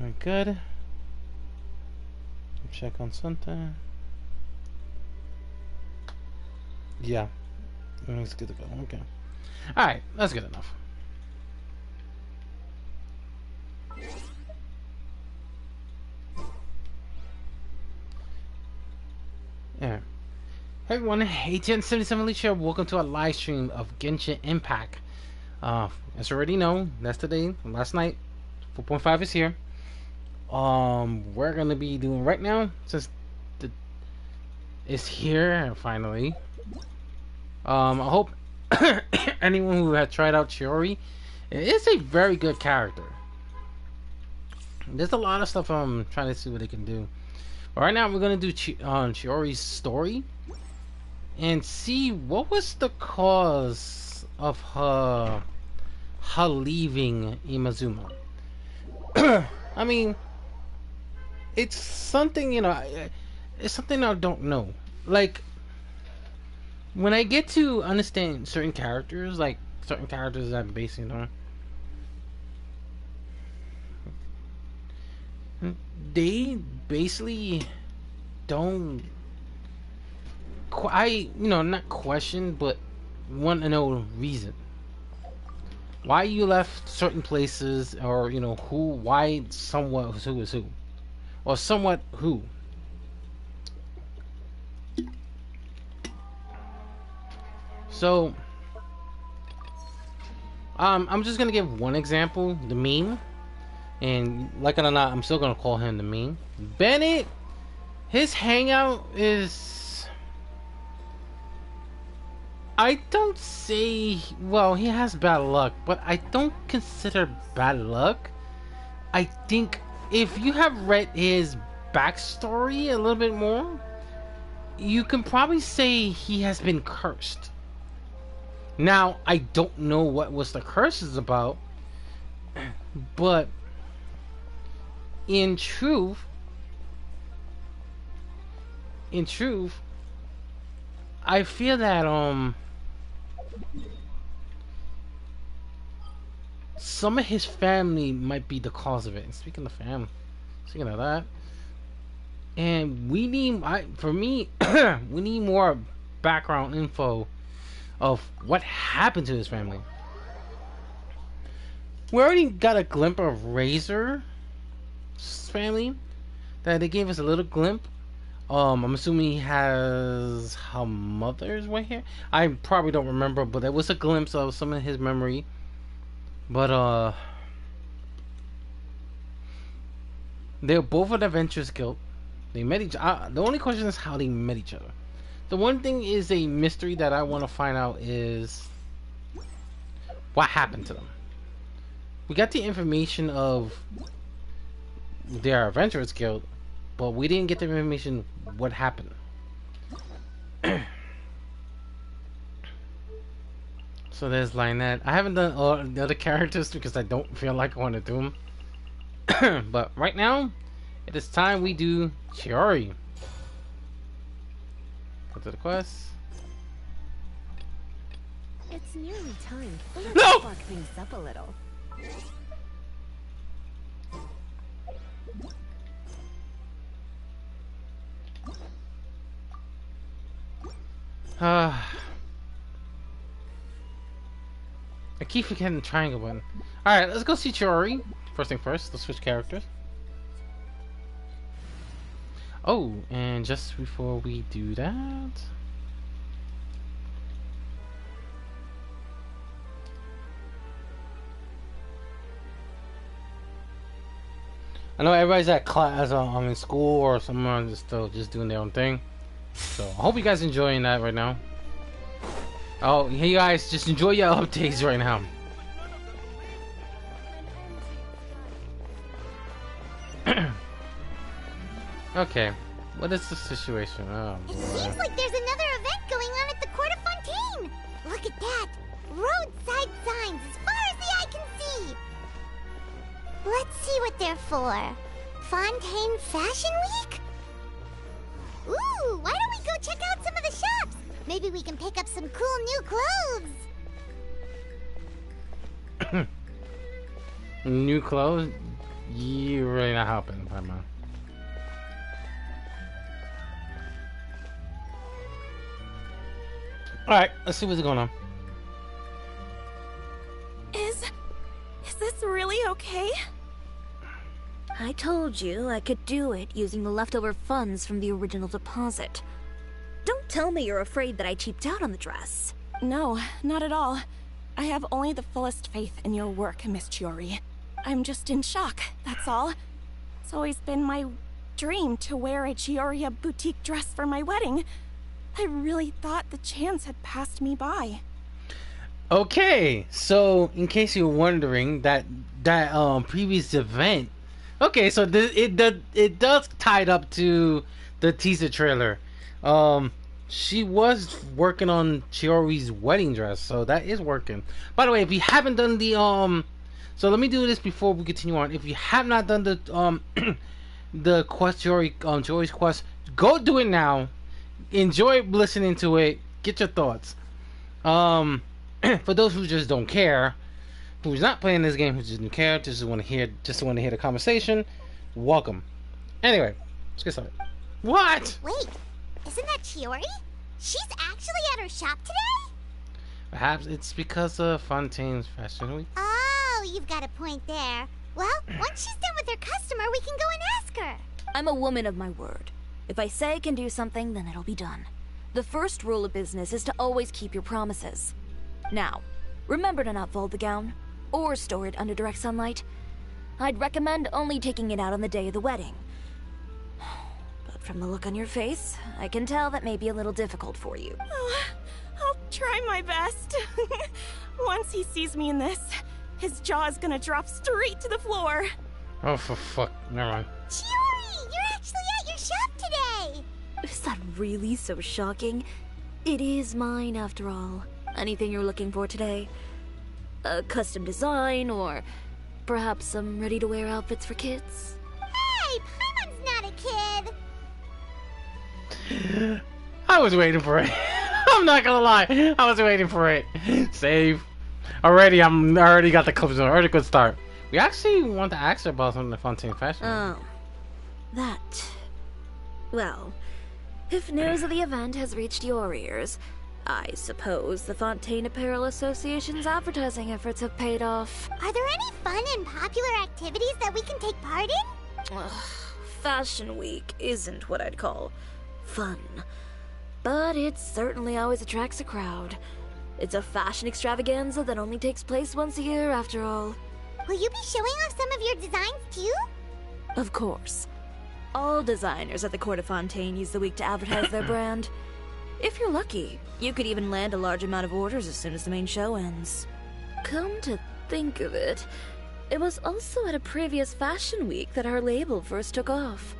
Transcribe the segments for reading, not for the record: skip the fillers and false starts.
Very good. Check on something. Yeah. It's good to go. Okay. Alright, that's good enough. Yeah. Hey everyone, ATM 77 Leech here. Welcome to our live stream of Genshin Impact. As you already know, that's today. Last night, 4.5 is here. We're gonna be doing right now since it's here finally. I hope anyone who had tried out Chiori, it's a very good character. There's a lot of stuff I'm trying to see what they can do. But right now we're gonna do Chiori's story and see what was the cause of her leaving Imazuma. I mean, it's something, you know, it's something I don't know. Like, when I get to understand certain characters, like certain characters that I'm basing on, they basically don't, not question, but want to know reason. Why you left certain places, or, why somewhat who is who. Or somewhat who. So, I'm just gonna give one example, the meme. And like it or not, I'm still gonna call him the meme. Bennett, his hangout is, I don't say, well, he has bad luck, but I don't consider bad luck. I think if you have read his backstory a little bit more, you can probably say he has been cursed. Now, I don't know what was the curse is about, but in truth, I feel that some of his family might be the cause of it. And speaking of that, and we need, for me, we need more background info of what happened to his family. We already got a glimpse of Razor's family, that they gave us a little glimpse. I'm assuming he has her mother's right here. I probably don't remember, but there was a glimpse of some of his memory. But they're both at Adventurers Guild. They met each other. The only question is how they met each other. The one thing is a mystery that I want to find out is what happened to them. We got the information of their Adventurers Guild, but we didn't get the information what happened. So there's Lynette. I haven't done all the other characters because I don't feel like I want to do them. But right now, it is time we do Chiori. Go to the quest. It's nearly time. Let's No! spark things up a little. I keep forgetting the triangle button. Alright, let's go see Chiori. First thing first, let's switch characters. Oh, and just before we do that, I know everybody's at class, I'm in school or someone is still just doing their own thing. So I hope you guys enjoying that right now. Oh, hey guys, just enjoy your updates right now. Okay, what is the situation? Oh, boy. It seems like there's another event going on at the Court of Fontaine. Look at that. Roadside signs as far as the eye can see. Let's see what they're for. Fontaine Fashion Week? Ooh, why don't we go check out some of the shops? Maybe we can pick up some cool new clothes. New clothes? You're really not helping, Paimon. Alright, let's see what's going on. Is this really okay? I told you I could do it using the leftover funds from the original deposit. Don't tell me you're afraid that I cheaped out on the dress. No, not at all. I have only the fullest faith in your work, Miss Chiori. I'm just in shock, that's all. It's always been my dream to wear a Chiori boutique dress for my wedding. I really thought the chance had passed me by. Okay, so in case you're wondering, that previous event, okay, so it does tie it up to the teaser trailer. She was working on Chiori's wedding dress, so that is working. By the way, if you haven't done the so let me do this before we continue on. If you have not done the the quest, Chiori's quest, go do it now. Enjoy listening to it. Get your thoughts. For those who just don't care, who's not playing this game, who just don't care, just want to hear the conversation, welcome. Anyway, let's get started. What? Wait, isn't that Chiori? She's actually at her shop today? Perhaps it's because of Fontaine's Fashion Week. Oh, you've got a point there. Well, once she's done with her customer, we can go and ask her. I'm a woman of my word. If I say I can do something, then it'll be done. The first rule of business is to always keep your promises. Now, remember to not fold the gown, or store it under direct sunlight. I'd recommend only taking it out on the day of the wedding. But from the look on your face, I can tell that may be a little difficult for you. Oh, I'll try my best. Once he sees me in this, his jaw is gonna drop straight to the floor. Oh, for fuck, never mind. Chiori, you're actually at your shop today. Is that really so shocking? It is mine, after all. Anything you're looking for today? A custom design, or perhaps some ready-to-wear outfits for kids? Hey, Paimon's not a kid. I was waiting for it. I'm not gonna lie, I was waiting for it. Save. Already got the clips. Already good start. We actually want to ask her about some of the Fontaine Fashion. Oh, that. Well, if news of the event has reached your ears, I suppose the Fontaine Apparel Association's advertising efforts have paid off. Are there any fun and popular activities that we can take part in? Ugh, Fashion Week isn't what I'd call fun, but it certainly always attracts a crowd. It's a fashion extravaganza that only takes place once a year, after all. Will you be showing off some of your designs too? Of course. All designers at the Court of Fontaine use the week to advertise their brand. If you're lucky, you could even land a large amount of orders as soon as the main show ends. Come to think of it, it was also at a previous Fashion Week that our label first took off.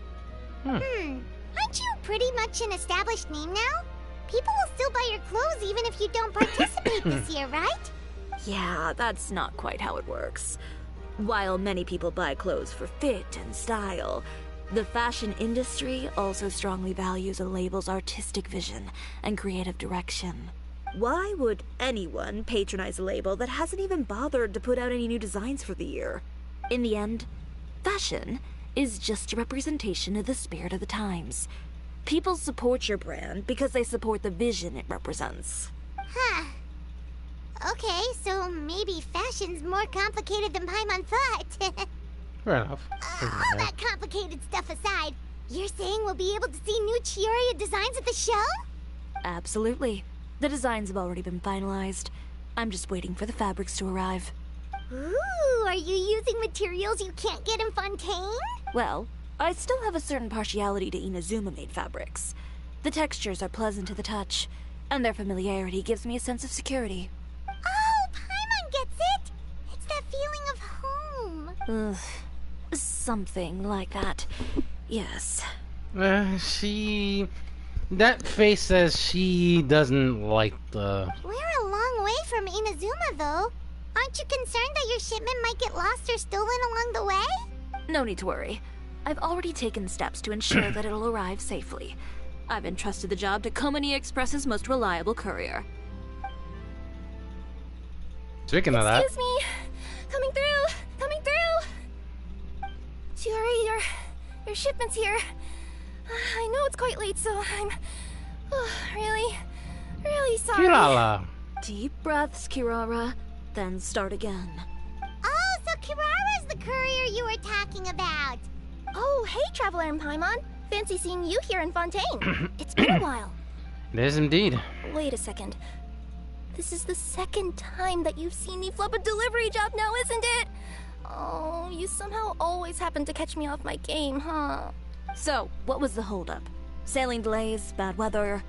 Aren't you pretty much an established name now? People will still buy your clothes even if you don't participate this year, right? Yeah, that's not quite how it works. While many people buy clothes for fit and style, the fashion industry also strongly values a label's artistic vision and creative direction. Why would anyone patronize a label that hasn't even bothered to put out any new designs for the year? In the end, fashion is just a representation of the spirit of the times. People support your brand because they support the vision it represents. Huh. Okay, so maybe fashion's more complicated than Paimon thought. Fair enough. All that complicated stuff aside, you're saying we'll be able to see new Chiori designs at the show? Absolutely. The designs have already been finalized. I'm just waiting for the fabrics to arrive. Ooh, are you using materials you can't get in Fontaine? Well, I still have a certain partiality to Inazuma-made fabrics. The textures are pleasant to the touch, and their familiarity gives me a sense of security. Oh, Paimon gets it! It's that feeling of home. Ugh. Something like that. Yes. That face says she doesn't like the... We're a long way from Inazuma, though. Aren't you concerned that your shipment might get lost or stolen along the way? No need to worry. I've already taken steps to ensure that it'll arrive safely. I've entrusted the job to Komani Express's most reliable courier. Speaking of that... Excuse me! Coming through! Coming through! Chiori, your shipment's here. I know it's quite late, so I'm really sorry. Kirara. Deep breaths, Kirara, then start again. Oh, so Kirara's the courier you were talking about. Oh, hey, Traveler and Paimon. Fancy seeing you here in Fontaine. It's been a while. It is indeed. Wait a second. This is the second time that you've seen me flub a delivery job now, isn't it? Oh, you somehow always happen to catch me off my game, huh? So, what was the holdup? Sailing delays, bad weather?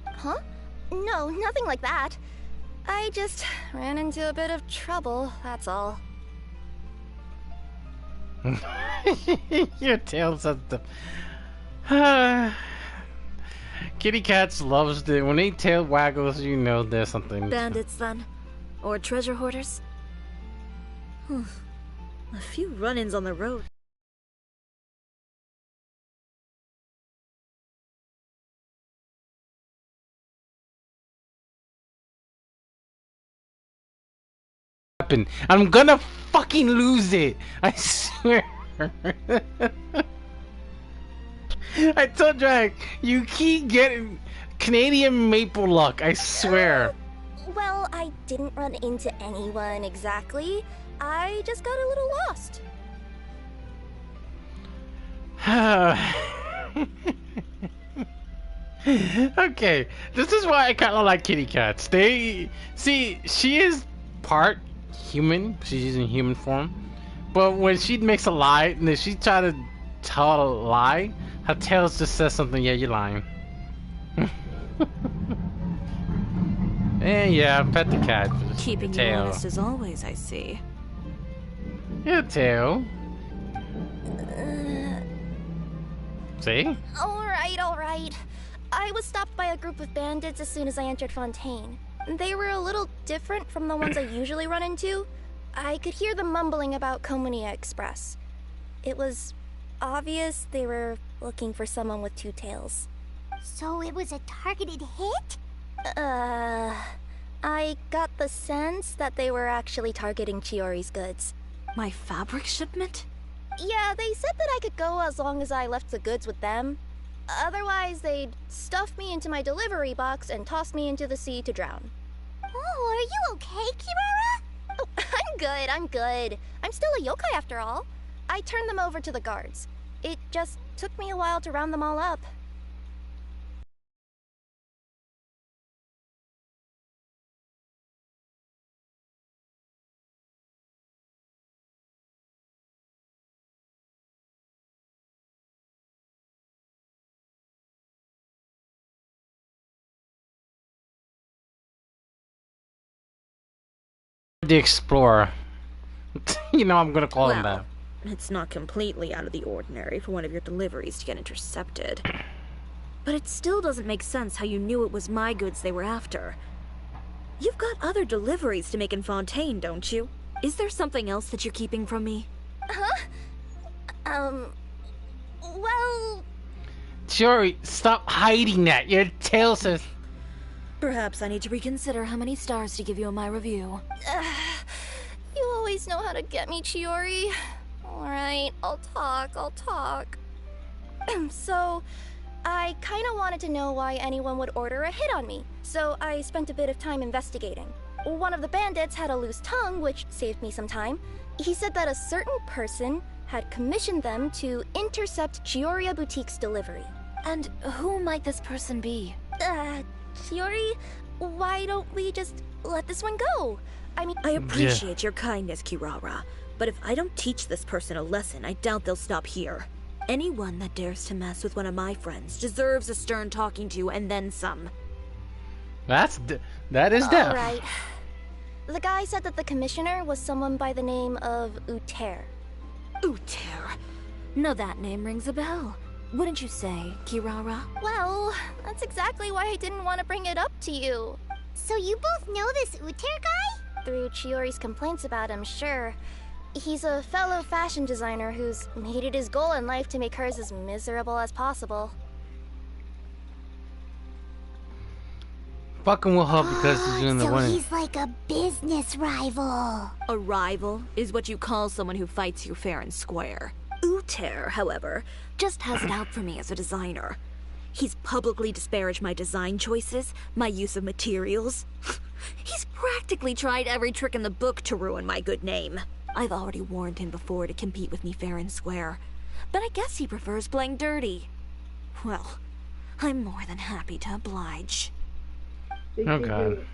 Huh? No, nothing like that. I just ran into a bit of trouble, that's all. Your tail says the. Kitty cats loves it. When they tail waggles, you know there's something. Bandits, then? Or treasure hoarders? A few run-ins on the road. I'm gonna fucking lose it. I swear. I told Drag, you keep getting Canadian maple luck. I swear. Well, I didn't run into anyone exactly. I just got a little lost. Okay, this is why I kind of like kitty cats. They see she is part human. She's using human form, but when she makes a lie and then she try to tell a lie, her tail just says something. Yeah, you're lying. And yeah, pet the cat. Keeping you tail. honest as always, I see. Your tail. See? Alright. I was stopped by a group of bandits as soon as I entered Fontaine. They were a little different from the ones I usually run into. I could hear them mumbling about Komunia Express. It was obvious they were looking for someone with two tails. So it was a targeted hit? I got the sense that they were actually targeting Chiori's goods. My fabric shipment? Yeah, they said that I could go as long as I left the goods with them. Otherwise, they'd stuff me into my delivery box and toss me into the sea to drown. Oh, are you okay, Kirara? Oh, I'm good. I'm still a yokai after all. I turned them over to the guards. It just took me a while to round them all up. The Explorer. You know I'm gonna call him Well, that. it's not completely out of the ordinary for one of your deliveries to get intercepted. But it still doesn't make sense how you knew it was my goods they were after. You've got other deliveries to make in Fontaine, don't you? Is there something else that you're keeping from me? Well... Chiori, stop hiding that. Your tail says. Perhaps I need to reconsider how many stars to give you in my review. You always know how to get me, Chiori. Alright, I'll talk. So, I kinda wanted to know why anyone would order a hit on me, so I spent a bit of time investigating. One of the bandits had a loose tongue, which saved me some time. He said that a certain person had commissioned them to intercept Chiori Boutique's delivery. And who might this person be? Chiori, why don't we just let this one go? I mean, I appreciate your kindness, Kirara, but if I don't teach this person a lesson, I doubt they'll stop here. Anyone that dares to mess with one of my friends deserves a stern talking to and then some. That is death. Alright. The guy said that the commissioner was someone by the name of Uter. Uter. Now that name rings a bell. Wouldn't you say, Kirara? Well, that's exactly why I didn't want to bring it up to you. So you both know this Uter guy? Through Chiori's complaints about him, sure. He's a fellow fashion designer who's made it his goal in life to make hers as miserable as possible. Fucking with her because he's doing the so winning. he's like a business rival. A rival is what you call someone who fights you fair and square. Uter, however, just has it out for me as a designer. He's publicly disparaged my design choices, my use of materials. He's practically tried every trick in the book to ruin my good name. I've already warned him before to compete with me fair and square, but I guess he prefers playing dirty. Well, I'm more than happy to oblige. Oh god.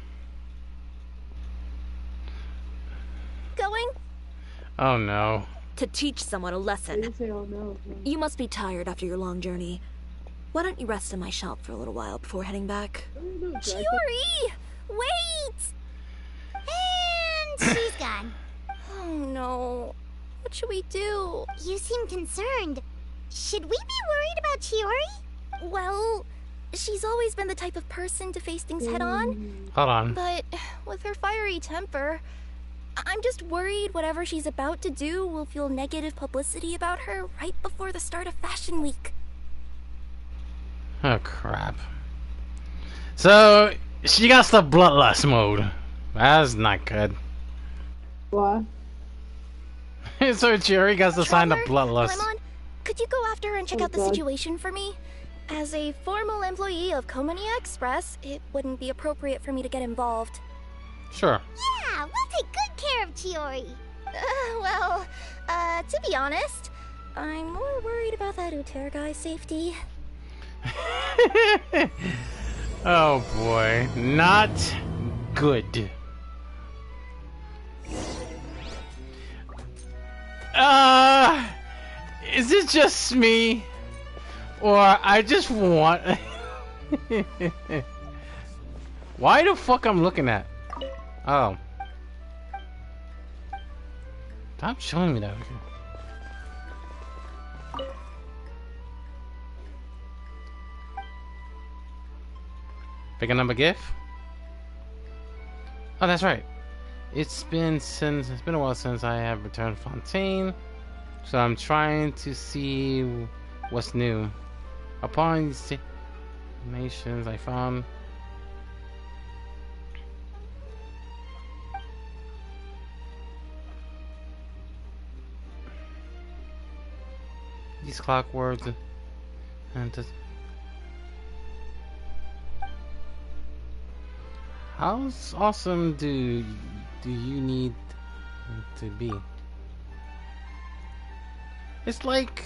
Going? Oh no. To teach someone a lesson. You must be tired after your long journey. Why don't you rest in my shop for a little while before heading back? Chiori! Wait! And she's gone. Oh no. What should we do? You seem concerned. Should we be worried about Chiori? Well, she's always been the type of person to face things head on. Hold on. But with her fiery temper, I'm just worried whatever she's about to do will feel negative publicity about her right before the start of Fashion Week. Oh crap. So she got the bloodlust mode. That's not good. What? So Chiori got the sign of bloodlust. Paimon, could you go after her and check out the situation for me? As a formal employee of Komonia Express, it wouldn't be appropriate for me to get involved. Sure. Yeah, we'll take good care of Chiori. To be honest, I'm more worried about that Uter guy's safety. Oh boy, not good. Is it just me? Or I just want... Why the fuck I'm looking at? Oh. Stop showing me that. Pick a number gift? Oh, that's right. It's been a while since I have returned Fontaine, so I'm trying to see what's new. Upon these nations, I found these clock words and how awesome do you need to be? It's like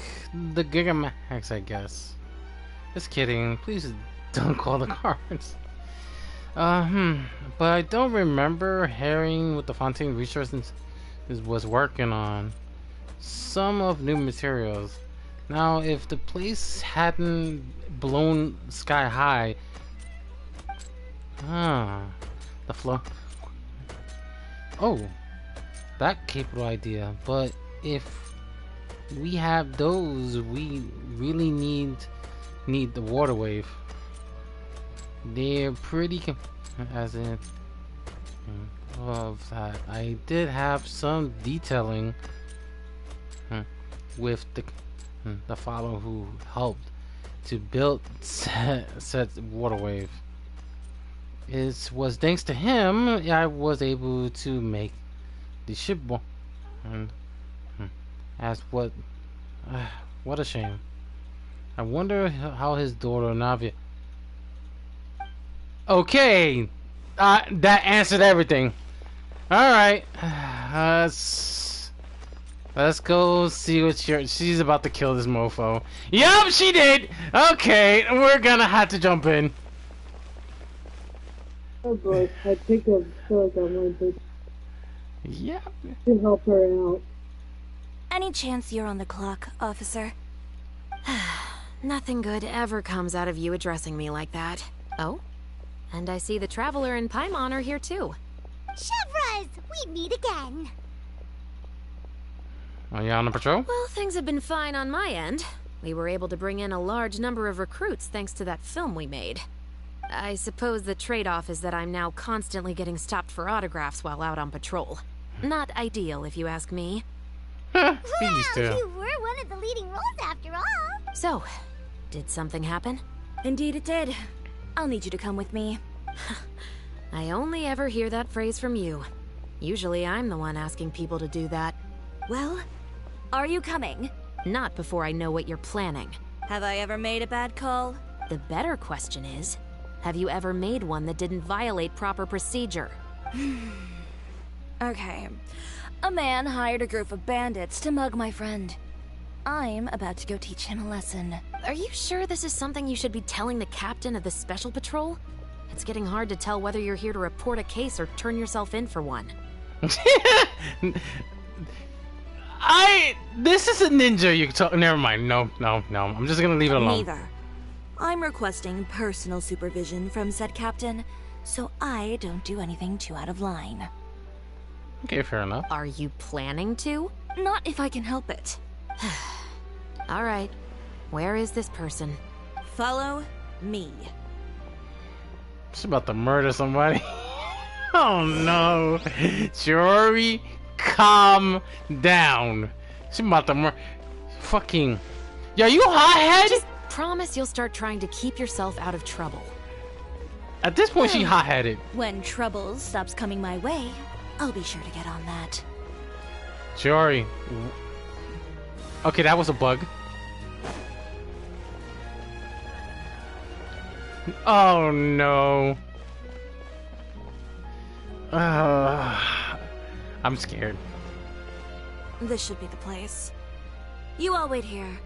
the Gigamax, I guess. Just kidding. Please don't call the cards. But I don't remember hearing what the Fontaine Resources was working on. Some of new materials. Now, if the place hadn't blown sky high, the flow. Oh, that capable idea. But if we have those, we really need the water wave. They're pretty as in of that. I did have some detailing with the follower who helped to build said water wave. It was thanks to him I was able to make the ship and as what a shame. I wonder how his daughter Navia. Okay, that answered everything. All right, let's go see what she's about to kill this mofo. Yup, she did. Okay, we're gonna have to jump in. Oh boy, I think I feel like I wanted Yep. to help her out. Any chance you're on the clock, officer? Nothing good ever comes out of you addressing me like that. Oh? And I see the Traveler and Paimon are here too. Chevras, we meet again. Are you on the patrol? Well, things have been fine on my end. We were able to bring in a large number of recruits thanks to that film we made. I suppose the trade-off is that I'm now constantly getting stopped for autographs while out on patrol. Not ideal, if you ask me. Well, These two. you were one of the leading roles after all. So, did something happen? Indeed it did. I'll need you to come with me. I only ever hear that phrase from you. Usually I'm the one asking people to do that. Well, are you coming? not before I know what you're planning. Have I ever made a bad call? The better question is, have you ever made one that didn't violate proper procedure? Okay. A man hired a group of bandits to mug my friend. I'm about to go teach him a lesson. Are you sure this is something you should be telling the captain of the Special Patrol? It's getting hard to tell whether you're here to report a case or turn yourself in for one. This is a ninja you talk. Never mind. No. I'm just gonna leave it alone. Neither. I'm requesting personal supervision from said captain, so I don't do anything too out of line. Okay, fair enough. Are you planning to? Not if I can help it. All right. Where is this person? Follow me. She's about to murder somebody. Oh no. Chiori, calm down. She's about to murder. Fucking. Yo, you hothead? Just promise you'll start trying to keep yourself out of trouble. At this point, she hot-headed. When trouble stops coming my way, I'll be sure to get on that. Chiori. Okay, that was a bug. Oh no. I'm scared. This should be the place. You all wait here.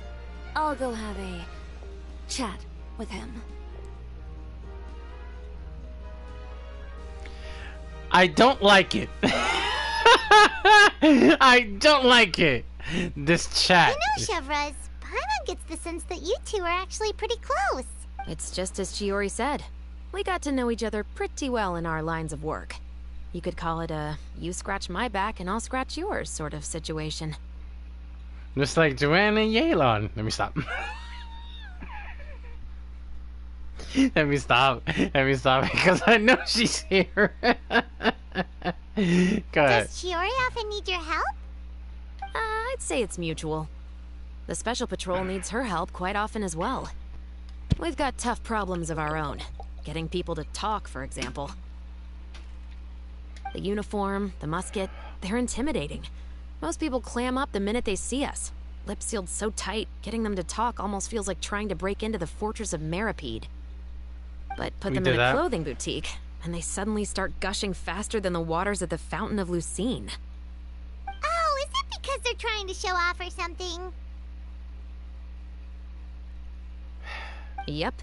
I'll go have a chat with him. I don't like it. I don't like it. This chat. You know, Chevraz, Paimon gets the sense that you two are actually pretty close. It's just as Chiori said. We got to know each other pretty well in our lines of work. You could call it a you scratch my back and I'll scratch yours sort of situation. Just like Joanne and Yelan. Let me stop. Let me stop because I know she's here. Go ahead. Does Chiori often need your help? I'd say it's mutual. The Special Patrol needs her help quite often as well. We've got tough problems of our own. Getting people to talk, for example. The uniform, the musket, they're intimidating. Most people clam up the minute they see us. Lips sealed so tight, getting them to talk almost feels like trying to break into the fortress of Maripede. But put them in a clothing boutique, and they suddenly start gushing faster than the waters at the Fountain of Lucine. Oh, is it because they're trying to show off or something? Yep.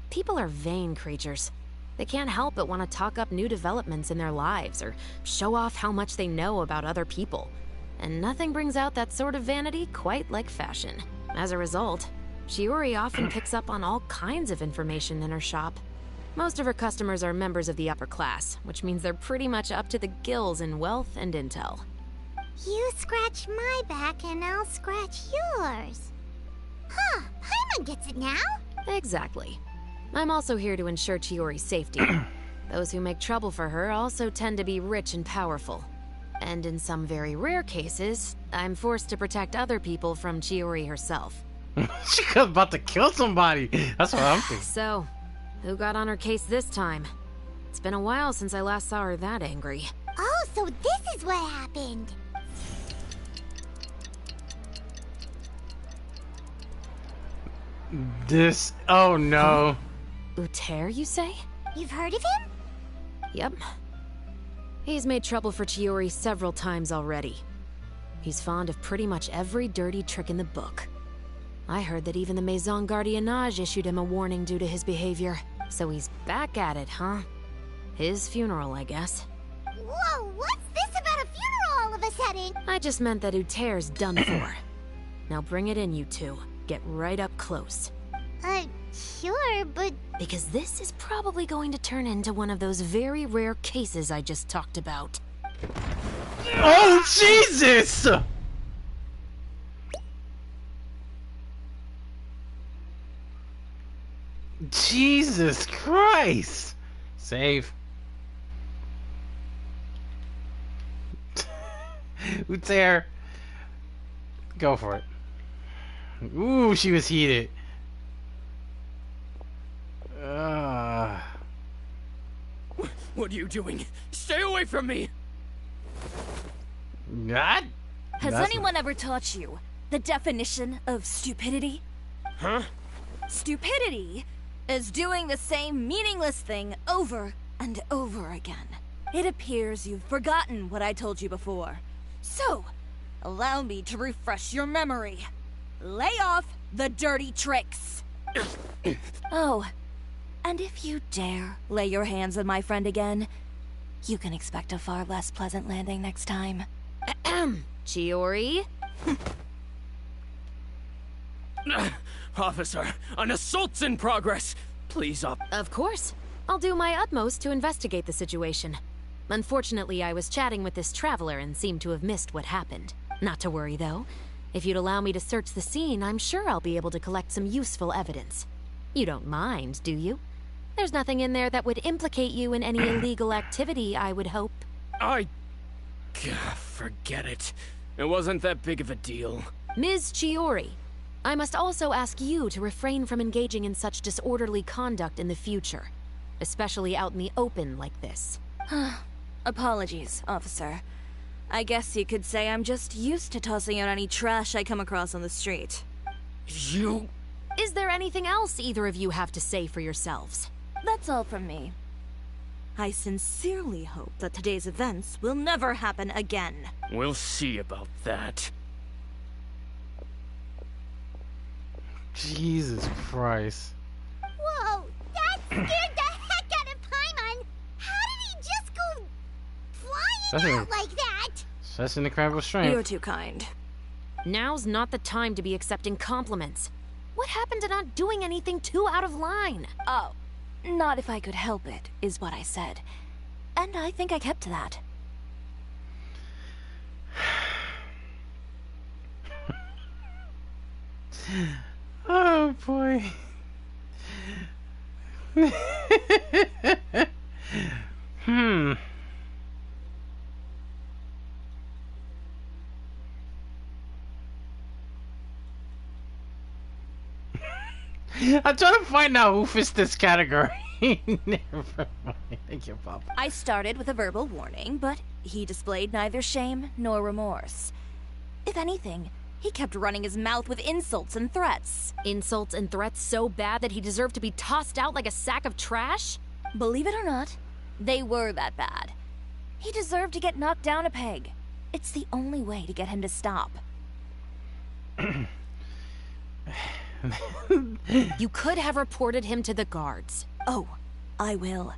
People are vain creatures. They can't help but want to talk up new developments in their lives or show off how much they know about other people. And nothing brings out that sort of vanity quite like fashion. As a result, Chiori often picks up on all kinds of information in her shop. Most of her customers are members of the upper class, which means they're pretty much up to the gills in wealth and intel. You scratch my back and I'll scratch yours. Huh, Paimon gets it now. Exactly. I'm also here to ensure Chiori's safety. Those who make trouble for her also tend to be rich and powerful. And in some very rare cases, I'm forced to protect other people from Chiori herself. She's about to kill somebody. That's what I'm thinking. So, who got on her case this time? It's been a while since I last saw her that angry. Oh, so this is what happened. This. Oh no. Uter, you say? You've heard of him? Yep. He's made trouble for Chiori several times already. He's fond of pretty much every dirty trick in the book. I heard that even the Maison Gardiennage issued him a warning due to his behavior. So he's back at it, huh? His funeral, I guess. Whoa, what's this about a funeral all of a sudden? I just meant that Uter's done for. Now bring it in, you two. Get right up close. Sure, but... Because this is probably going to turn into one of those very rare cases I just talked about. Oh, Jesus! Jesus Christ! Save. Uter. Go for it. Ooh, she was heated. What are you doing? Stay away from me! God? Has anyone ever taught you the definition of stupidity? Huh? Stupidity is doing the same meaningless thing over and over again. It appears you've forgotten what I told you before. So, allow me to refresh your memory. Lay off the dirty tricks. Oh, and if you dare lay your hands on my friend again, you can expect a far less pleasant landing next time. Chiori? Officer, an assault's in progress. Please, Of course. I'll do my utmost to investigate the situation. Unfortunately, I was chatting with this traveler and seemed to have missed what happened. Not to worry, though. If you'd allow me to search the scene, I'm sure I'll be able to collect some useful evidence. You don't mind, do you? There's nothing in there that would implicate you in any illegal activity, I would hope. Forget it. It wasn't that big of a deal. Ms. Chiori, I must also ask you to refrain from engaging in such disorderly conduct in the future, especially out in the open like this. Apologies, officer. I guess you could say I'm just used to tossing out any trash I come across on the street. You... Is there anything else either of you have to say for yourselves? That's all from me. I sincerely hope that today's events will never happen again. We'll see about that. Jesus Christ. Whoa, that scared the heck out of Paimon! How did he just go flying out like that? That's an incredible strength. You're too kind. Now's not the time to be accepting compliments. What happened to not doing anything too out of line? Oh, not if I could help it, is what I said. And I think I kept to that. Oh boy. I'm trying to find out who fits this category. Never mind. I give up. I started with a verbal warning, but he displayed neither shame nor remorse. If anything, he kept running his mouth with insults and threats. Insults and threats so bad that he deserved to be tossed out like a sack of trash? Believe it or not, they were that bad. He deserved to get knocked down a peg. It's the only way to get him to stop. You could have reported him to the guards. Oh, I will.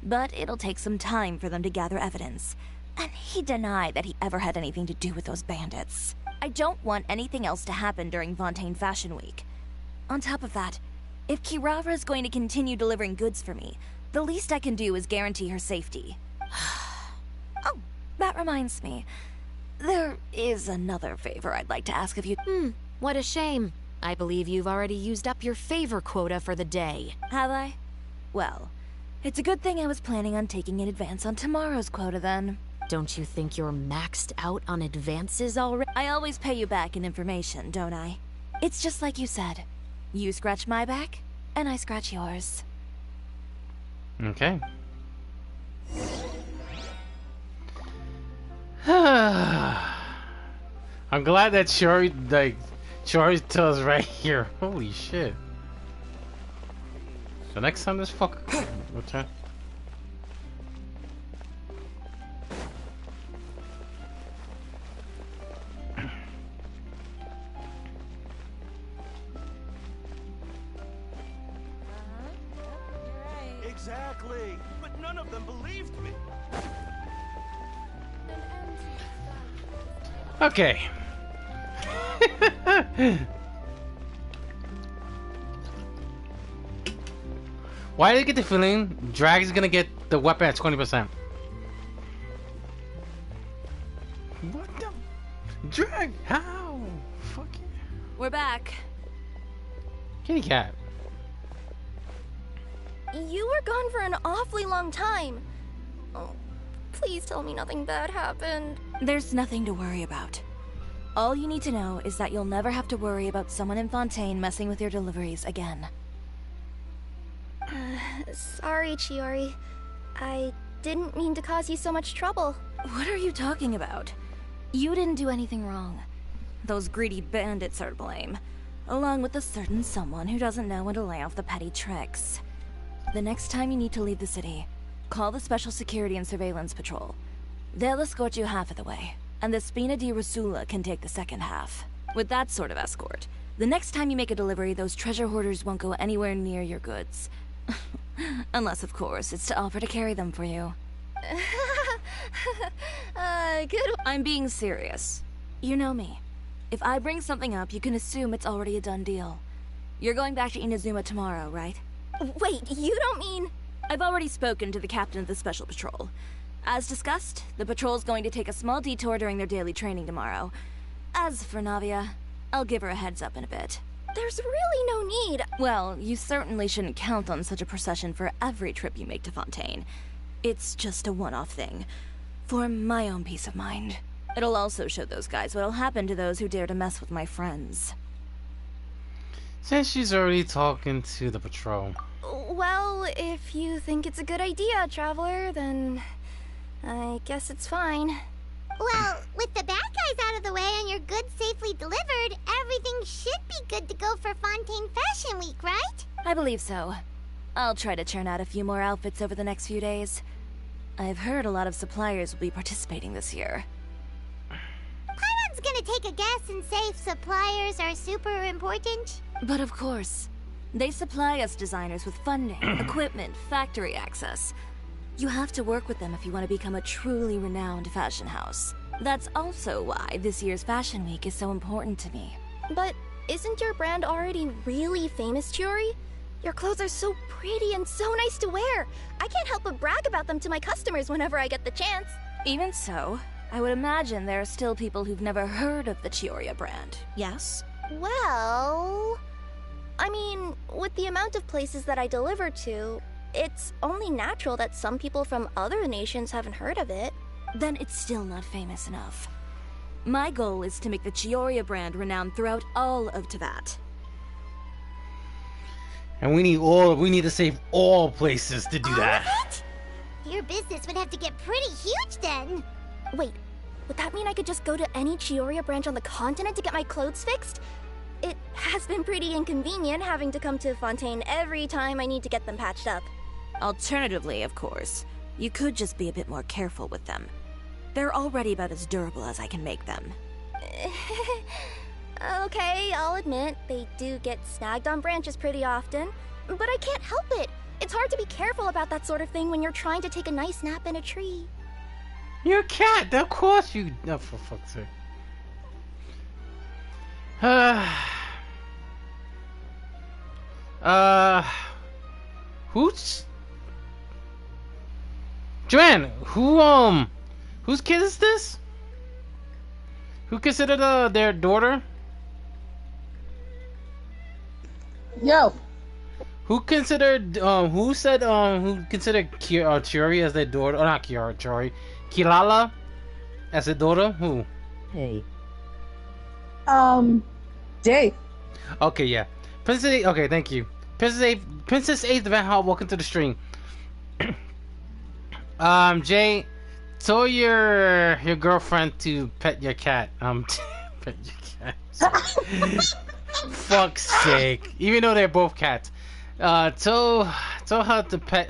But it'll take some time for them to gather evidence. And he denied that he ever had anything to do with those bandits. I don't want anything else to happen during Fontaine Fashion Week. On top of that, if Kirara is going to continue delivering goods for me, the least I can do is guarantee her safety. Oh, that reminds me. There is another favor I'd like to ask of you. What a shame. I believe you've already used up your favor quota for the day. Have I? Well, it's a good thing I was planning on taking an advance on tomorrow's quota then. Don't you think you're maxed out on advances already? I always pay you back in information, don't I? It's just like you said. You scratch my back, and I scratch yours. Okay. I'm glad that Chiori tells right here. Holy shit. So next time this fucker return. Exactly, but none of them believed me. Okay. Why do I get the feeling Drag is gonna get the weapon at 20%? What the? Drag? How? Fuck you. We're back. Kitty cat. You were gone for an awfully long time. Oh, please tell me nothing bad happened. There's nothing to worry about. All you need to know is that you'll never have to worry about someone in Fontaine messing with your deliveries again. Sorry, Chiori. I didn't mean to cause you so much trouble. What are you talking about? You didn't do anything wrong. those greedy bandits are to blame. Along with a certain someone who doesn't know when to lay off the petty tricks. The next time you need to leave the city, call the Special Security and Surveillance Patrol. They'll escort you half of the way, and the Spina di Rosula can take the second half. With that sort of escort, the next time you make a delivery, those treasure hoarders won't go anywhere near your goods. Unless, of course, it's to offer to carry them for you. Good. I'm being serious. You know me. If I bring something up, you can assume it's already a done deal. You're going back to Inazuma tomorrow, right? Wait, you don't mean... I've already spoken to the captain of the Special Patrol. As discussed, the patrol's going to take a small detour during their daily training tomorrow. As for Navia, I'll give her a heads up in a bit. There's really no need. Well, you certainly shouldn't count on such a procession for every trip you make to Fontaine. It's just a one-off thing. For my own peace of mind. It'll also show those guys what'll happen to those who dare to mess with my friends. Since she's already talking to the patrol. Well, if you think it's a good idea, Traveler, then... I guess it's fine. Well, with the bad guys out of the way and your goods safely delivered, everything should be good to go for Fontaine Fashion Week, right? I believe so. I'll try to churn out a few more outfits over the next few days. I've heard a lot of suppliers will be participating this year. Paimon's gonna take a guess and say suppliers are super important. But of course, they supply us designers with funding, equipment, factory access. You have to work with them if you want to become a truly renowned fashion house. That's also why this year's Fashion Week is so important to me. But isn't your brand already really famous, Chiori? Your clothes are so pretty and so nice to wear. I can't help but brag about them to my customers whenever I get the chance. Even so, I would imagine there are still people who've never heard of the Chiori brand, yes? Well... I mean, with the amount of places that I deliver to, it's only natural that some people from other nations haven't heard of it. Then it's still not famous enough. My goal is to make the Chiori brand renowned throughout all of Teyvat. And we need to save all places to do All that. of it? Your business would have to get pretty huge then. Wait, would that mean I could just go to any Chiori branch on the continent to get my clothes fixed? It has been pretty inconvenient having to come to Fontaine every time I need to get them patched up. Alternatively, of course, you could just be a bit more careful with them. They're already about as durable as I can make them. Okay, I'll admit, they do get snagged on branches pretty often, but I can't help it. It's hard to be careful about that sort of thing when you're trying to take a nice nap in a tree. You're a cat, of course you... Oh, for fuck's sake. Who's... Joanne, whose kid is this? Who considered their daughter? Yo, Who considered, who considered Chiori as their daughter? Oh, not Chiori. Kilala as their daughter? Who? Hey. Jay. Okay, yeah. Okay, thank you. Princess A. Van Hall, welcome to the stream. Jay, tell your girlfriend to pet your cat. Pet your cat. Fuck's sake. Even though they're both cats. Tell her to pat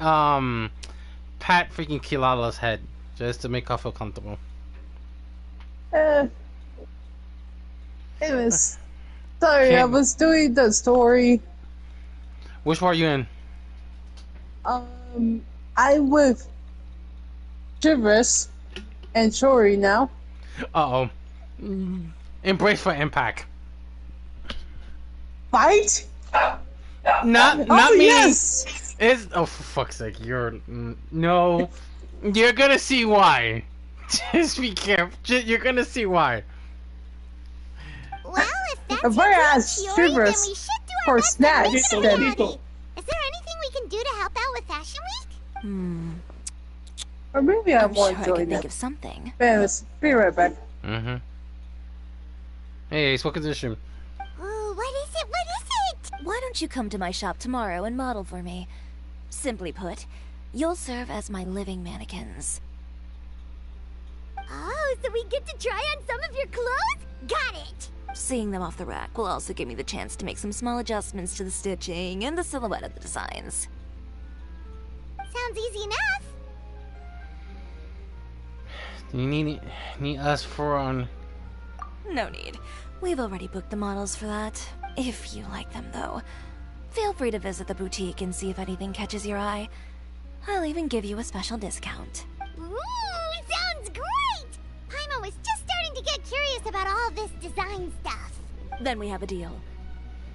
freaking Kilala's head. Just to make her feel comfortable. Anyways. Sorry, I Can't- was doing the story. Which part are you in? I'm with Chivris and Chiori now. Uh-oh. Embrace for impact. Fight? Not Oh, me. yes! It's for fuck's sake. No. You're gonna see why. Just be careful. You're gonna see why. Well, if that's If I ask Chiori, then we Chivris should do our for best to make snacks, it a then... party. Is there anything we can do to help out with Fashion Week? Or maybe I I'm sure won't I join can think them. of something. Anyways, be right back. Mm-hmm. Hey, Ace, welcome to the stream. Ooh, what is it? What is it? Why don't you come to my shop tomorrow and model for me? Simply put, you'll serve as my living mannequins. Oh, so we get to try on some of your clothes? Got it! Seeing them off the rack will also give me the chance to make some small adjustments to the stitching and the silhouette of the designs. Sounds easy enough. Do you need us for on? No need. We've already booked the models for that. If you like them, though. Feel free to visit the boutique and see if anything catches your eye. I'll even give you a special discount. Ooh, sounds great! Paimon was just starting to get curious about all this design stuff. Then we have a deal.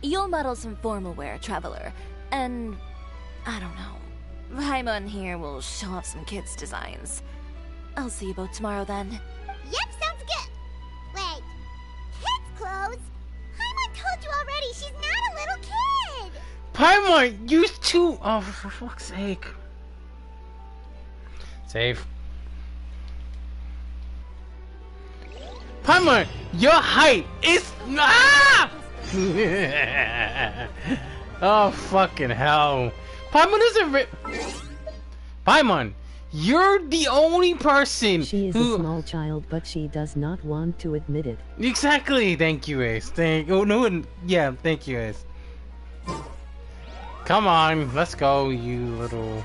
You'll model some formal wear, Traveler. And... I don't know. Paimon here will show off some kids' designs. I'll see you both tomorrow then. Yep, sounds good. Wait, kids' clothes? Paimon told you already she's not a little kid. Paimon, you too. Oh, for fuck's sake. Save. Paimon, your height is oh fucking hell. Paimon isn't Paimon, you're the only person She is who... a small child, but she does not want to admit it. Exactly. Thank you, Ace. Yeah, thank you, Ace. Come on, let's go, you little...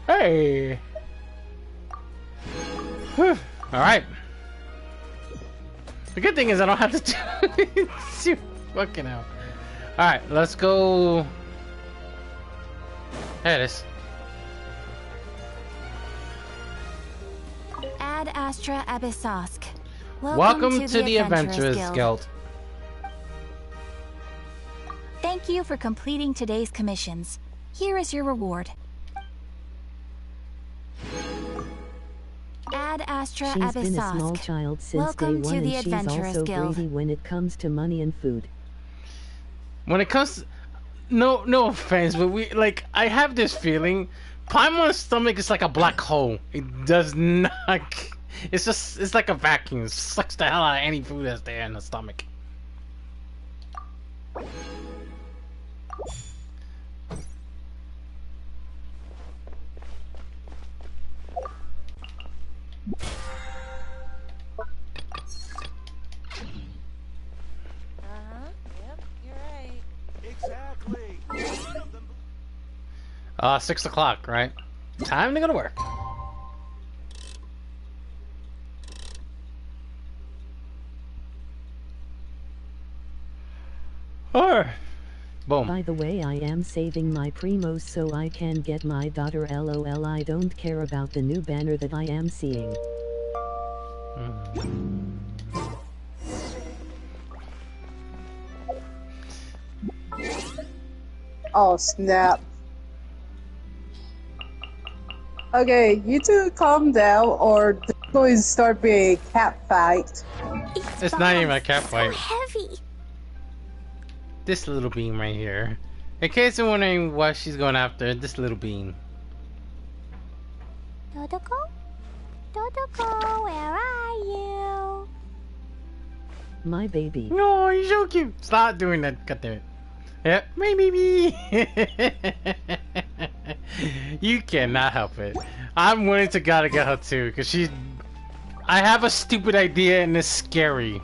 Hey! Whew. Alright. The good thing is I don't have to do... Fucking hell. Alright, let's go... There it is. Ad Astra Abyssosk. Welcome to the Adventurers Guild. Thank you for completing today's commissions. Here is your reward. Ad Astra She's been a small Abyssosk. child since Welcome day to one, the and she's Adventurers also Guild. greedy when it comes to money and food. When it comes to... No offense, but I have this feeling Paimon's stomach is like a black hole. It does not... It's like a vacuum. It sucks the hell out of any food that's there in the stomach. Yep, you're right. Exactly. None of them 6 o'clock, right? Time to go to work. Alright. Boom. By the way, I am saving my primos so I can get my daughter. LOL, I don't care about the new banner that I am seeing. Oh snap. Okay, you two calm down or this is going to start being a cat fight. It's not even a cat So fight. heavy. This little bean right here. In case you're wondering what she's going after, this little bean. Dodoko? Dodoko, where are you? My baby. No, you're so cute. Stop doing that. God damn it. Yeah, my baby. You cannot help it. I'm willing to gotta get her too, because she's... I have a stupid idea and it's scary.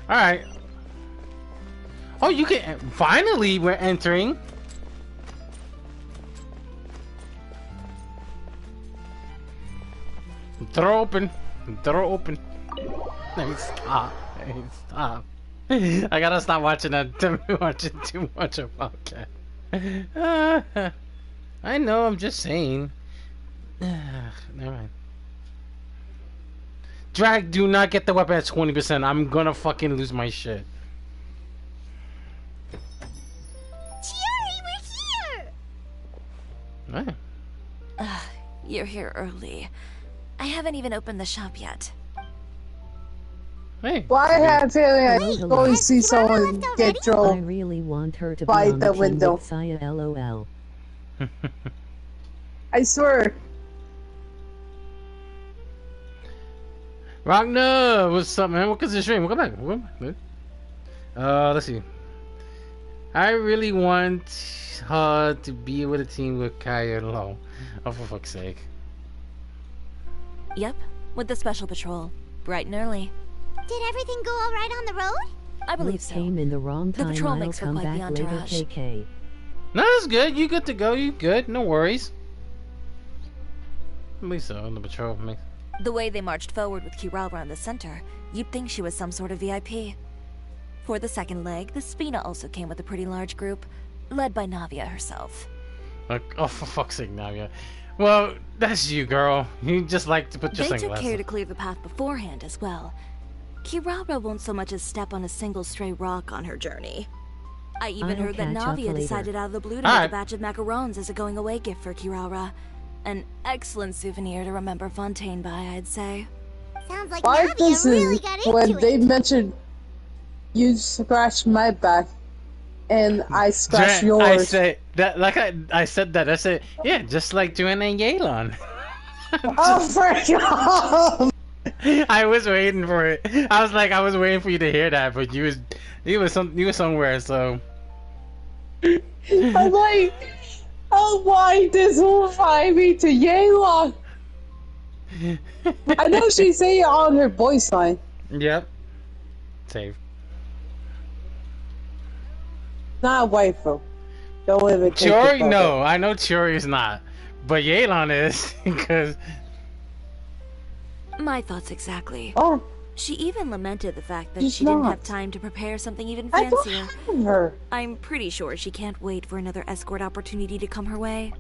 Alright. Oh, you can... Finally, we're entering. Door open. Door open. Hey, stop. Hey, stop. I gotta stop watching that. Watching too much of podcast. I know, I'm just saying. Never mind. Drag, do not get the weapon at 20%. I'm gonna fucking lose my shit. Chiori, we're here! You're here early. I haven't even opened the shop yet. Hey. Well, I have a feeling I'm Hello, going to see you wanna someone left get already? I drove really want her to be by on the the team window. with Saya. LOL. I swear. Ragnar, what's up, man? Welcome to the stream. Welcome back. Welcome back. Let's see. I really want her to be with a team with Kaya and Lo. Oh, for fuck's sake. Yep, with the special patrol. Bright and early. Did everything go all right on the road? I believe Luke so. came in the wrong The time. patrol I'll makes for come quite the back later, entourage. KK. No, that's good. You good to go. You good. No worries. At least so. The patrol makes. The way they marched forward with Kirara in the center, you'd think she was some sort of VIP. For the second leg, the Spina also came with a pretty large group, led by Navia herself. Like, oh, for fuck's sake, Navia. Well, that's you, girl. You just like to put your They took sunglasses. care to clear the path beforehand as well. Kirara won't so much as step on a single stray rock on her journey. I even I'll heard that catch up Navia later. decided out of the blue to make Alright. a batch of macarons as a going-away gift for Kirara. An excellent souvenir to remember Fontaine by, I'd say. Sounds like Why Navia does really it, got into when it. they mentioned you scratch my back and I scratch Jen, yours? I said that, like I said that. I said, yeah, just like Joanna and Yelan. Oh, for God! I was waiting for it. I was like, I was waiting for you to hear that, but you was somewhere. So I'm like, oh, why this will find me to Yelan? I know she say it on her voice line. yep, save. Not a waifu. Don't even think Chiori, about no, I know Chiori is not, but Yelan is because My thoughts exactly. it. Oh, She even lamented the fact that She's she didn't not. have time to prepare something even I don't fancier. have her. I'm pretty sure she can't wait for another escort opportunity to come her way.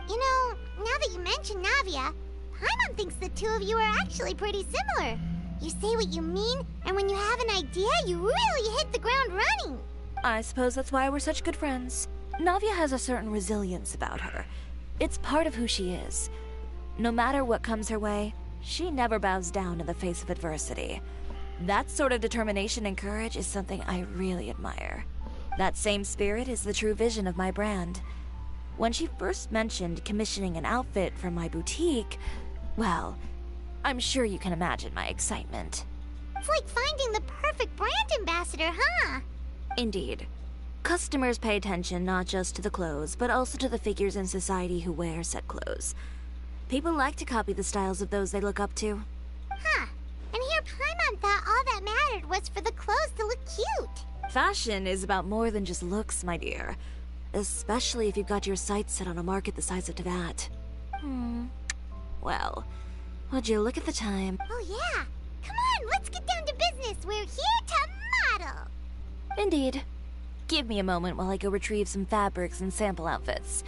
You know, now that you mention Navia, Paimon thinks the two of you are actually pretty similar. You say what you mean, and when you have an idea, you really hit the ground running. I suppose that's why we're such good friends. Navia has a certain resilience about her. It's part of who she is. No matter what comes her way, she never bows down in the face of adversity. That sort of determination and courage is something I really admire. That same spirit is the true vision of my brand. When she first mentioned commissioning an outfit for my boutique, well, I'm sure you can imagine my excitement. It's like finding the perfect brand ambassador, huh? Indeed. Customers pay attention not just to the clothes, but also to the figures in society who wear said clothes. People like to copy the styles of those they look up to. Huh. And here Paimon thought all that mattered was for the clothes to look cute. Fashion is about more than just looks, my dear. Especially if you've got your sights set on a market the size of Teyvat. Well, would you look at the time? Oh yeah. Come on, let's get down to business. We're here to model. Indeed. Give me a moment while I go retrieve some fabrics and sample outfits.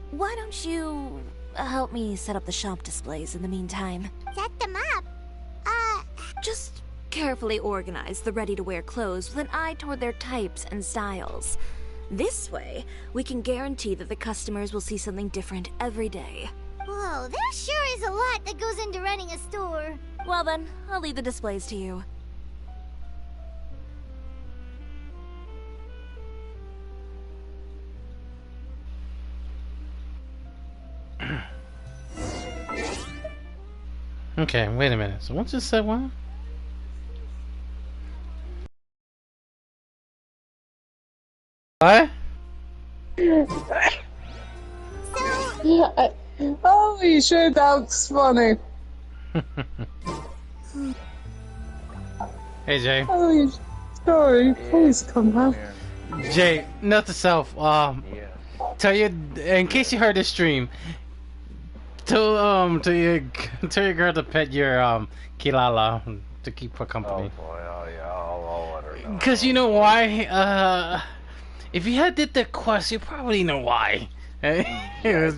Why don't you help me set up the shop displays in the meantime? Set them up. Just carefully organize the ready-to-wear clothes with an eye toward their types and styles. This way, we can guarantee that the customers will see something different every day. Whoa, there sure is a lot that goes into running a store. Well then, I'll leave the displays to you. okay. Wait a minute. So once you said one. What? Holy shit, that's funny. Hey Jay. Holy sorry, please come out. Jay, note to self. Tell you in case you heard this stream. Tell your girl to pet your Kilala to keep her company. Oh boy, oh yeah, I'll let her know. Cause you know why? If you had did the quest, you probably know why. It was-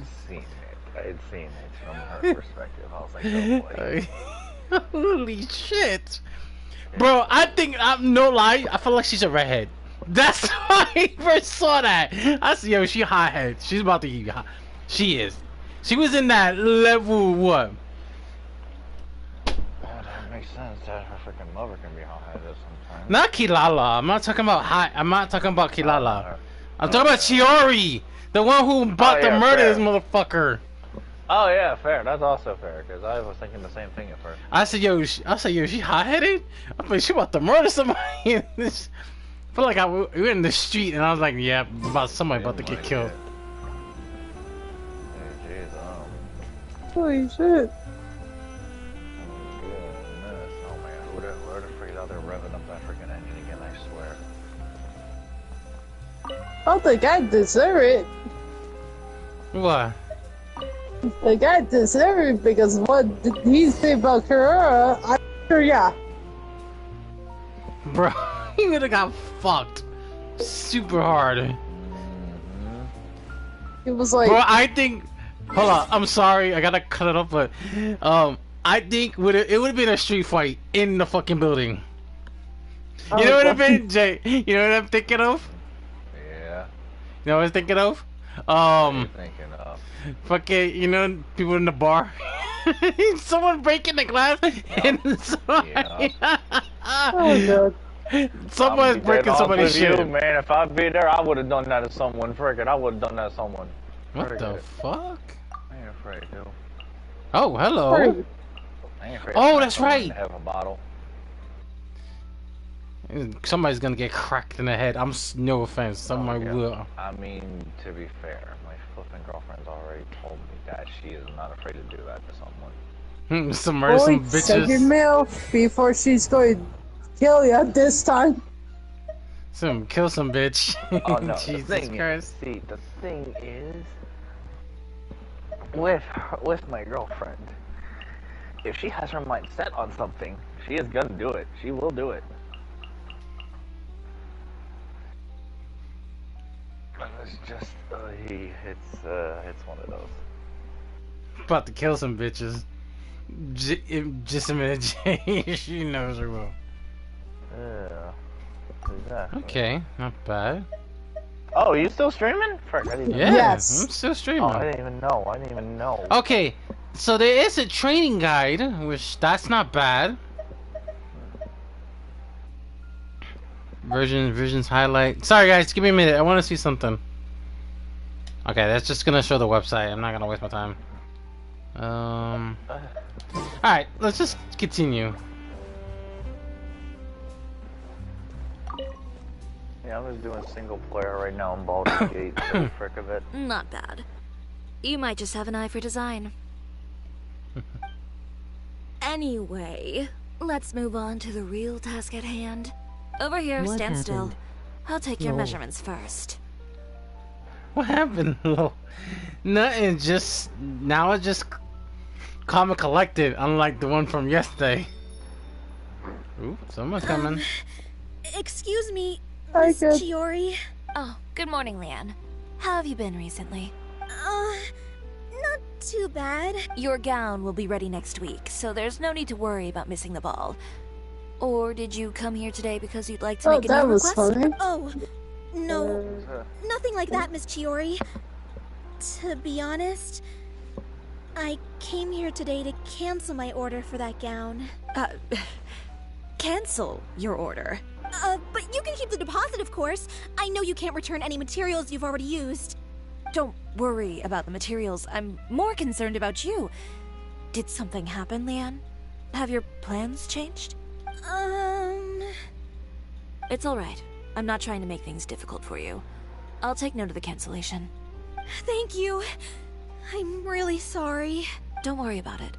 I'd seen it from her perspective. I was like, oh boy. Holy shit, bro! I'm no lie. I feel like she's a redhead. That's why I first saw that. I see, yo, she hothead. She's about to get hot. She is. She was in that level what? That makes sense. That her freaking mother can be hot-headed sometimes. Not Kilala. I'm not talking about hot. I'm not talking about Kilala. I'm talking about Chiori, the one who bought yeah, the murder fair. this motherfucker. Oh yeah, fair. That's also fair because I was thinking the same thing at first. I said, yo, she hot-headed? I thought she about to murder somebody. I feel like we were in the street, and I was like, yeah, somebody about to get killed. Hey, jeez, Holy shit. Goodness. Oh man, where the freak out there revving up that freaking engine again, I swear. Oh, the guy deserve it. What? The guy deserve it because what did he say about Karura? I'm sure, yeah. Bro, he would have got fucked super hard. It was like... Bro, I think... Hold on, I'm sorry, I gotta cut it off, but... I think it would have been a street fight in the fucking building. You know what I've been, Jay? You know what I'm thinking of? Yeah. You know what I'm thinking of? What are you thinking of? Fucking, you know, people in the bar. Someone breaking the glass and oh god. Someone's breaking somebody's shit. You, man, if I'd be there, I would have done that to someone. Frickin', I would have done that to someone. What the fuck? I ain't afraid, dude. Oh, hello. I ain't afraid. Oh, that's right. Have a bottle. Somebody's gonna get cracked in the head. No offense. Somebody will. I mean, to be fair, my flipping girlfriend's already told me that she is not afraid to do that to someone. Some murder, some bitches. Suck your milk before she's going to kill you this time. Kill some bitch. Oh no, Jesus the thing Christ. Is, see, the thing is, with my girlfriend, if she has her mind set on something, she is gonna do it. She will do it. It's just, it's one of those. About to kill some bitches. Just a minute, Jay. She knows her well. Yeah. Exactly. Okay, not bad. Oh, are you still streaming? Frick, I didn't even Yeah, know. Yes. I'm still streaming. Oh, I didn't even know. I didn't even know. Okay, so there is a training guide, which that's not bad. Versions highlight. Sorry guys, give me a minute. I want to see something. Okay, that's just gonna show the website. I'm not gonna waste my time. Alright, let's just continue. Yeah, I'm just doing single player right now in Baldur's Gate for the frick of it. Not bad. You might just have an eye for design. Anyway, let's move on to the real task at hand. Over here, What stand still. happened? I'll take your No. measurements first. What happened? Nothing. Now it's just calm and collected, unlike the one from yesterday. Ooh, someone's coming. Excuse me, Hi, Miss good. Chiori. Oh, good morning, Leanne. How have you been recently? Not too bad. Your gown will be ready next week, so there's no need to worry about missing the ball. Or did you come here today because you'd like to Oh, make a that new was request? funny. Oh, no, nothing like that, Miss Chiori. To be honest, I came here today to cancel my order for that gown. Cancel your order. But you can keep the deposit, of course. I know you can't return any materials you've already used. Don't worry about the materials. I'm more concerned about you. Did something happen, Leanne? Have your plans changed? It's alright. I'm not trying to make things difficult for you. I'll take note of the cancellation. Thank you. I'm really sorry. Don't worry about it.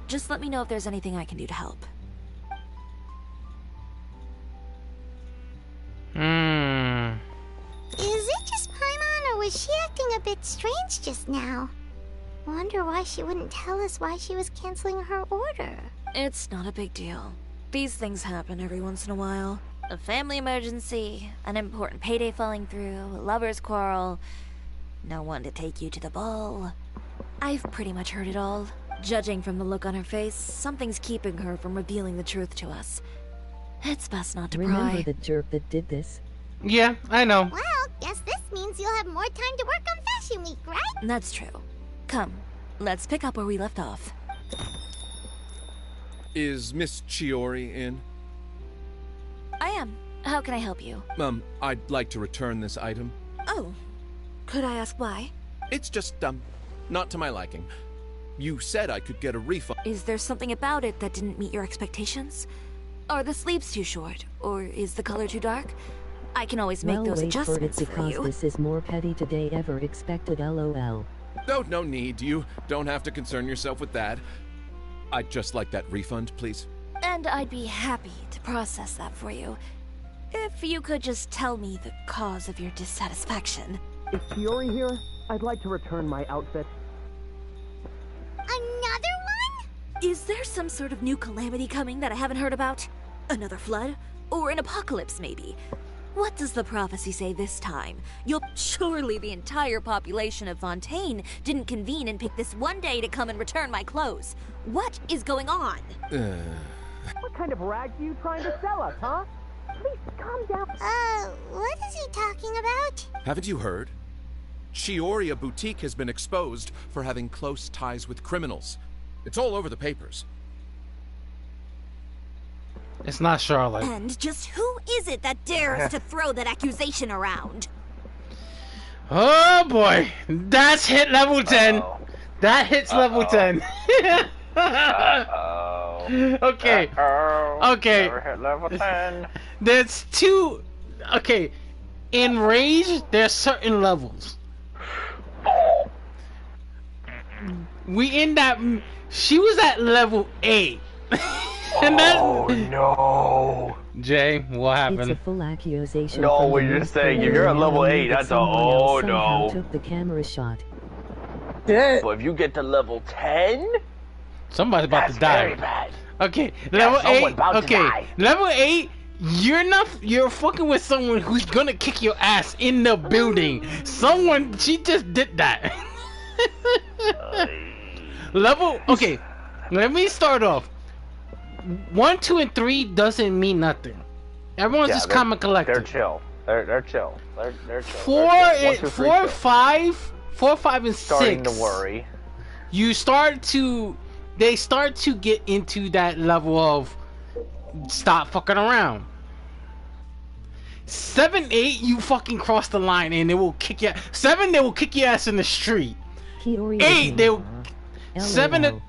Just let me know if there's anything I can do to help. Is it just Paimon, or was she acting a bit strange just now? Wonder why she wouldn't tell us why she was canceling her order. It's not a big deal. These things happen every once in a while. A family emergency, an important payday falling through, a lover's quarrel, no one to take you to the ball. I've pretty much heard it all. Judging from the look on her face, something's keeping her from revealing the truth to us. It's best not to Remember pry. the jerk that did this? Yeah, I know. Well, guess this means you'll have more time to work on Fashion Week, right? That's true. Come, let's pick up where we left off. Is Miss Chiori in? I am. How can I help you? I'd like to return this item. Oh, could I ask why? It's just, not to my liking. You said I could get a refund. Is there something about it that didn't meet your expectations? Are the sleeves too short? Or is the color too dark? I can always make Well, those wait for it adjustments for because you. this is more petty today ever expected, lol. No need. You don't have to concern yourself with that. I'd just like that refund, please. And I'd be happy to process that for you. If you could just tell me the cause of your dissatisfaction. Is Chiori here? I'd like to return my outfit. Another one? Is there some sort of new calamity coming that I haven't heard about? Another flood? Or an apocalypse, maybe? What does the prophecy say this time? Surely the entire population of Fontaine didn't convene and pick this one day to come and return my clothes. What is going on? What kind of rags are you trying to sell us, huh? Please calm down. What is he talking about? Haven't you heard? Chiori Boutique has been exposed for having close ties with criminals. It's all over the papers. It's not Charlotte. And just who is it that dares to throw that accusation around? Oh boy, that's hit level 10. That hits level 10. Okay. Okay. Never hit level 10. There's two. Okay. In Rage, there's certain levels. We in that. She was at level 8. And no. Jay, what happened? It's a full accusation. No, from we're the just saying, if newspaper you're at level that 8, that's a someone oh else somehow no. took the camera shot. Yeah. But if you get to level 10, Somebody's about that's to die. very bad. Okay, Yeah, level someone 8. about to Okay, die. level 8. You're fucking with someone who's gonna kick your ass in the building. Someone, she just did that. Level, okay. Let me start off. 1, 2, and 3 doesn't mean nothing. Everyone's Yeah, just they're- common collective. They're chill. They're chill. They're chill. 4, They're chill. 1, 2, 3, 4, chill. 5, 4, 5, and 6. Starting to worry. You start to, they start to get into that level of stop fucking around. 7, 8, you fucking cross the line and they will kick your 7. They will kick your ass in the street. Chiori 8, they will. LOL. 7.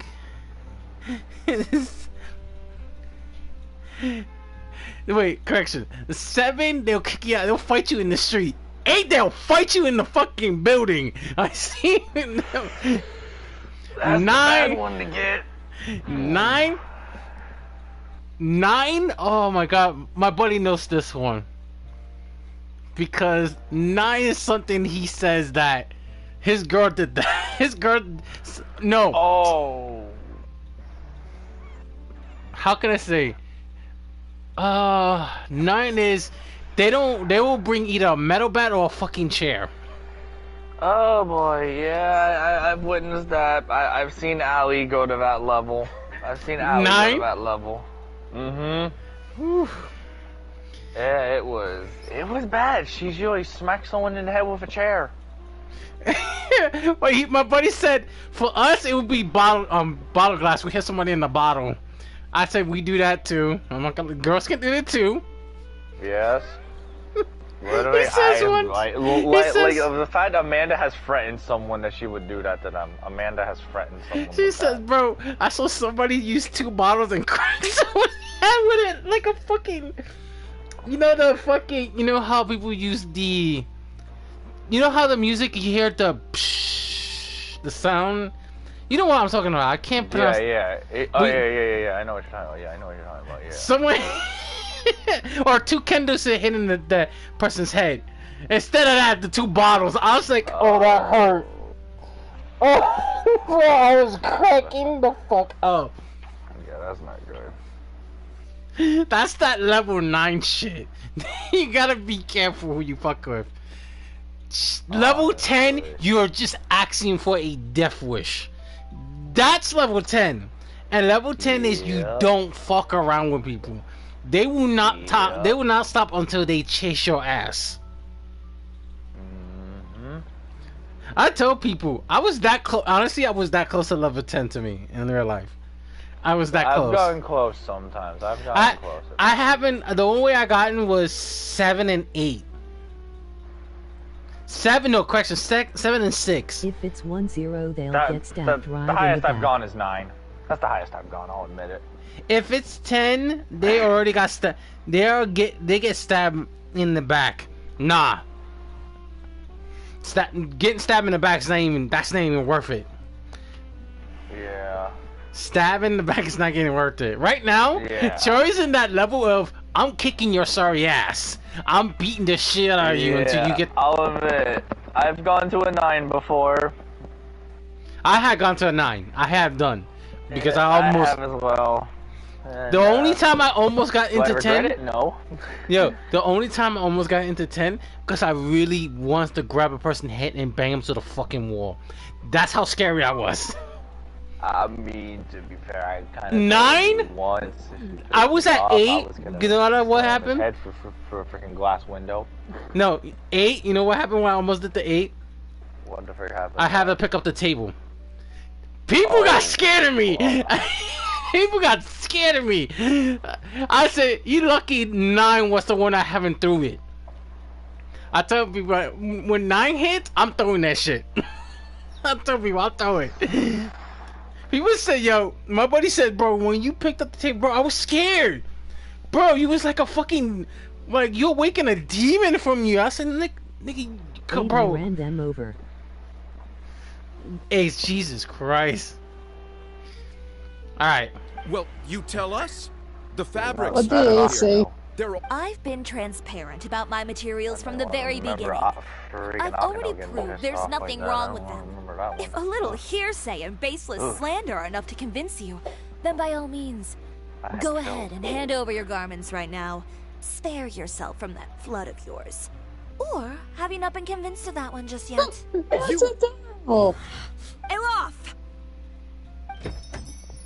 Wait, correction. 7, they'll kick you out. They'll fight you in the street. 8, they'll fight you in the fucking building. I see. That's 9, a bad one to get. 9. Oh my god, my buddy knows this one. Because 9 is something he says that his girl did that. His girl. No. Oh. How can I say? 9 is they will bring either a metal bat or a fucking chair. Oh boy, yeah, I've witnessed that. I've seen Ali go to that level. I've seen Ali go 9? to that level. Mm-hmm. Whew. Yeah, it was bad. She usually smacked someone in the head with a chair. Well, my buddy said for us it would be bottle glass. We hit somebody in the bottle. I said we do that too. I'm not gonna. Girls can do it too. Yes. Literally, He says once- like says- the fact that Amanda has threatened someone that she would do that to them. Amanda has threatened someone. She with says, that. "Bro, I saw somebody use 2 bottles and crack someone's head with it like a fucking." You know the fucking. You know how people use the. You know how the music you hear the psh, the sound. You know what I'm talking about. I can't pronounce. Yeah. Yeah. I know what you're talking about. Yeah, I know what you're talking about. Yeah. Someone or 2 candles hitting the person's head. Instead of that, the 2 bottles. I was like, oh, that hurt. Oh, bro, I was cracking the fuck up. Yeah, that's not good. That's that level 9 shit. You gotta be careful who you fuck with. Level 10, good. you're just asking for a death wish. That's level 10. And level 10 is you Yep. don't fuck around with people. They will not top. Yep. They will not stop until they chase your ass. Mm-hmm. I tell people I was that close. Honestly, I was that close to level 10 to me in real life. I was that I've close. gotten close sometimes. I've gotten close. I haven't. The only way I gotten was 7 and 8. 7, no, correction, 7 and 6. If it's 1-0, they'll That, get stabbed right the in highest the I've back. gone is 9. That's the highest I've gone. I'll admit it. If it's 10, they already got stabbed. They get stabbed in the back. Nah. Getting stabbed in the back is not even worth it. Yeah. Stabbing in the back is not getting worth it. Right now, Yeah. Chiori's in that level of I'm kicking your sorry ass. I'm beating the shit out of you until you get. I'll admit, I've gone to a 9 before. I had gone to a 9. I have done because I almost. have as well. And, The only time I almost got do I into regret 10. it? No. Yo, the only time I almost got into 10 because I really wanted to grab a person's head and bang him to the fucking wall. That's how scary I was. I mean, to be fair, I kind of 9? once. I was at 8. You know what happened? Head for a freaking glass window. No, 8. You know what happened when I almost did the 8? What the frick happened? I had to pick up the table. People got scared of me. People got scared of me. I said, "You lucky 9 was the one I haven't threw it." I tell people when 9 hits, I'm throwing that shit. I tell people I'll throw it. People say, "Yo," my buddy said, "Bro, when you picked up the table, bro, I was scared, bro. You was like a fucking like you're waking a demon from you." I said, "Nigga, come, bro." Ran them over. Hey, Jesus Christ. Alright. Well, you tell us. The fabrics. What did he say? They're all... I've been transparent about my materials from the very beginning. I've already proved there's nothing wrong with them. If a little hearsay and baseless slander are enough to convince you, then by all means, go ahead and hand over your garments right now. Spare yourself from that flood of yours. Or have you not been convinced of that one just yet? That's adorable. Elof!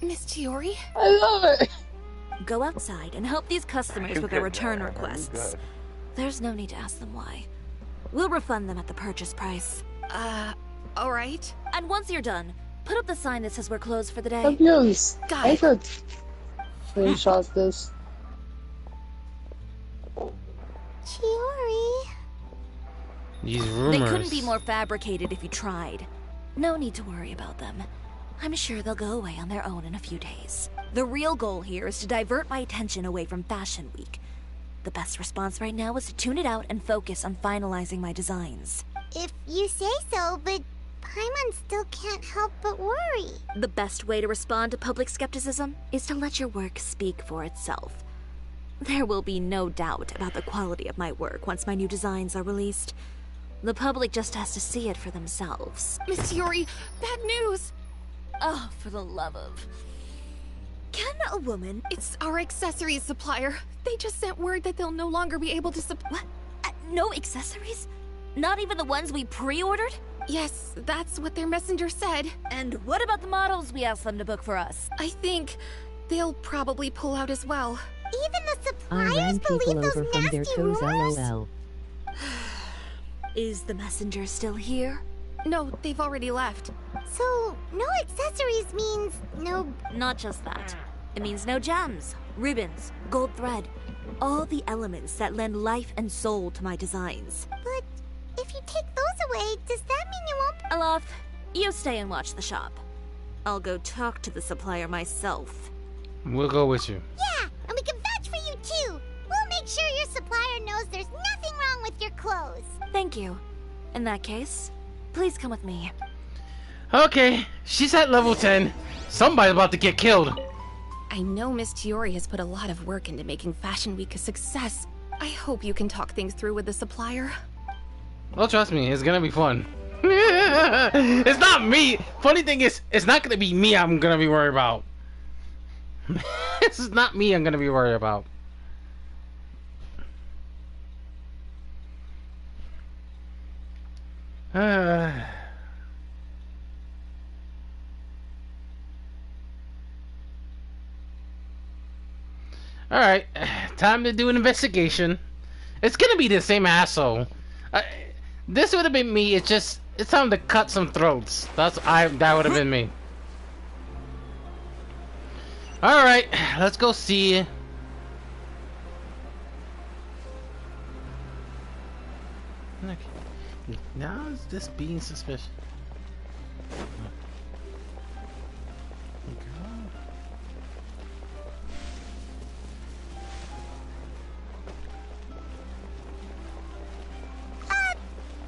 Miss Chiori? I love it. Go outside and help these customers with their return requests. Good. There's no need to ask them why. We'll refund them at the purchase price. Alright. And once you're done, put up the sign that says we're closed for the day. Abuse. Got I it. should screenshot this. Chiori. These They rumors. couldn't be more fabricated if you tried. No need to worry about them. I'm sure they'll go away on their own in a few days. The real goal here is to divert my attention away from Fashion Week. The best response right now is to tune it out and focus on finalizing my designs. If you say so, but Paimon still can't help but worry. The best way to respond to public skepticism is to let your work speak for itself. There will be no doubt about the quality of my work once my new designs are released. The public just has to see it for themselves. Miss Chiori, bad news! Oh, for the love of... Can a woman... It's our accessories supplier. They just sent word that they'll no longer be able to What? No accessories? Not even the ones we pre-ordered? Yes, that's what their messenger said. And what about the models we asked them to book for us? I think they'll probably pull out as well. Even the I suppliers ran people believe those over from their nasty toes, rumors. lol. Is the messenger still here? No, they've already left. So, no accessories means no... Not just that. It means no gems, ribbons, gold thread. All the elements that lend life and soul to my designs. But if you take those away, does that mean you won't... Alaf, you stay and watch the shop. I'll go talk to the supplier myself. We'll go with you. Yeah, and we can vouch for you too. We'll make sure your supplier knows there's nothing wrong with your clothes. Thank you. In that case, please come with me. Okay, she's at level 10. Somebody's about to get killed. I know Miss Chiori has put a lot of work into making Fashion Week a success. I hope you can talk things through with the supplier. Well, trust me, it's gonna be fun. It's not me. Funny thing is, it's not gonna be me I'm gonna be worried about. This is not me I'm gonna be worried about. Alright, time to do an investigation. It's gonna be the same asshole. This would have been me. It's time to cut some throats. That would have been me. Alright, let's go see. Okay. Now is this being suspicious?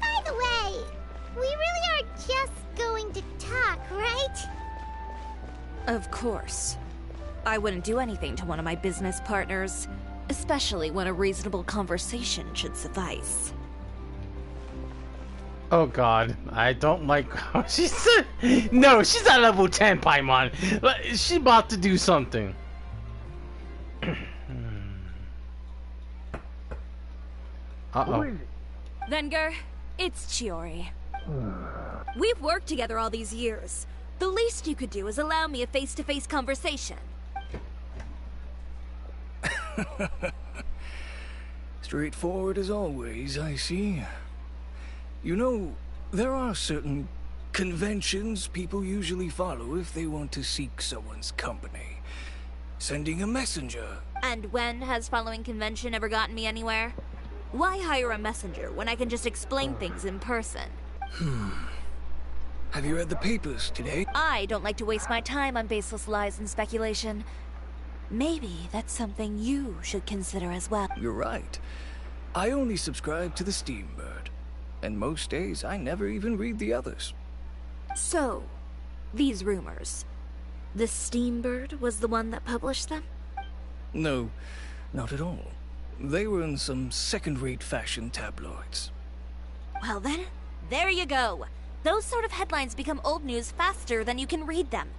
By the way, we really are just going to talk, right? Of course. I wouldn't do anything to one of my business partners, especially when a reasonable conversation should suffice. Oh god, I don't like how she said. No, she's at level 10, Paimon. She's about to do something. Uh-oh. Venger, it's Chiori. We've worked together all these years. The least you could do is allow me a face-to-face conversation. Straightforward as always, I see. You know, there are certain conventions people usually follow if they want to seek someone's company. Sending a messenger. And when has following convention ever gotten me anywhere? Why hire a messenger when I can just explain things in person? Have you read the papers today? I don't like to waste my time on baseless lies and speculation. Maybe that's something you should consider as well. You're right. I only subscribe to the Steambird. And most days, I never even read the others. So, these rumors. The Steambird was the one that published them? No, not at all. They were in some second-rate fashion tabloids. Well then, there you go. Those sort of headlines become old news faster than you can read them.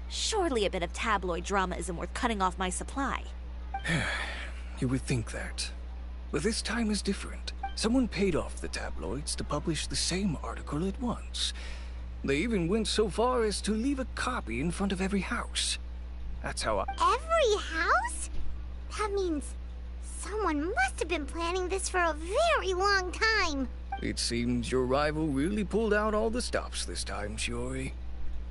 Surely a bit of tabloid drama isn't worth cutting off my supply. You would think that. But this time is different. Someone paid off the tabloids to publish the same article at once. They even went so far as to leave a copy in front of every house. That's how Every house? That means someone must have been planning this for a very long time. It seems your rival really pulled out all the stops this time, Chiori.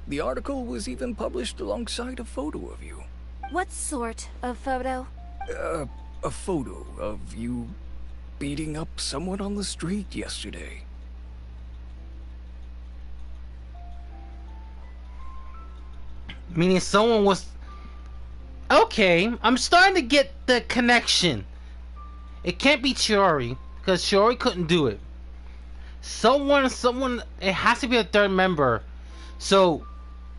The article was even published alongside a photo of you. What sort of photo? A photo of you beating up someone on the street yesterday. Meaning someone was... Okay, I'm starting to get the connection. It can't be Chiori, because Chiori couldn't do it. Someone, it has to be a third member. So,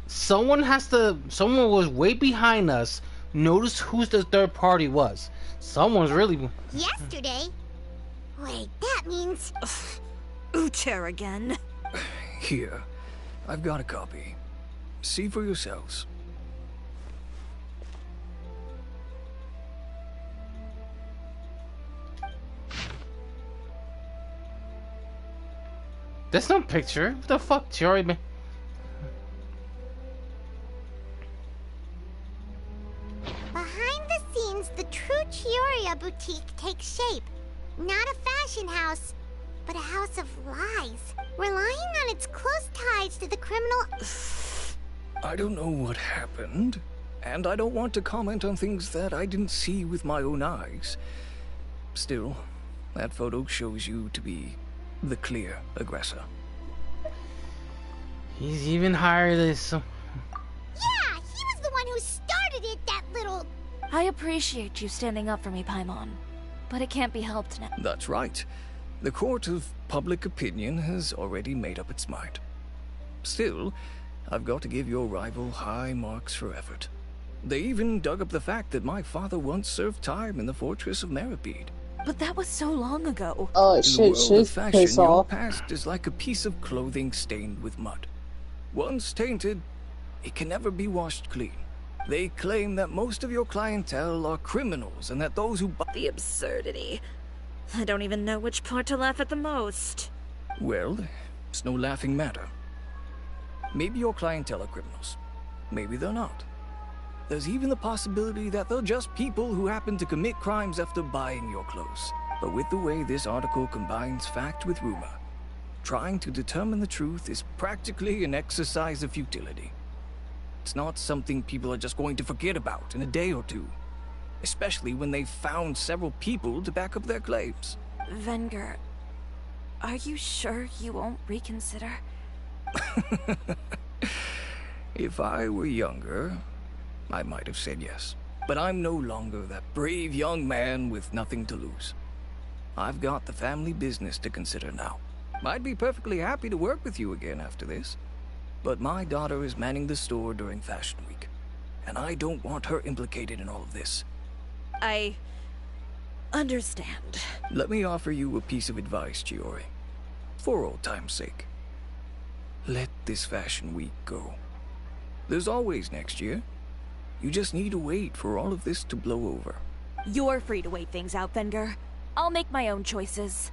someone was way behind us. Notice who's the third party was. Someone's really... Yesterday? Wait, that means... Uter again. Here, I've got a copy. See for yourselves. There's no picture. What the fuck, Chiori, man? Behind the scenes, the true Chiori boutique takes shape. Not a fashion house, but a house of lies, relying on its close ties to the criminal... I don't know what happened, and I don't want to comment on things that I didn't see with my own eyes. Still, that photo shows you to be the clear aggressor. He's even higher than some... Yeah, he was the one who started it, that little... I appreciate you standing up for me, Paimon, but it can't be helped now. That's right. The court of public opinion has already made up its mind. Still, I've got to give your rival high marks for effort. They even dug up the fact that my father once served time in the fortress of Meripede. But that was so long ago. Oh In the shit, world of she's fashion, pissed your off. past is like a piece of clothing stained with mud. Once tainted, it can never be washed clean. They claim that most of your clientele are criminals and that those who buy... The absurdity. I don't even know which part to laugh at the most. Well, it's no laughing matter. Maybe your clientele are criminals. Maybe they're not. There's even the possibility that they're just people who happen to commit crimes after buying your clothes. But with the way this article combines fact with rumor, trying to determine the truth is practically an exercise of futility. It's not something people are just going to forget about in a day or two, especially when they've found several people to back up their claims. Venger, Are you sure you won't reconsider? If I were younger, I might have said yes. But I'm no longer that brave young man with nothing to lose. I've got the family business to consider now. I'd be perfectly happy to work with you again after this. But my daughter is manning the store during Fashion Week, and I don't want her implicated in all of this. I understand. Let me offer you a piece of advice, Chiori. For old time's sake. Let this Fashion Week go. There's always next year. You just need to wait for all of this to blow over. You're free to wait things out, Venger. I'll make my own choices.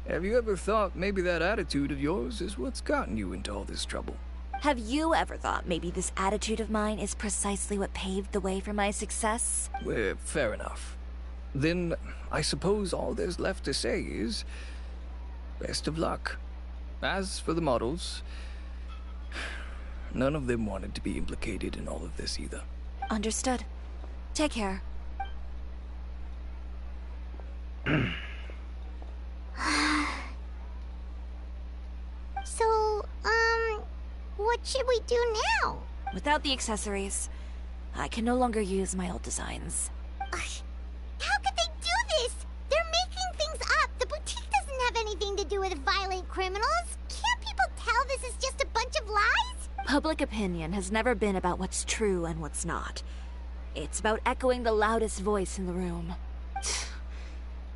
Have you ever thought maybe that attitude of yours is what's gotten you into all this trouble? Have you ever thought maybe this attitude of mine is precisely what paved the way for my success? Well, fair enough. Then, I suppose all there's left to say is... best of luck. As for the models... none of them wanted to be implicated in all of this either. Understood. Take care. So, what should we do now? Without the accessories, I can no longer use my old designs. How could they do this? They're making things up. The boutique doesn't have anything to do with violent criminals. Can't people tell this is just a bunch of lies? Public opinion has never been about what's true and what's not. It's about echoing the loudest voice in the room.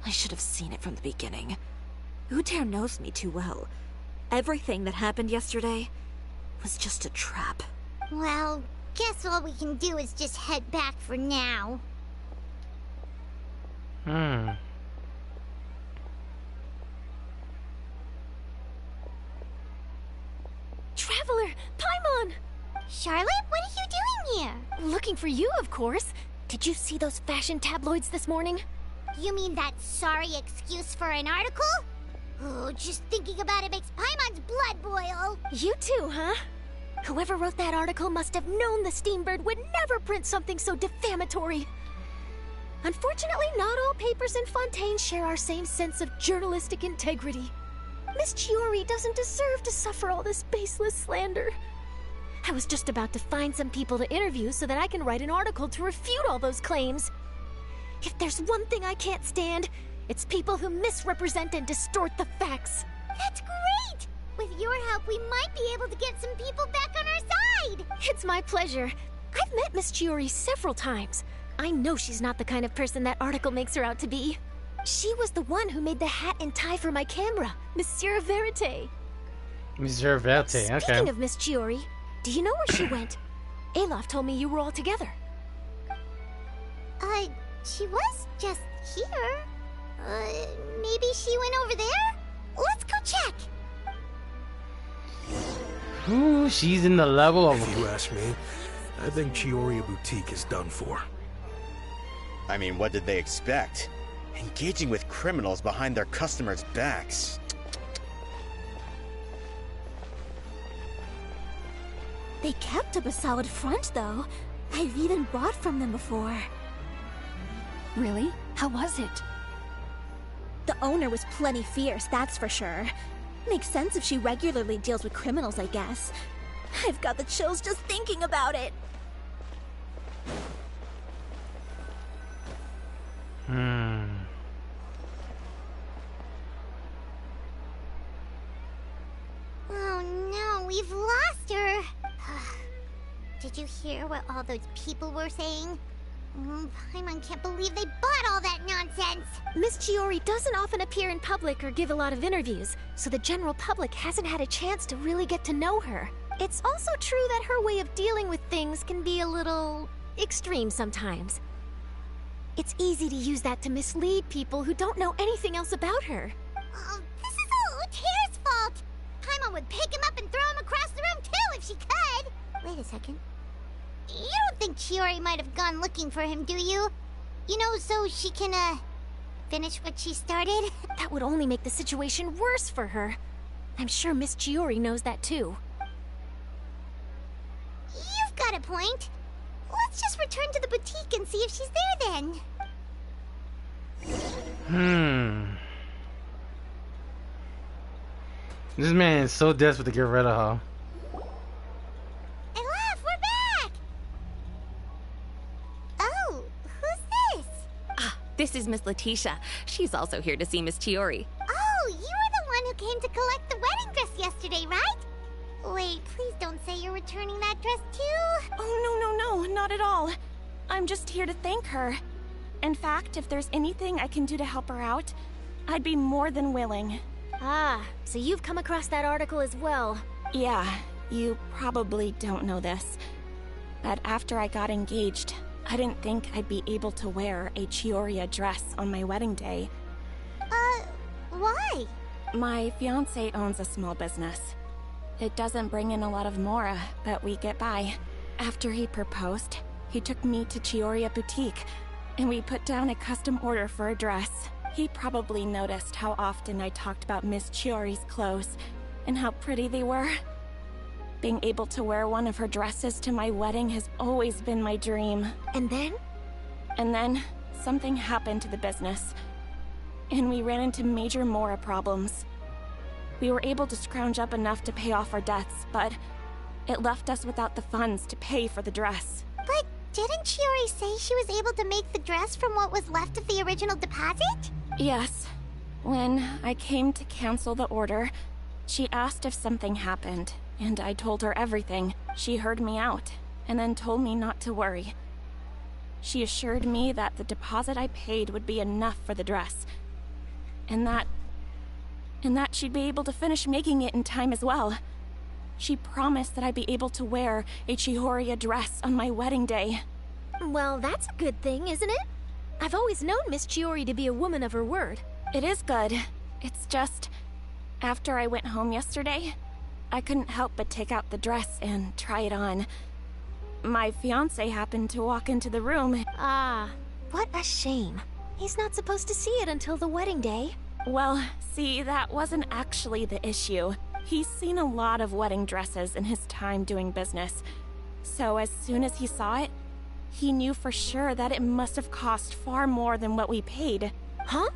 I should have seen it from the beginning. Uter knows me too well. Everything that happened yesterday was just a trap. Well, guess all we can do is just head back for now. Traveler! Paimon! Charlotte, what are you doing here? Looking for you, of course. Did you see those fashion tabloids this morning? You mean that sorry excuse for an article? Oh, just thinking about it makes Paimon's blood boil. You too, huh? Whoever wrote that article must have known the Steambird would never print something so defamatory. Unfortunately, not all papers in Fontaine share our same sense of journalistic integrity. Miss Chiori doesn't deserve to suffer all this baseless slander. I was just about to find some people to interview so that I can write an article to refute all those claims. If there's one thing I can't stand, it's people who misrepresent and distort the facts. That's great! With your help, we might be able to get some people back on our side! It's my pleasure. I've met Miss Chiori several times. I know she's not the kind of person that article makes her out to be. She was the one who made the hat and tie for my camera, Monsieur Verite. Monsieur Verite, okay. Speaking of Miss Chiori, do you know where she went? Alof told me you were all together. She was just here. Maybe she went over there? Let's go check! Ooh, she's in the level of... If you ask me, I think Chiori Boutique is done for. I mean, what did they expect? Engaging with criminals behind their customers' backs. They kept up a solid front, though. I've even bought from them before. Really? How was it? The owner was plenty fierce, that's for sure. Makes sense if she regularly deals with criminals, I guess. I've got the chills just thinking about it. Oh no, we've lost her. Did you hear what all those people were saying? Paimon can't believe they bought all that nonsense! Miss Chiori doesn't often appear in public or give a lot of interviews, so the general public hasn't had a chance to really get to know her. It's also true that her way of dealing with things can be a little... extreme sometimes. It's easy to use that to mislead people who don't know anything else about her. This is all Uter's fault! Paimon would pick him up and throw him across the room too if she could! Wait a second. You don't think Chiori might have gone looking for him, do you? You know, so she can, finish what she started? That would only make the situation worse for her. I'm sure Miss Chiori knows that too. You've got a point. Let's just return to the boutique and see if she's there then. This man is so desperate to get rid of her. Olaf, we're back! Oh, who's this? Ah, this is Miss Letitia. She's also here to see Miss Chiori. Oh, you were the one who came to collect the wedding dress yesterday, right? Wait, please don't say you're returning that dress too. Oh, no, not at all. I'm just here to thank her. In fact, if there's anything I can do to help her out, I'd be more than willing. Ah, so you've come across that article as well. Yeah, you probably don't know this, but after I got engaged, I didn't think I'd be able to wear a Chiori dress on my wedding day. Why? My fiancé owns a small business. It doesn't bring in a lot of mora, but we get by. After he proposed, he took me to Chiori Boutique, and we put down a custom order for a dress. He probably noticed how often I talked about Miss Chiori's clothes, and how pretty they were. Being able to wear one of her dresses to my wedding has always been my dream. And then? And then, something happened to the business, and we ran into major mora problems. We were able to scrounge up enough to pay off our debts, but it left us without the funds to pay for the dress. But didn't Chiori say she was able to make the dress from what was left of the original deposit? Yes. When I came to cancel the order, she asked if something happened, and I told her everything. She heard me out, and then told me not to worry. She assured me that the deposit I paid would be enough for the dress, and that she'd be able to finish making it in time as well. She promised that I'd be able to wear a Chiori dress on my wedding day. Well, that's a good thing, isn't it? I've always known Miss Chiori to be a woman of her word. It is good. It's just, after I went home yesterday, I couldn't help but take out the dress and try it on. My fiancé happened to walk into the room. Ah, what a shame. He's not supposed to see it until the wedding day. Well, see, that wasn't actually the issue. He's seen a lot of wedding dresses in his time doing business. So as soon as he saw it, he knew for sure that it must have cost far more than what we paid. Huh?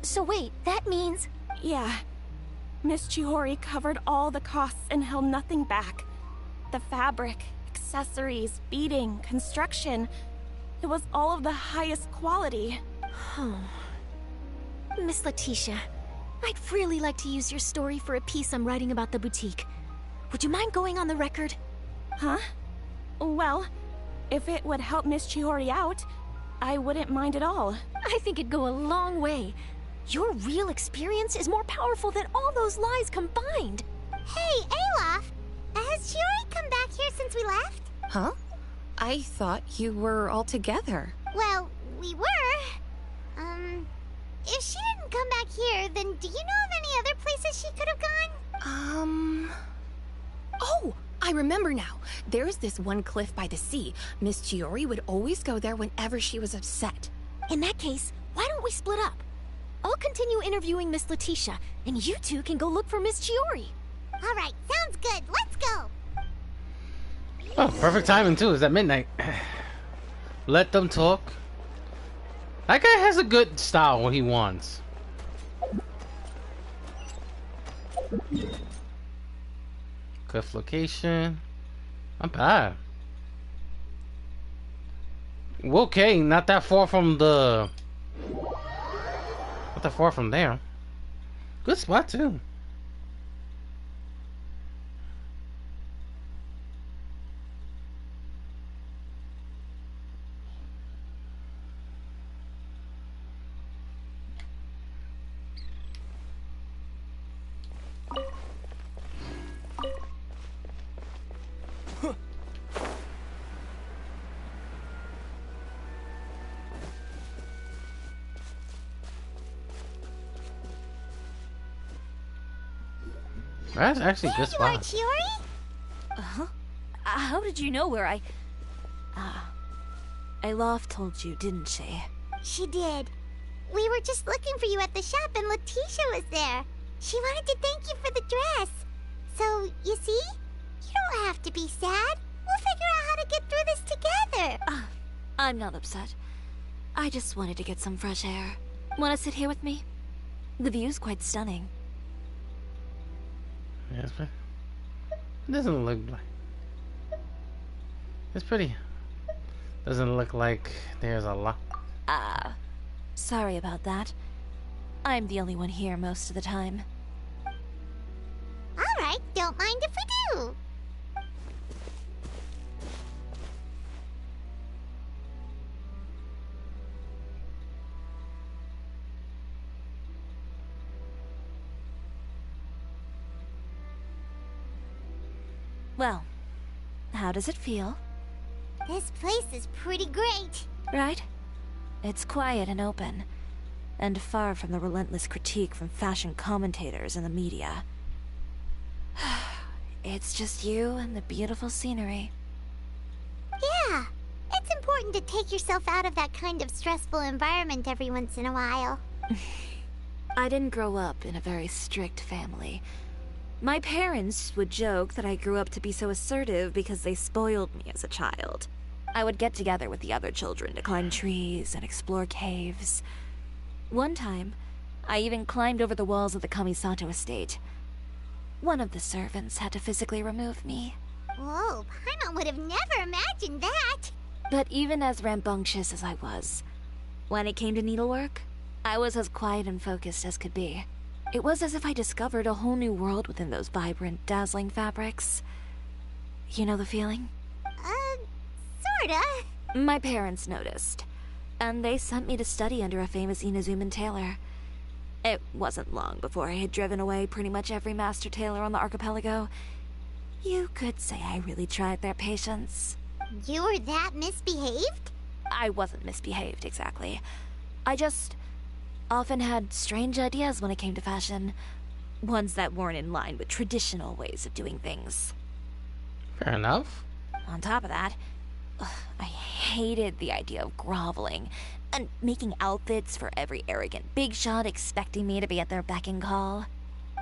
So wait, that means... Yeah. Miss Chiori covered all the costs and held nothing back. The fabric, accessories, beading, construction. It was all of the highest quality. Miss Letitia, I'd really like to use your story for a piece I'm writing about the boutique. Would you mind going on the record? Huh? Well, if it would help Miss Chiori out, I wouldn't mind at all. I think it'd go a long way. Your real experience is more powerful than all those lies combined. Hey, Olaf! Has Chiori come back here since we left? Huh? I thought you were all together. Well, we were. If she didn't come back here, then do you know of any other places she could have gone? Oh, I remember now. There's this one cliff by the sea. Miss Chiori would always go there whenever she was upset. In that case, why don't we split up? I'll continue interviewing Miss Letitia, and you two can go look for Miss Chiori. All right, sounds good. Let's go. Oh, perfect timing too. It's at midnight. Let them talk. That guy has a good style when he wants. Cliff location. Not bad. Okay, not that far from the... Not that far from there. Good spot too. That's actually a good spot. There you are, Chiori? Uh-huh. How did you know where I... Eilaf told you, didn't she? She did. We were just looking for you at the shop and Letitia was there. She wanted to thank you for the dress. So, you see? You don't have to be sad. We'll figure out how to get through this together. I'm not upset. I just wanted to get some fresh air. Want to sit here with me? The view's quite stunning. Yes, but it doesn't look like... It's pretty. Doesn't look like there's a lot. Sorry about that. I'm the only one here most of the time. Alright, don't mind if we do. Well, how does it feel? This place is pretty great. Right? It's quiet and open, and far from the relentless critique from fashion commentators and the media. It's just you and the beautiful scenery. Yeah, it's important to take yourself out of that kind of stressful environment every once in a while. I didn't grow up in a very strict family. My parents would joke that I grew up to be so assertive because they spoiled me as a child. I would get together with the other children to climb trees and explore caves. One time, I even climbed over the walls of the Kamisato estate. One of the servants had to physically remove me. Whoa, Paimon would have never imagined that! But even as rambunctious as I was, when it came to needlework, I was as quiet and focused as could be. It was as if I discovered a whole new world within those vibrant, dazzling fabrics. You know the feeling? Sorta. My parents noticed, and they sent me to study under a famous Inazuman tailor. It wasn't long before I had driven away pretty much every master tailor on the archipelago. You could say I really tried their patience. You were that misbehaved? I wasn't misbehaved, exactly. I just often had strange ideas when it came to fashion. Ones that weren't in line with traditional ways of doing things. Fair enough. On top of that, I hated the idea of groveling and making outfits for every arrogant big shot expecting me to be at their beck and call.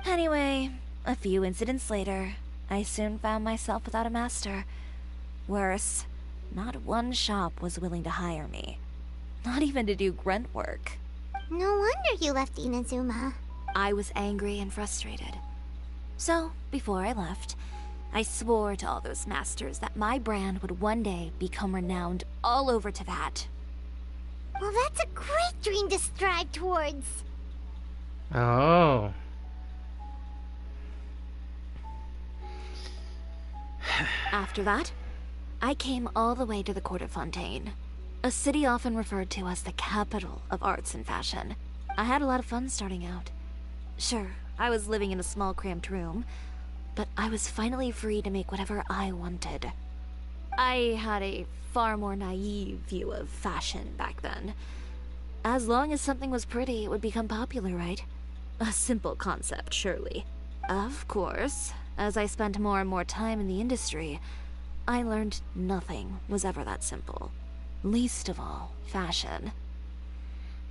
Anyway, a few incidents later, I soon found myself without a master. Worse, not one shop was willing to hire me. Not even to do grunt work. No wonder you left Inazuma. I was angry and frustrated. So, before I left, I swore to all those masters that my brand would one day become renowned all over Teyvat. Well, that's a great dream to strive towards. Oh. After that, I came all the way to the court of Fontaine, a city often referred to as the capital of arts and fashion. I had a lot of fun starting out. Sure, I was living in a small cramped room, but I was finally free to make whatever I wanted. I had a far more naive view of fashion back then. As long as something was pretty, it would become popular, right? A simple concept, surely. Of course, as I spent more and more time in the industry, I learned nothing was ever that simple. Least of all, fashion.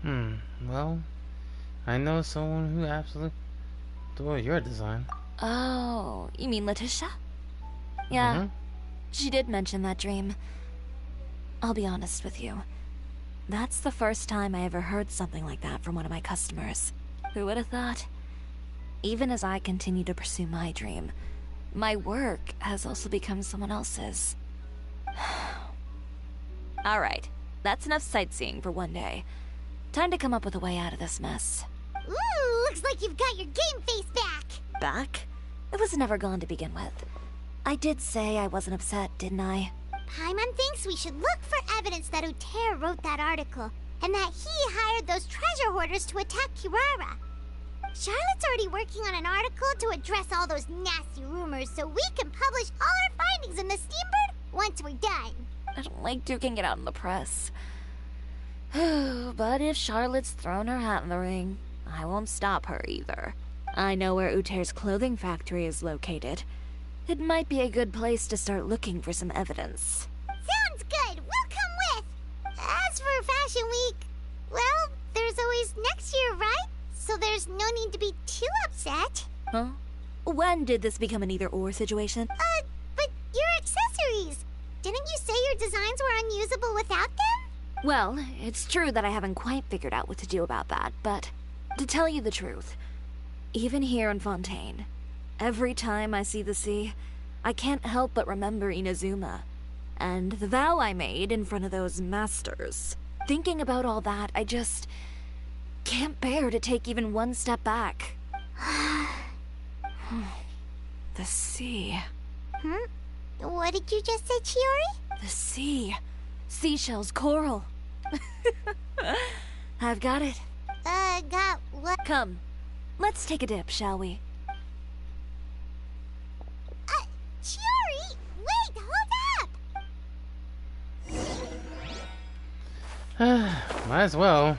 Well, I know someone who absolutely adores your design. Oh, you mean Letitia? Yeah, she did mention that dream. I'll be honest with you. That's the first time I ever heard something like that from one of my customers. Who would have thought? Even as I continue to pursue my dream, my work has also become someone else's. Alright, that's enough sightseeing for one day. Time to come up with a way out of this mess. Ooh, looks like you've got your game face back. Back? It was never gone to begin with. I did say I wasn't upset, didn't I? Paimon thinks we should look for evidence that Uter wrote that article, and that he hired those treasure hoarders to attack Kirara. Charlotte's already working on an article to address all those nasty rumors so we can publish all our findings in the Steambird once we're done. I don't like duking it out in the press. But if Charlotte's thrown her hat in the ring, I won't stop her either. I know where Uter's clothing factory is located. It might be a good place to start looking for some evidence. Sounds good. We'll come with. As for Fashion Week, well, there's always next year, right? So there's no need to be too upset. Huh? When did this become an either-or situation? But your accessories! Didn't you say your designs were unusable without them? Well, it's true that I haven't quite figured out what to do about that, but to tell you the truth, even here in Fontaine, Every time I see the sea, I can't help but remember Inazuma, and the vow I made in front of those masters. Thinking about all that, I just can't bear to take even one step back. The sea. What did you just say, Chiori? The sea. Seashells, coral. I've got it. Got what? Come, let's take a dip, shall we? Chiori! Wait, hold up! Might as well.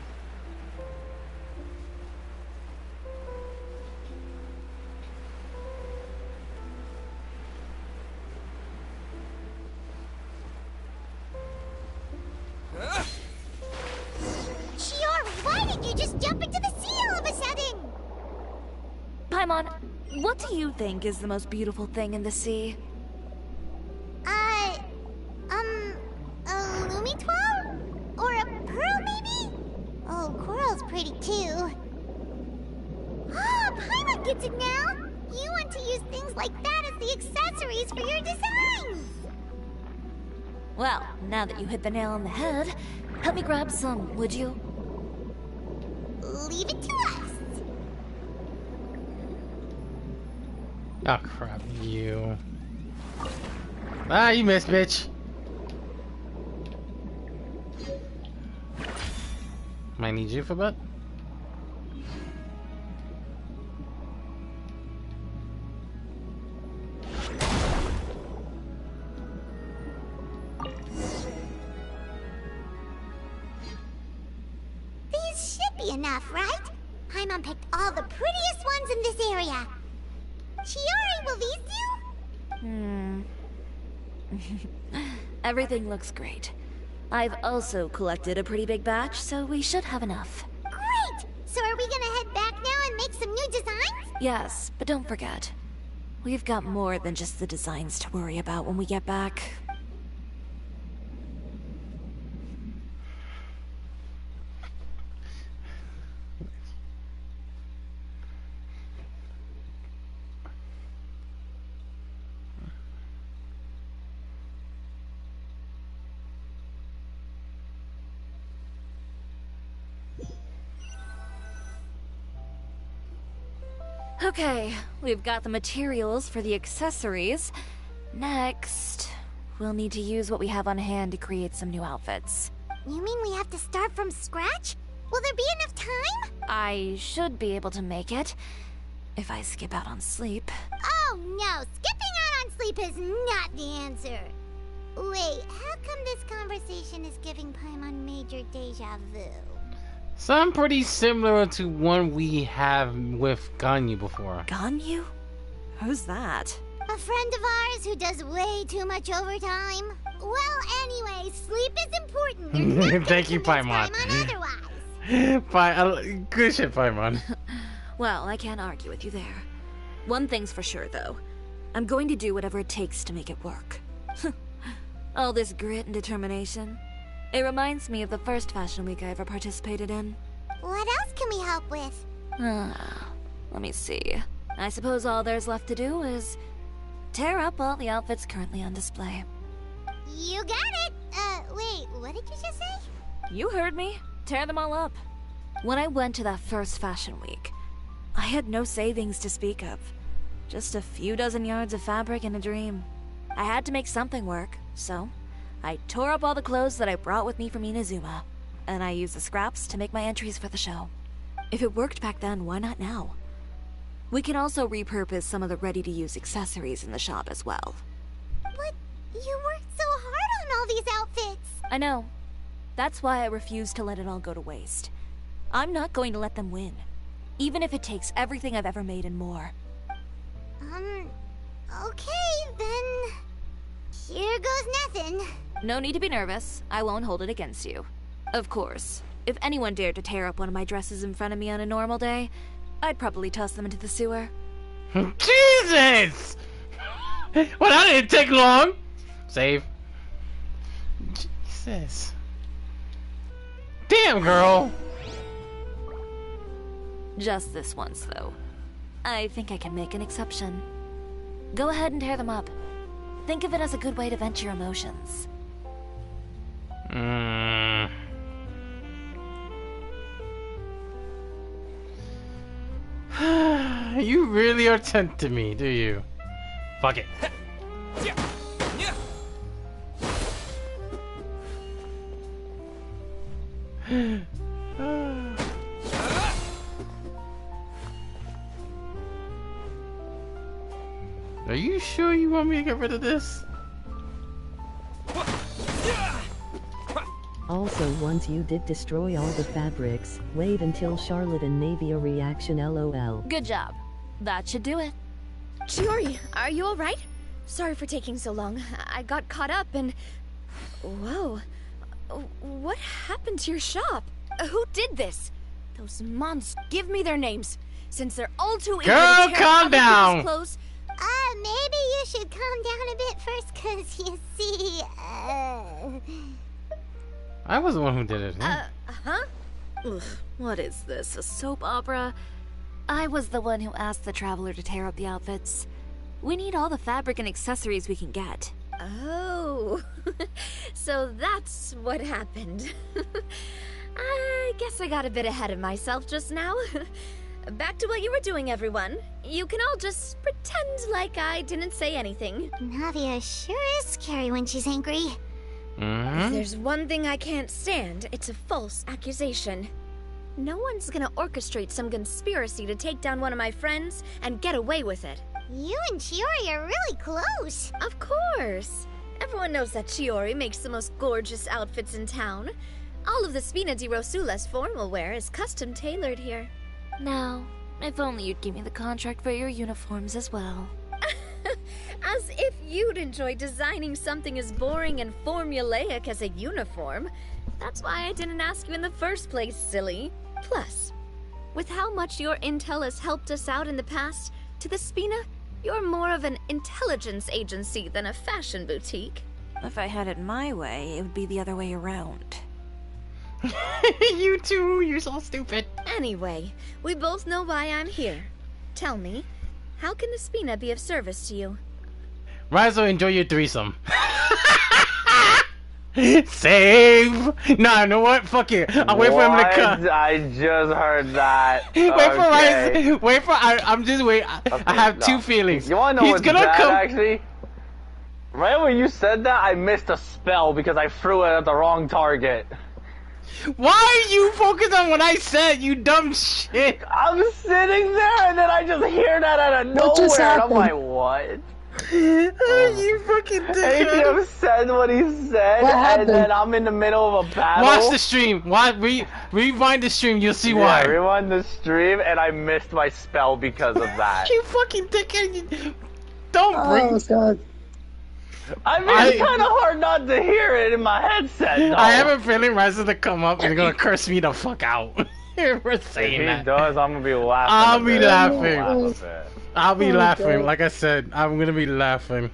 Chiori, why did you just jump into the sea all of a sudden? Paimon, what do you think is the most beautiful thing in the sea? A Lumitwell? Or a pearl, maybe? Oh, coral's pretty too. Ah, Paimon gets it now! You want to use things like that as the accessories for your designs! Well, now that you hit the nail on the head, help me grab some, would you? Leave it to us! Oh crap, you. Ah, you missed, bitch. Might need you for that. These should be enough, right? Paimon picked all the prettiest ones in this area. Chiori, will these do? Everything looks great. I've also collected a pretty big batch, so we should have enough. Great! So are we gonna head back now and make some new designs? Yes, but don't forget, we've got more than just the designs to worry about when we get back. Okay, we've got the materials for the accessories. Next, we'll need to use what we have on hand to create some new outfits. You mean we have to start from scratch? Will there be enough time? I should be able to make it, if I skip out on sleep. Oh no, skipping out on sleep is not the answer. Wait, how come this conversation is giving Paimon major deja vu? Some pretty similar to one we have with Ganyu before. Ganyu? Who's that? A friend of ours who does way too much overtime. Well, anyway, sleep is important. There's nothing Thank you, to convince Paimon. otherwise. Good shit, Paimon. Well, I can't argue with you there. One thing's for sure, though. I'm going to do whatever it takes to make it work. All this grit and determination. It reminds me of the first fashion week I ever participated in. What else can we help with? Let me see. I suppose all there's left to do is tear up all the outfits currently on display. You got it! Wait, what did you just say? You heard me. Tear them all up. When I went to that first fashion week, I had no savings to speak of. Just a few dozen yards of fabric and a dream. I had to make something work, so I tore up all the clothes that I brought with me from Inazuma, and I used the scraps to make my entries for the show. If it worked back then, why not now? We can also repurpose some of the ready-to-use accessories in the shop as well. But you worked so hard on all these outfits! I know. That's why I refuse to let it all go to waste. I'm not going to let them win, even if it takes everything I've ever made and more. Okay, then... Here goes nothing. No need to be nervous. I won't hold it against you. Of course, if anyone dared to tear up one of my dresses in front of me on a normal day, I'd probably toss them into the sewer. Jesus! Well, that didn't take long. Save. Jesus. Damn, girl. Just this once, though. I think I can make an exception. Go ahead and tear them up. Think of it as a good way to vent your emotions. You really are tempting me, do you? Fuck it. Are you sure you want me to get rid of this? Also, once you did destroy all the fabrics, wait until Charlotte and Navia reaction LOL. Good job. That should do it. Chiori, are you alright? Sorry for taking so long. I got caught up and... Whoa. What happened to your shop? Who did this? Those monsters. Give me their names. Since they're all too eager Girl, to tear calm other down. people's clothes. Maybe you should calm down a bit first, cause you see, I was the one who did it. Huh? Ugh, what is this, a soap opera? I was the one who asked the traveler to tear up the outfits. We need all the fabric and accessories we can get. Oh, so that's what happened. I guess I got a bit ahead of myself just now. Back to what you were doing, everyone. You can all just pretend like I didn't say anything. Navia sure is scary when she's angry. If there's one thing I can't stand, it's a false accusation. No one's gonna orchestrate some conspiracy to take down one of my friends and get away with it. You and Chiori are really close. Of course. Everyone knows that Chiori makes the most gorgeous outfits in town. All of the Spina di Rosula's formal wear is custom tailored here. Now, if only you'd give me the contract for your uniforms as well. As if you'd enjoy designing something as boring and formulaic as a uniform. That's why I didn't ask you in the first place, silly. Plus, with how much your intel has helped us out in the past, to the Spina, you're more of an intelligence agency than a fashion boutique. If I had it my way, it would be the other way around. You too, you're so stupid. Anyway, we both know why I'm here. Tell me, how can the Spina be of service to you? Rizzo, enjoy your threesome. Save! Nah, you know what? Fuck it. I'll wait for him to come. I just heard that. Wait for Rizzo. Wait for. I'm just wait. I have two feelings. You wanna know He's what's gonna bad, come. actually? Right when you said that, I missed a spell because I threw it at the wrong target. Why are you focused on what I said, you dumb shit? I'm sitting there and then I just hear that out of What just nowhere and I'm happened? like, what? You fucking ATM said what he said, and then I'm in the middle of a battle. Watch the stream. Rewind the stream. You'll see why. Yeah, rewind the stream, and I missed my spell because of that. You fucking dickhead. Don't bring. Oh god. I mean, it's kind of hard not to hear it in my headset, though. I have a feeling Rise to come up and gonna curse me the fuck out. We're saying if that. he does, I'm gonna be laughing. I'll be laughing. I'll be Oh, laughing. God. Like I said, I'm gonna be laughing.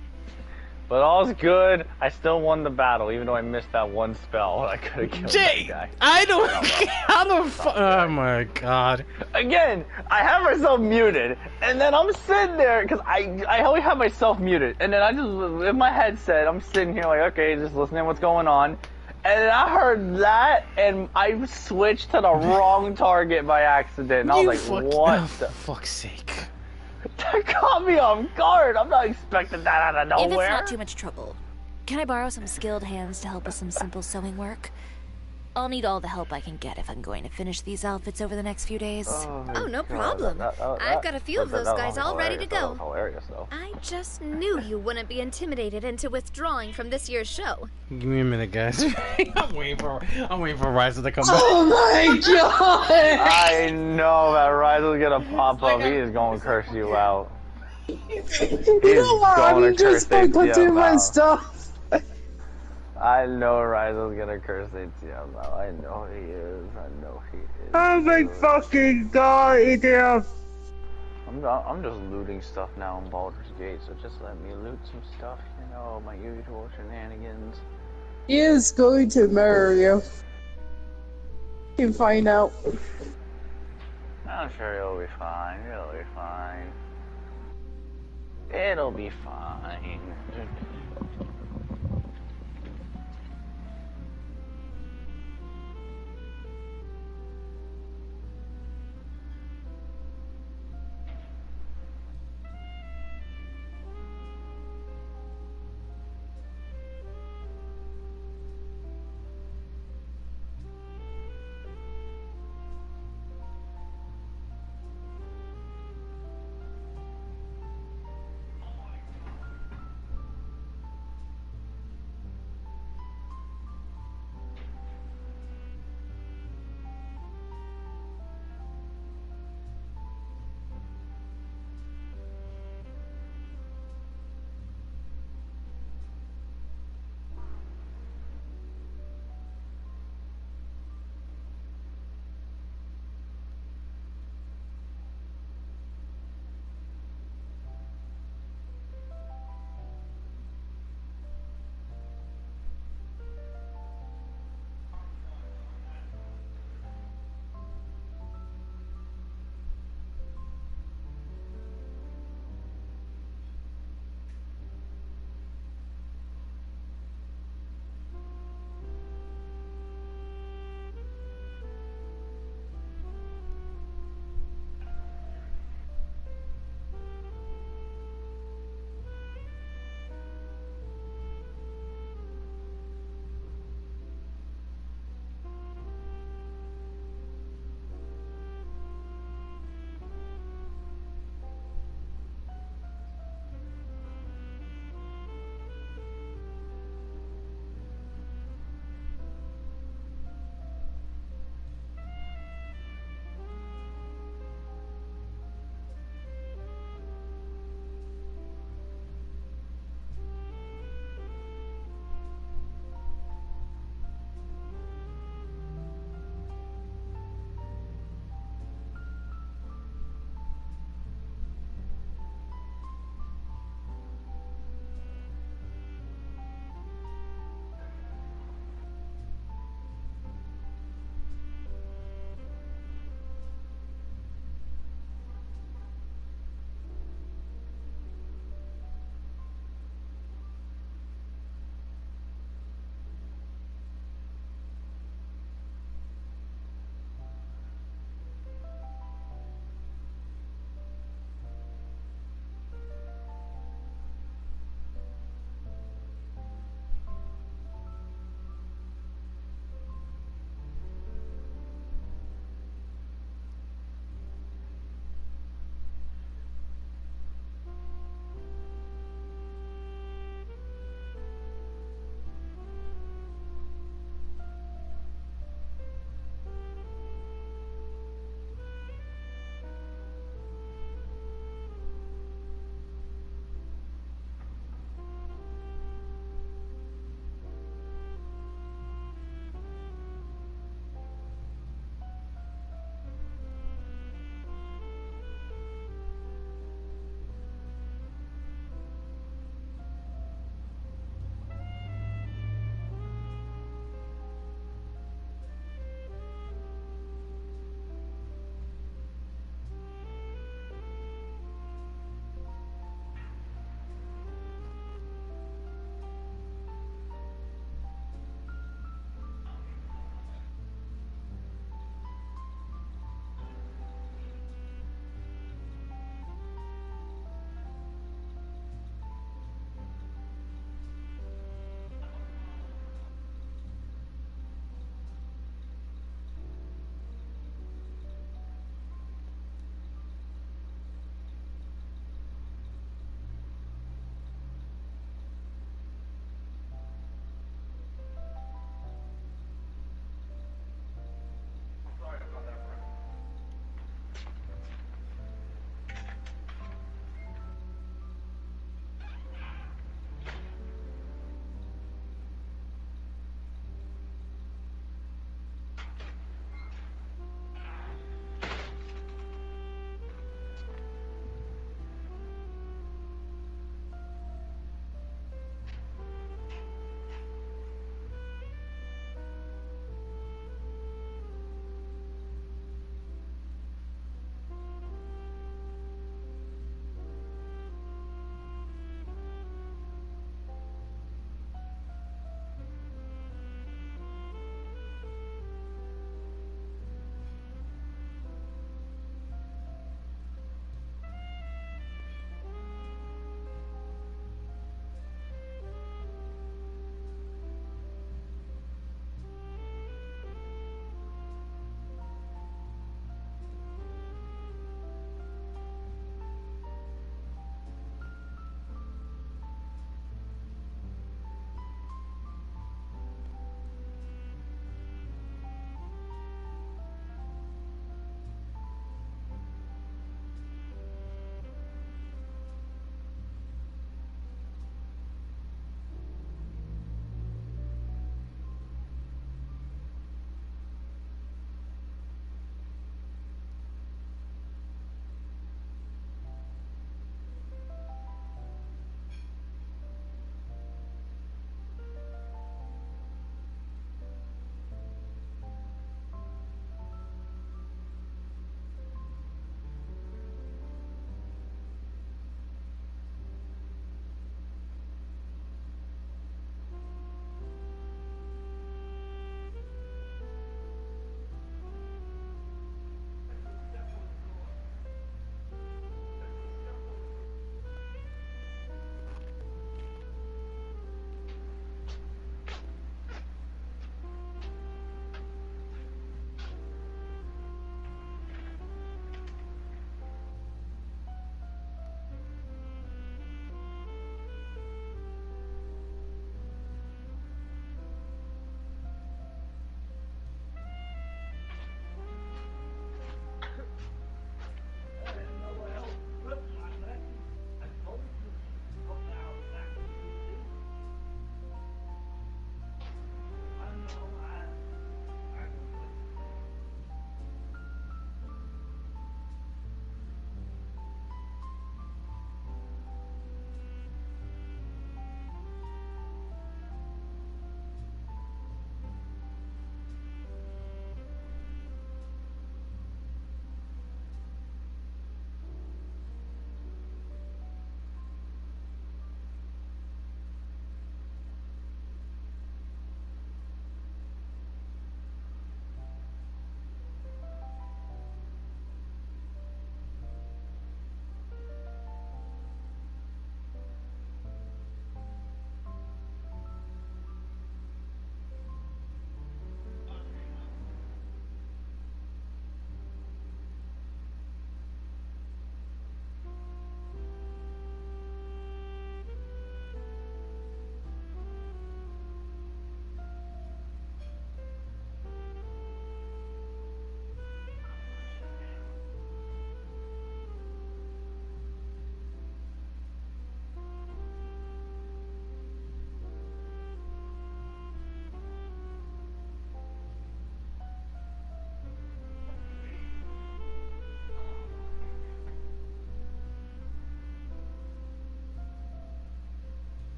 But all's good. I still won the battle, even though I missed that one spell. I could have killed Jay, that guy. I don't. How the fuck? Oh my god. Again, I have myself muted, and then I'm sitting there because I always have myself muted, and then I just in my headset I'm sitting here like, okay, just listening to what's going on, and then I heard that, and I switched to the wrong target by accident. And I was like, what the fuck's sake? That caught me off guard. I'm not expecting that out of If nowhere. it's not too much trouble, can I borrow some skilled hands to help with some simple sewing work? I'll need all the help I can get if I'm going to finish these outfits over the next few days. Oh, no problem. I've got a few of those guys all ready to go. Hilarious, though. I just knew you wouldn't be intimidated into withdrawing from this year's show. Give me a minute, guys. I'm waiting for Rise to come back. Oh my god! I know that Ryzel's gonna pop up. He is gonna curse you out. You know what? I'm just going to do my stuff. I know Ryzel's gonna curse ATM out. I know he is. I know he is. Oh my fucking god, ATM. I'm just looting stuff now in Baldur's Gate, so just let me loot some stuff, you know, my usual shenanigans. He is going to murder you. You can find out. I'm sure you'll be fine. You'll be fine. It'll be fine.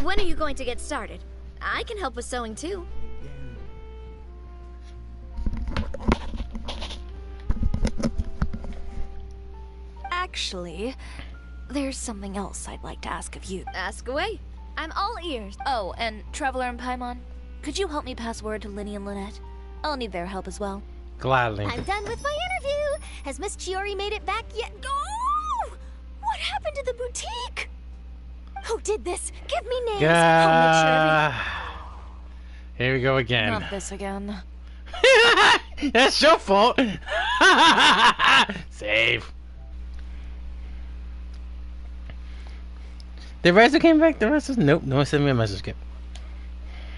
When are you going to get started? I can help with sewing too. Actually, there's something else I'd like to ask of you. Ask away. I'm all ears. Oh, and Traveler and Paimon, could you help me pass word to Linny and Lynette? I'll need their help as well. Gladly. I'm done with my interview. Has Miss Chiori made it back yet? Oh! What happened to the boutique? Who did this? Give me names. Here we go again. Not this again. That's your fault. Save. The rest came back. The rest is nope. No one sent me a message. Skip.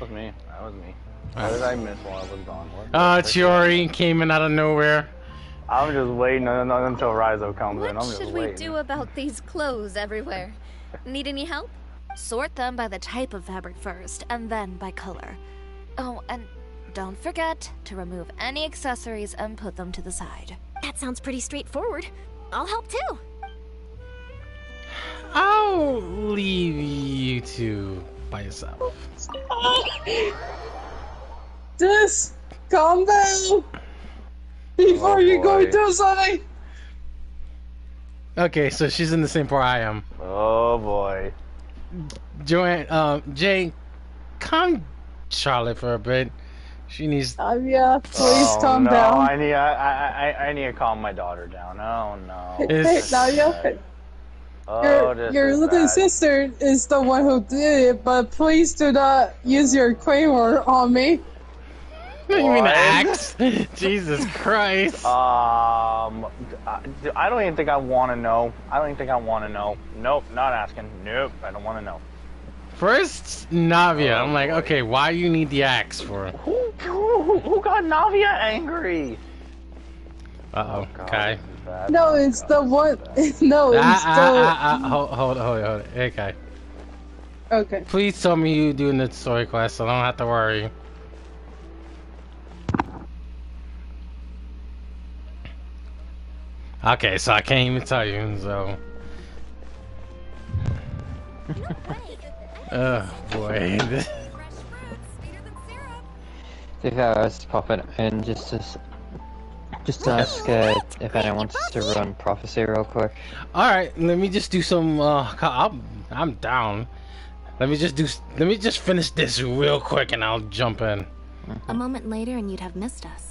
That was me. That was me. What did I miss while I was gone? Chiori came in out of nowhere. I'm just waiting until Raizo comes in. I'm What just should waiting. we do about these clothes everywhere? Need any help? Sort them by the type of fabric first, and then by color. Oh, and don't forget to remove any accessories and put them to the side. That sounds pretty straightforward. I'll help too. I'll leave you two by yourself. Just calm down before you go do something. Okay, so she's in the same part I am. Oh boy. Jay, calm Charlotte for a bit. She needs. Yeah, please calm down. I need to calm my daughter down. Oh no. Hey, Nadia. Your little sister is the one who did it, but please do not use your claymore on me. What do you mean axe? Jesus Christ. I don't even think I want to know. Nope, not asking. Nope, I don't want to know. First, Navia. I'm like, okay, why you need the axe for? Who got Navia angry? Uh-oh. Okay. No, it's the one. No, it's Hold it. Okay. Okay. Please tell me you doing the story quest, so I don't have to worry. Okay, so I can't even tell you, so. Oh boy. I was popping in just to ask if anyone wants to run prophecy real quick. All right, let me just do some. I'm down. Let me just finish this real quick, and I'll jump in. A moment later, and you'd have missed us.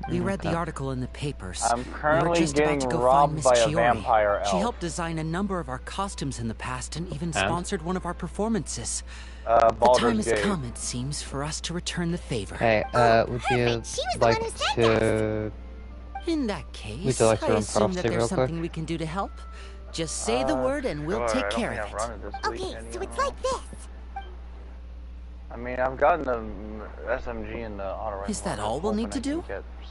We read the article in the papers. I'm currently we were just getting about to go robbed find Miss by a Chiori. vampire elf. She helped design a number of our costumes in the past and even sponsored one of our performances. The time has come, it seems, for us to return the favor. Hey, would you like to... In that case, Would you like to I run assume prophecy that there's real something quick? we can do to help. Just say the word and we'll take care of it. Okay, so it's like this. I mean, I've gotten the SMG and the auto rifle. Is that all we'll need to do?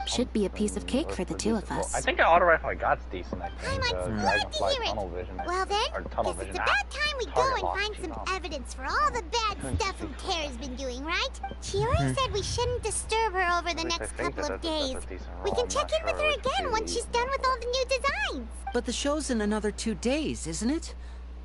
Should be a piece of cake for the two of us. I think the auto rifle I got's decent. I think. Glad to hear it. Well then, guess it's about time we go and find some evidence for all the bad stuff Utera's been doing, right? Chiori said we shouldn't disturb her over the next couple of days. We can check in with her again once she's done with all the new designs. But the show's in another 2 days, isn't it?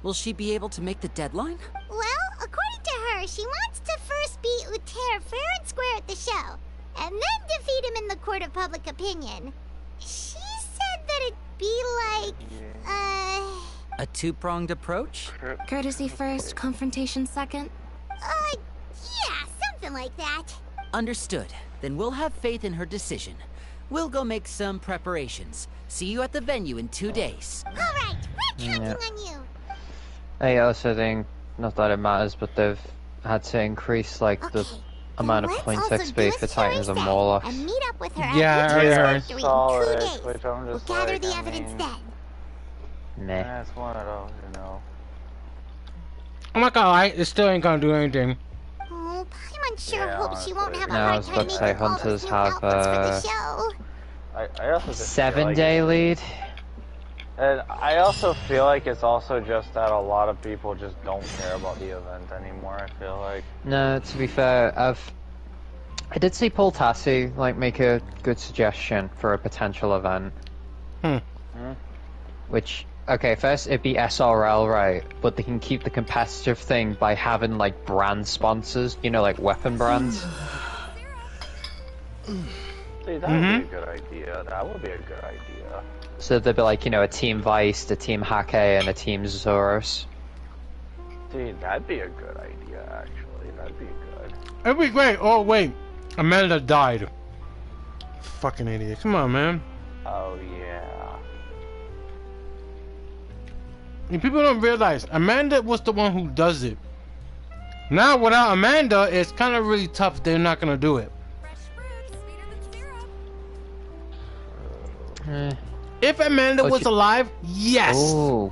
Will she be able to make the deadline? Well, according to her, she wants to first beat Utera fair and square at the show, and then defeat him in the court of public opinion. She said that it'd be like, A two-pronged approach? Courtesy first, confrontation second? Yeah, something like that. Understood. Then we'll have faith in her decision. We'll go make some preparations. See you at the venue in 2 days. Alright, we're counting on you. I also think, not that it matters, but they've had to increase like the amount of points XP for Titans and Warlocks. And meet up with her Yeah, at yeah. Factory in 2 days. We'll gather the evidence then. Nah. That's one of those, you know. I'm not gonna lie, it still ain't gonna do anything. Oh, Paimon sure hopes she won't have a No, I hard was time about to say making all those Hunters new have outfits for the show. I also just feel 7-day lead. And I also feel like it's also just that a lot of people just don't care about the event anymore. I feel like. No, to be fair, I did see Paul Tassi like make a good suggestion for a potential event. Hmm. Which okay, first it'd be SRL, right? But they can keep the competitive thing by having like brand sponsors, you know, like weapon brands. See, that would be a good idea. That would be a good idea. So there'd be like, you know, a Team Vice, a Team Hake, and a Team Zoros. See, that'd be a good idea, actually. That'd be good. It'd be great. Oh, wait. Amanda died. Fucking idiot. Come on, man. Oh, yeah. And people don't realize, Amanda was the one who does it. Now, without Amanda, it's kind of really tough. They're not going to do it. If Amanda was alive, yes. Oh.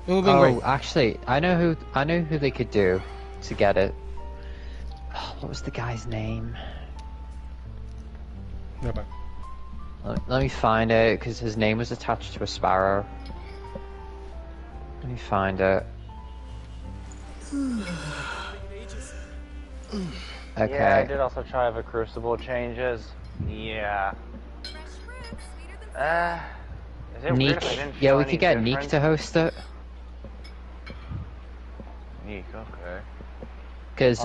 It would have been great. Actually, I know who they could do to get it. Oh, what was the guy's name? Let me find it, because his name was attached to a sparrow. Let me find it. Okay. Yeah, I did also try the Crucible changes. Yeah. Is it Neek. weird if I didn't feel Yeah, we any could get difference? Neek to host it. Neek, okay. Because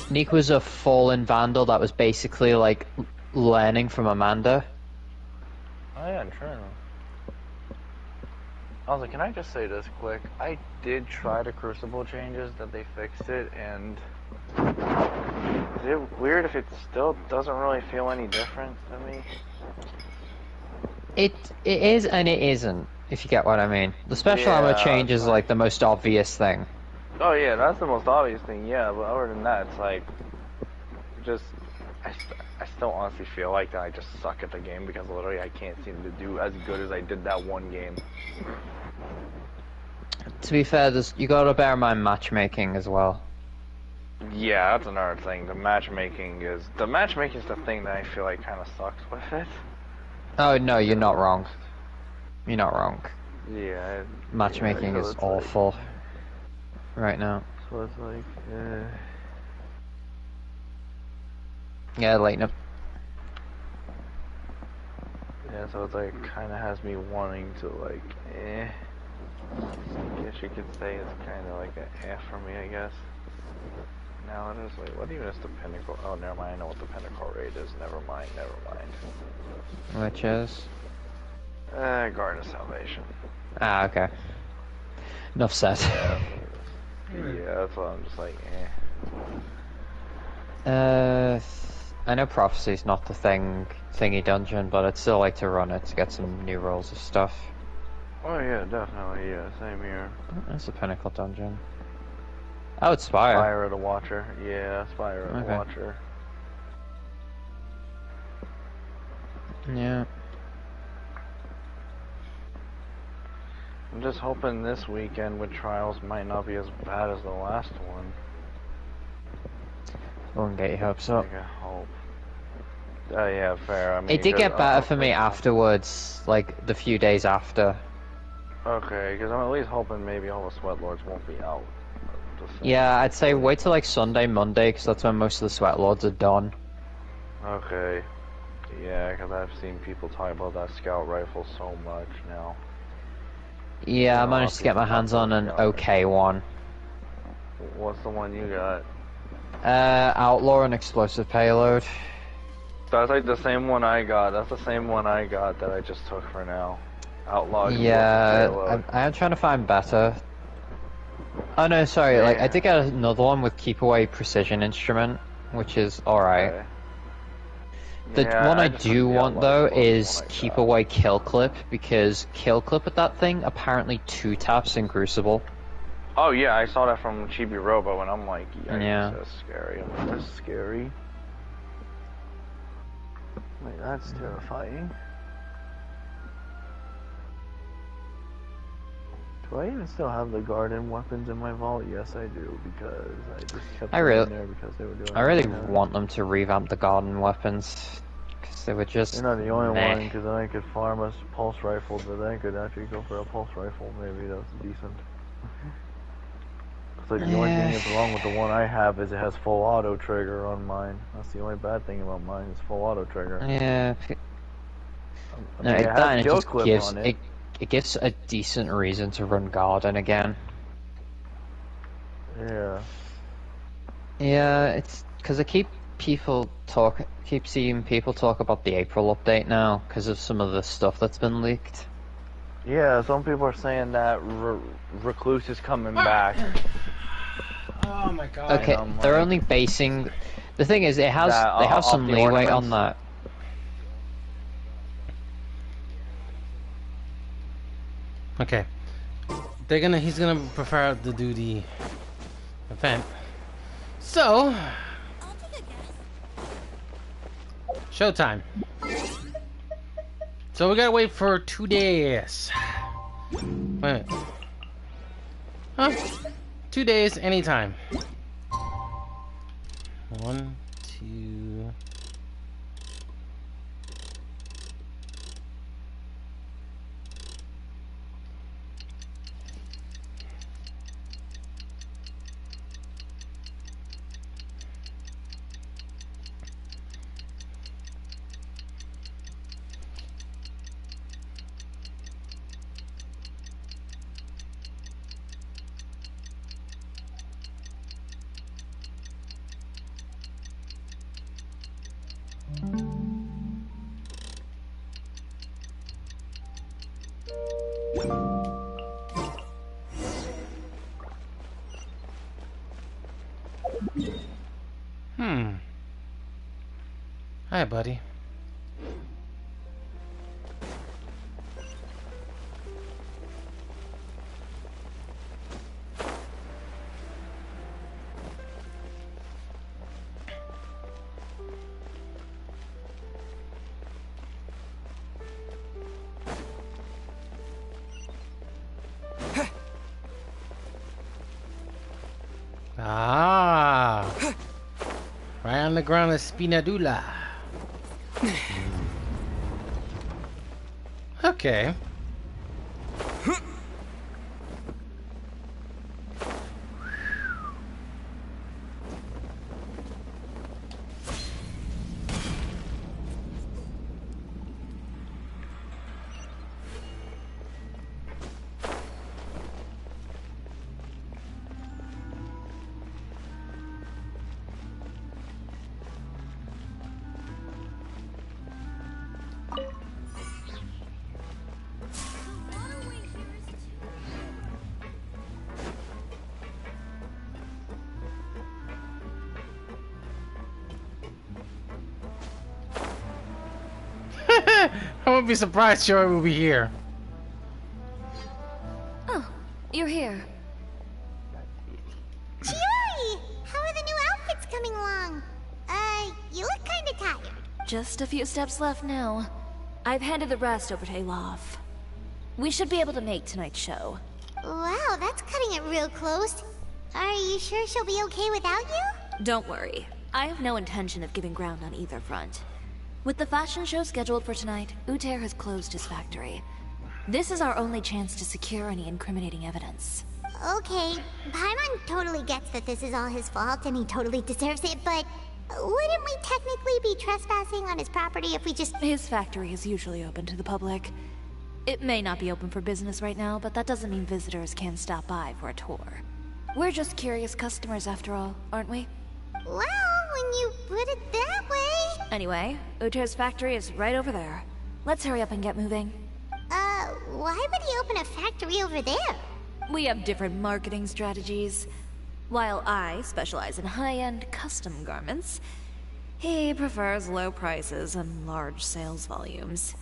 Neek was a fallen vandal that was basically like learning from Amanda. Oh yeah, true. Also, can I just say this quick? I did try the Crucible changes that they fixed it, and is it weird if it still doesn't really feel any different to me? It is and it isn't, if you get what I mean. The special armor change is like the most obvious thing. Oh yeah, that's the most obvious thing, yeah, but other than that, it's like, just, I still honestly feel like that I just suck at the game because literally I can't seem to do as good as I did that one game. To be fair, you gotta bear in mind matchmaking as well. Yeah, that's another thing. The matchmaking is the thing that I feel like kind of sucks with it. Oh no, you're not wrong. You're not wrong. Yeah. Matchmaking is awful right now. So it's like, Yeah, lighten up. yeah, so it's like, kind of has me wanting to like, I guess you could say it's kind of like an for me, I guess. Now it is, like, what even is the pinnacle? Oh, never mind, I know what the pinnacle rate is. Never mind. Which is? Garden of Salvation. Ah, okay. Enough said. Yeah, that's why I'm just like, I know Prophecy's not the thingy dungeon, but I'd still like to run it to get some new rolls of stuff. Oh yeah, definitely, yeah, same here. That's a pinnacle dungeon. Oh, it's Spire. Spire of the Watcher, yeah, Spire of the Watcher. Yeah. I'm just hoping this weekend with Trials might not be as bad as the last one. Won't get your hopes up. I hope. Oh yeah, fair. I mean, It did get better for me afterwards, like the few days after. Okay, because I'm at least hoping maybe all the Sweat Lords won't be out. Yeah, I'd say wait till like Sunday, Monday, because that's when most of the Sweat Lords are done. Okay. Yeah, because I've seen people talk about that scout rifle so much now. Yeah, I managed to get my hands on an okay one. What's the one you got? Outlaw and explosive payload. That's like the same one I got. That's the same one I got that I just took for now. Outlaw. Yeah, I am trying to find better. Oh no, sorry. Yeah. Like I did get another one with keep away precision instrument, which is alright. Okay. The Yeah, one I just do took the want Outlaw though Explosive is one I keep got. away kill clip, because kill clip with that thing apparently 2 taps in Crucible. Oh yeah, I saw that from Chibi Robo, and I'm like, Yeah. that's scary. I'm like, that's scary. Like, that's terrifying. Do I even still have the garden weapons in my vault? Yes, I do, because I just kept them in there because they were doing. I really want them to revamp the garden weapons, because they were just. You're not the only meh. one, because then I could farm a pulse rifle, but then I could actually go for a pulse rifle. Maybe that's decent. It's like the only thing that's wrong with the one I have is it has full auto trigger on mine. That's the only bad thing about mine is full auto trigger. Yeah. I No, mean, it, it has that and it kill just clip gives on it it gives a decent reason to run Garden again. Yeah. Yeah, it's because I keep seeing people talk about the April update now because of some of the stuff that's been leaked. Yeah, some people are saying that Recluse is coming back. Oh my god. Okay, they're only basing. The thing is, they have some leeway on that. Okay. He's gonna prefer to do the event. So, showtime. So we gotta wait for 2 days. Wait. Huh? 2 days, anytime. 1, 2. Hi, buddy. Ah, right on the ground is Spinadula. Okay. I wouldn't be surprised Chiori will be here. Oh, you're here. Chiori! How are the new outfits coming along? You look kinda tired. Just a few steps left now. I've handed the rest over to Alof. We should be able to make tonight's show. Wow, that's cutting it real close. Are you sure she'll be okay without you? Don't worry. I have no intention of giving ground on either front. With the fashion show scheduled for tonight, Uter has closed his factory. This is our only chance to secure any incriminating evidence. Okay, Paimon totally gets that this is all his fault and he totally deserves it, but wouldn't we technically be trespassing on his property if we just... His factory is usually open to the public. It may not be open for business right now, but that doesn't mean visitors can't stop by for a tour. We're just curious customers after all, aren't we? Well, when you put it that way... Anyway, Uter's factory is right over there. Let's hurry up and get moving. Why would he open a factory over there? We have different marketing strategies. While I specialize in high-end custom garments, he prefers low prices and large sales volumes.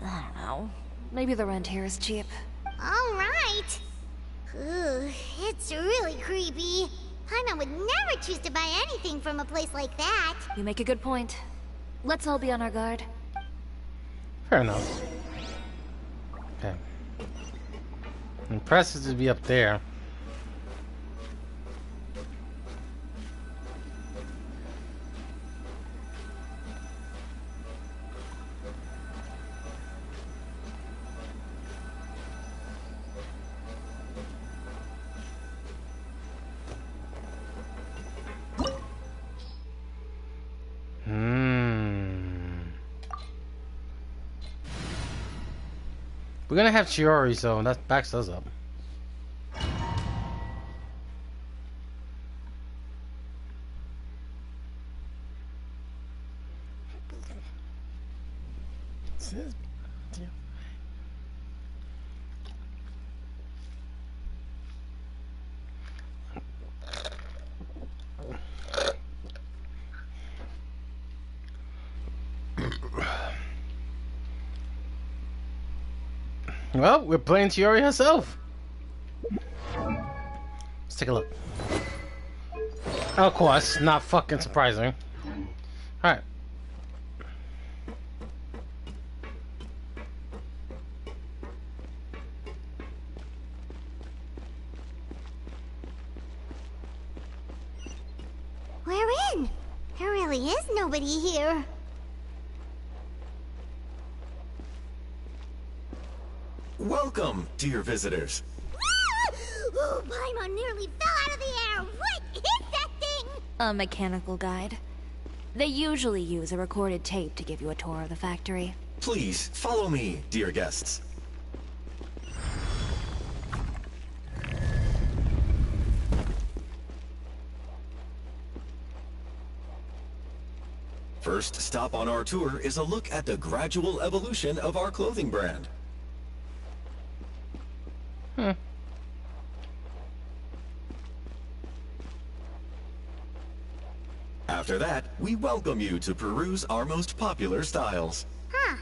I don't know. Maybe the rent here is cheap. Alright. Ooh, it's really creepy. Paimon would never choose to buy anything from a place like that. You make a good point. Let's all be on our guard. Fair enough. Okay. Impressive to be up there. We're gonna have Chiori, so that backs us up. Well, we're playing Chiori herself. Let's take a look. Of course, not fucking surprising. Alright. We're in. There really is nobody here. Welcome, dear visitors. Oh, Paimon nearly fell out of the air. What is that thing? A mechanical guide. They usually use a recorded tape to give you a tour of the factory. Please, follow me, dear guests. First stop on our tour is a look at the gradual evolution of our clothing brand. After that, we welcome you to peruse our most popular styles. Huh.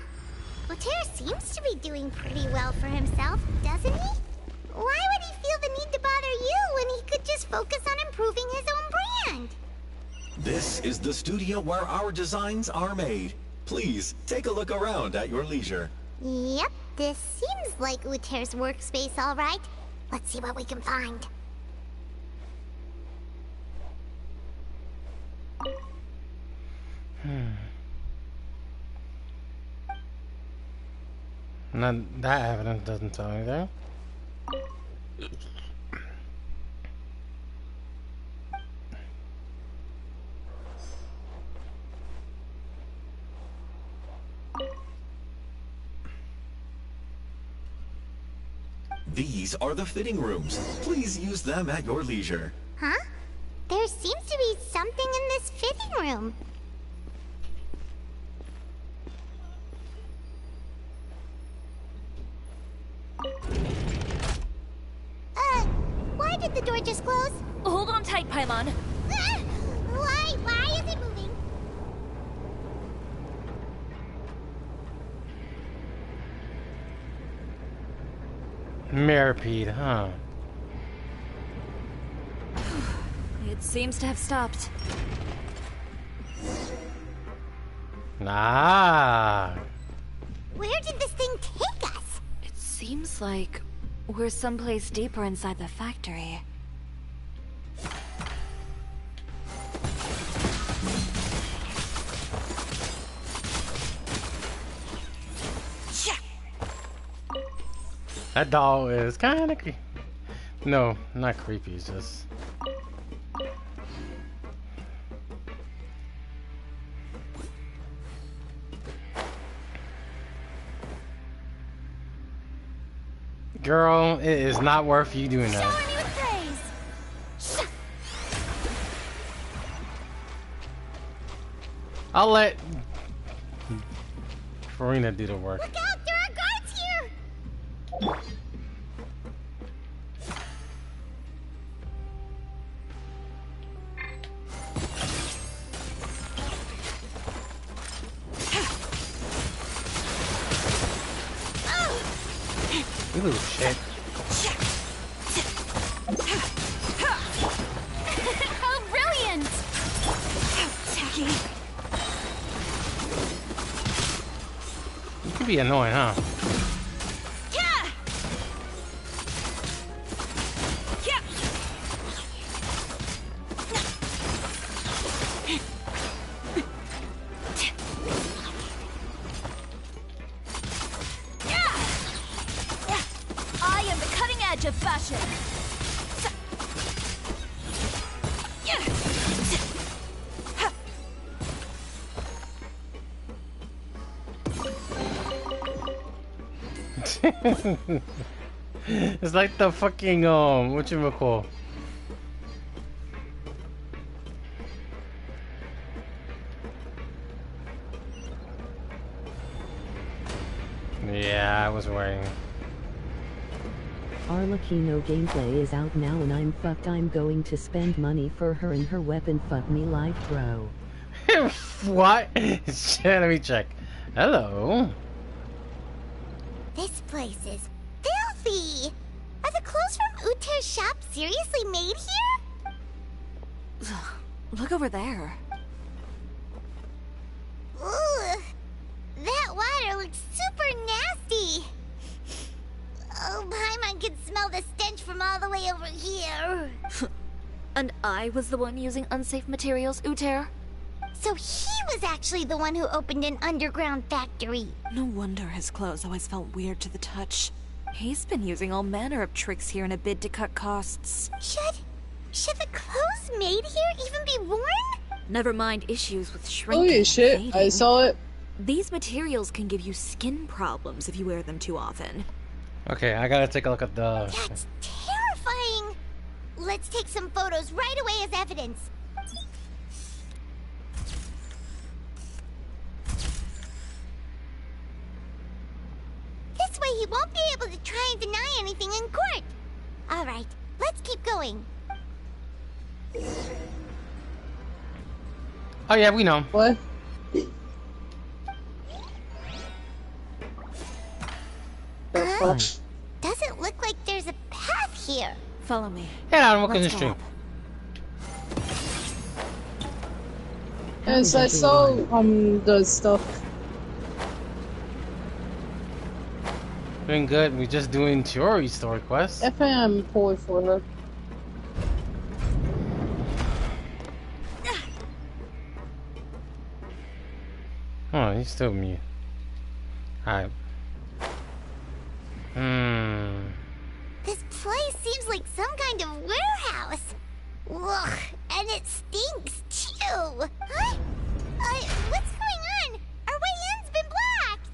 Lothair seems to be doing pretty well for himself, doesn't he? Why would he feel the need to bother you when he could just focus on improving his own brand? This is the studio where our designs are made. Please, take a look around at your leisure. Yep, this seems like Lothair's workspace, all right. Let's see what we can find. None, that evidence doesn't tell anything. These are the fitting rooms. Please use them at your leisure. Huh? There seems to be something in this fitting room. Why did the door just close? Hold on tight, Paimon. Why is it moving? Mirapede, huh? It seems to have stopped. Ah. Where did this thing take us? It seems like we're someplace deeper inside the factory. That doll is kind of creepy. No, not creepy, it's just... Girl, it is not worth you doing that. I'll let Farina do the work. Look out, there are guards here! You little shit. How brilliant! How tacky. You can be annoying, huh? Yeah! Yeah! I am the cutting edge of fashion. It's like the fucking whatchamacall. Yeah, I was worrying. Arlecchino gameplay is out now and I'm fucked. I'm going to spend money for her and her weapon. Fuck me life, bro. What? Shit, let me check. Hello. This place is filthy. Are the clothes from Uter's shop seriously made here? Look over there. Ugh. That water looks super nasty. Oh, Paimon can smell the stench from all the way over here. And I was the one using unsafe materials, Uter? So he was actually the one who opened an underground factory. No wonder his clothes always felt weird to the touch. He's been using all manner of tricks here in a bid to cut costs. Should the clothes made here even be worn? Never mind issues with shrinking. Holy shit, and I fading. saw it. These materials can give you skin problems if you wear them too often. Okay, I gotta take a look at the... That's terrifying. Let's take some photos right away as evidence. This way he won't be able to try and deny anything in court. All right, let's keep going. Oh yeah, we know. What? Doesn't look like there's a path here. Follow me. Yeah, I'm walking the street. Yes, I saw the stuff. Doing good. We're just doing Chiori story quests. FM pulling for her. Oh, he's still mute. Alright. This place seems like some kind of warehouse. Ugh, and it stinks too. Huh? What's going on? Our way in's been blocked.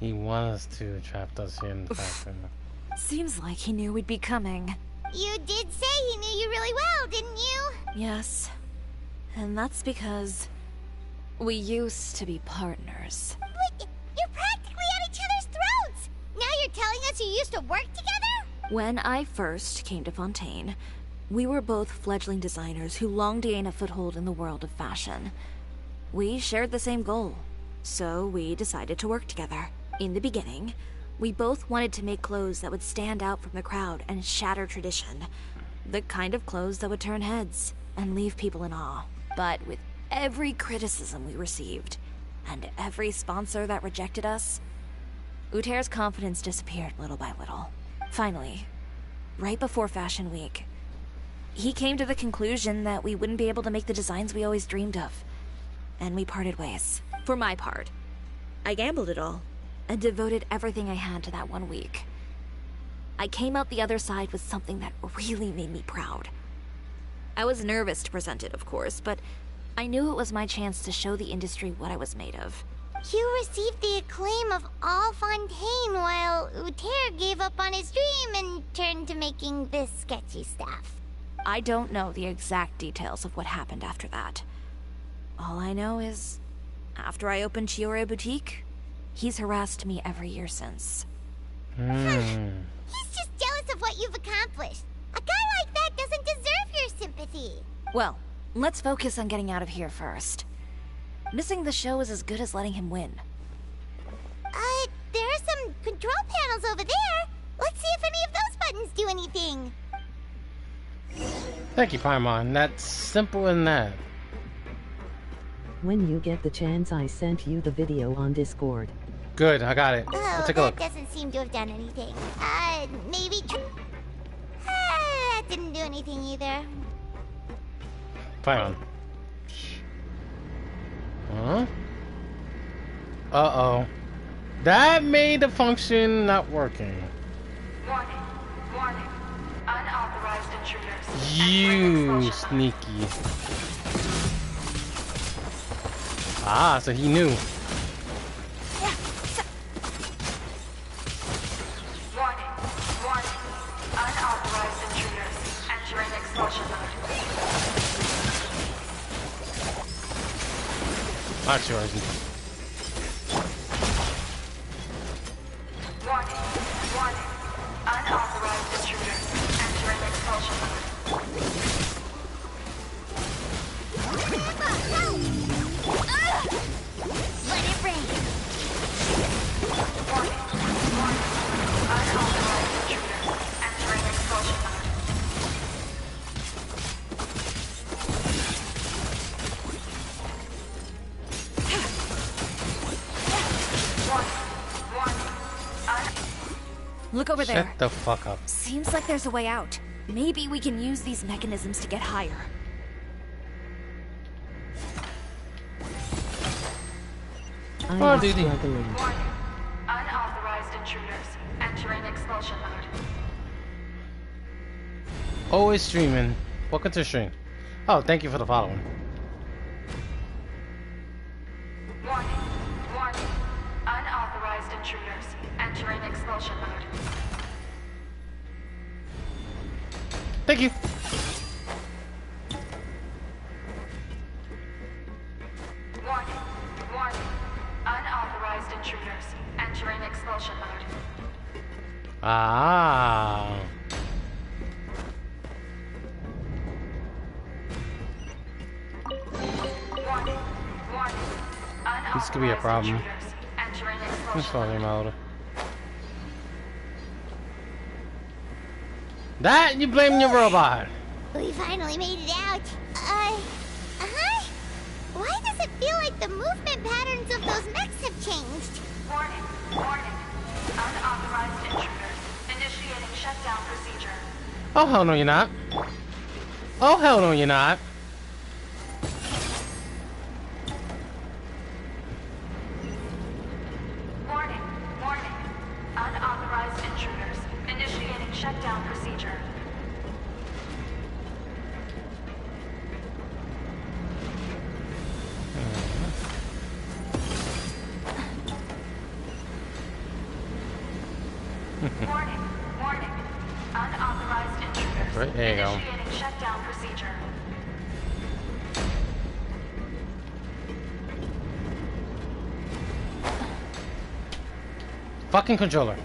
He wants to trap us here in the factory. Seems like he knew we'd be coming. You did say he knew you really well, didn't you? Yes. And that's because we used to be partners. But you're practically at each other's throats. Now you're telling us you used to work together? When I first came to Fontaine, we were both fledgling designers who longed to gain a foothold in the world of fashion. We shared the same goal, so we decided to work together. In the beginning, we both wanted to make clothes that would stand out from the crowd and shatter tradition. The kind of clothes that would turn heads and leave people in awe. But with every criticism we received, and every sponsor that rejected us, Uter's confidence disappeared little by little. Finally, right before Fashion Week, he came to the conclusion that we wouldn't be able to make the designs we always dreamed of. And we parted ways. For my part, I gambled it all and devoted everything I had to that 1 week. I came out the other side with something that really made me proud. I was nervous to present it, of course, but I knew it was my chance to show the industry what I was made of. You received the acclaim of all Fontaine while Uter gave up on his dream and turned to making this sketchy stuff. I don't know the exact details of what happened after that. All I know is, after I opened Chiori Boutique, he's harassed me every year since. He's just jealous of what you've accomplished. A guy like that doesn't deserve your sympathy. Well, let's focus on getting out of here first. Missing the show is as good as letting him win. There are some control panels over there. Let's see if any of those buttons do anything. Thank you, Paimon. That's simple in that. When you get the chance, I sent you the video on Discord. Good, I got it. Oh, Let's take a look. that doesn't seem to have done anything. Maybe... that didn't do anything either. Paimon. Huh? Uh-oh. That made the function not working. Warning. Warning. Unauthorized intruders. You sneaky. Ah, so he knew. Watch yours. Warning. Warning. Unauthorized intruders. Entering expulsion mode. Let it rain. Warning. Warning. Unauthorized intruders. Entering expulsion mode. Look over there. Shut the fuck up. Seems like there's a way out. Maybe we can use these mechanisms to get higher. Oh, dude. Warning. Unauthorized intruders. Entering expulsion mode. Always streaming. Welcome to the stream. Oh, thank you for the following. Warning. Warning. Unauthorized intruders. Entering expulsion mode. Thank you. Warning. Warning. Unauthorized intruders. Entering expulsion mode. Ah. Warning. Warning. This could be a problem. Intruders. Entering Let's expulsion follow mode. him out. That you blame your robot. We finally made it out. Why does it feel like the movement patterns of those mechs have changed? Warning. Warning. Unauthorized intruders. Initiating shutdown procedure. Oh hell no, you're not. Oh hell no, you're not. Warning. Warning. Unauthorized intruders. Initiating shutdown procedure. Warning. Warning. Unauthorized intruders. Right, there you go. Initiating shutdown procedure. Fucking controller.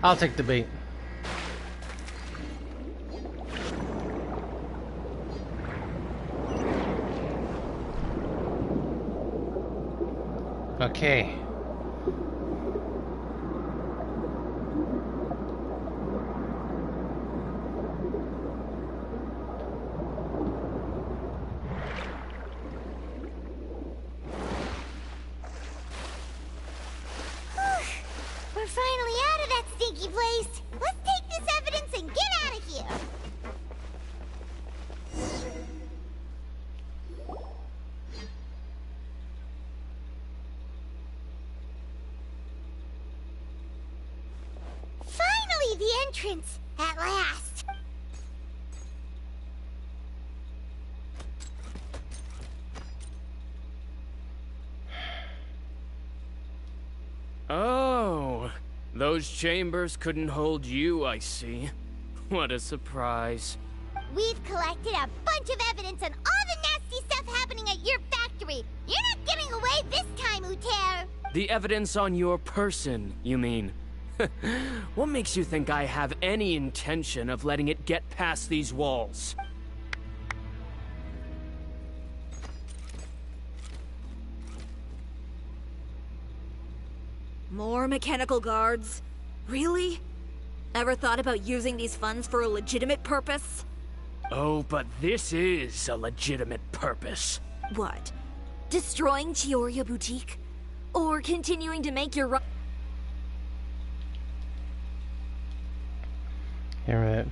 I'll take the bait. Okay. We're finally out of that stinky place. Let's take this evidence and get out of here. Finally, the entrance. At last. Oh, those chambers couldn't hold you, I see. What a surprise. We've collected a bunch of evidence on all the nasty stuff happening at your factory. You're not getting away this time, Uter. The evidence on your person, you mean? What makes you think I have any intention of letting it get past these walls? More mechanical guards? Really? Ever thought about using these funds for a legitimate purpose? Oh, but this is a legitimate purpose. What? Destroying Chiori Boutique? Or continuing to make your Hear it.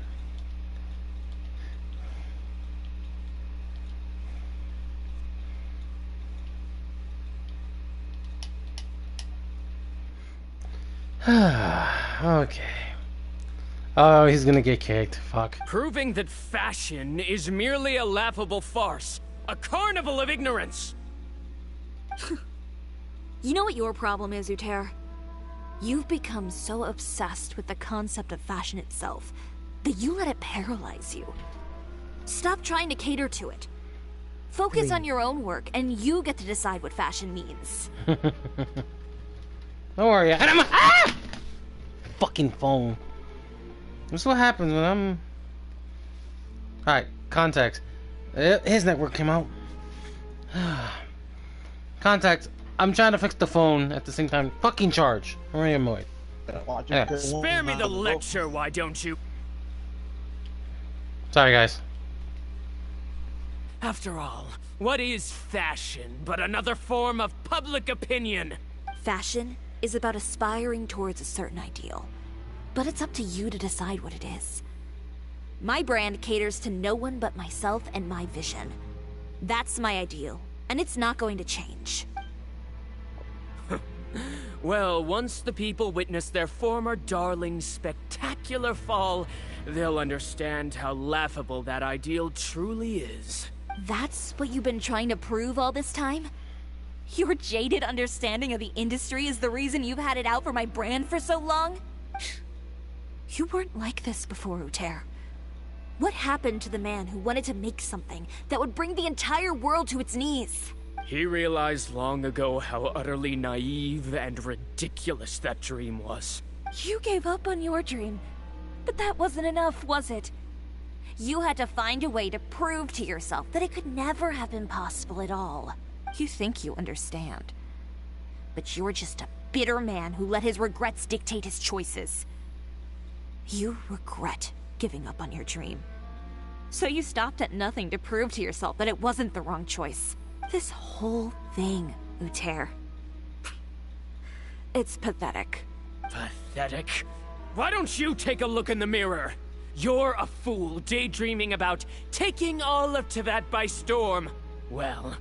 Okay. Oh, he's gonna get kicked. Fuck. Proving that fashion is merely a laughable farce. A carnival of ignorance! You know what your problem is, Uter? You've become so obsessed with the concept of fashion itself that you let it paralyze you. Stop trying to cater to it. Focus on your own work, and you get to decide what fashion means. Don't worry, ah! Fucking phone. This is what happens when I'm... Alright, context. His network came out. Context. I'm trying to fix the phone at the same time. Fucking charge. I'm really annoyed. Yeah. Spare me the lecture, why don't you? Sorry, guys. After all, what is fashion but another form of public opinion? Fashion is about aspiring towards a certain ideal. But it's up to you to decide what it is. My brand caters to no one but myself and my vision. That's my ideal, and it's not going to change. Well, once the people witness their former darling's spectacular fall, they'll understand how laughable that ideal truly is. That's what you've been trying to prove all this time? Your jaded understanding of the industry is the reason you've had it out for my brand for so long? You weren't like this before, Uter. What happened to the man who wanted to make something that would bring the entire world to its knees? He realized long ago how utterly naive and ridiculous that dream was. You gave up on your dream, but that wasn't enough, was it? You had to find a way to prove to yourself that it could never have been possible at all. You think you understand, but you're just a bitter man who let his regrets dictate his choices. You regret giving up on your dream. So you stopped at nothing to prove to yourself that it wasn't the wrong choice. This whole thing, Uter. It's pathetic. Pathetic? Why don't you take a look in the mirror? You're a fool daydreaming about taking all of Teyvat by storm. Well,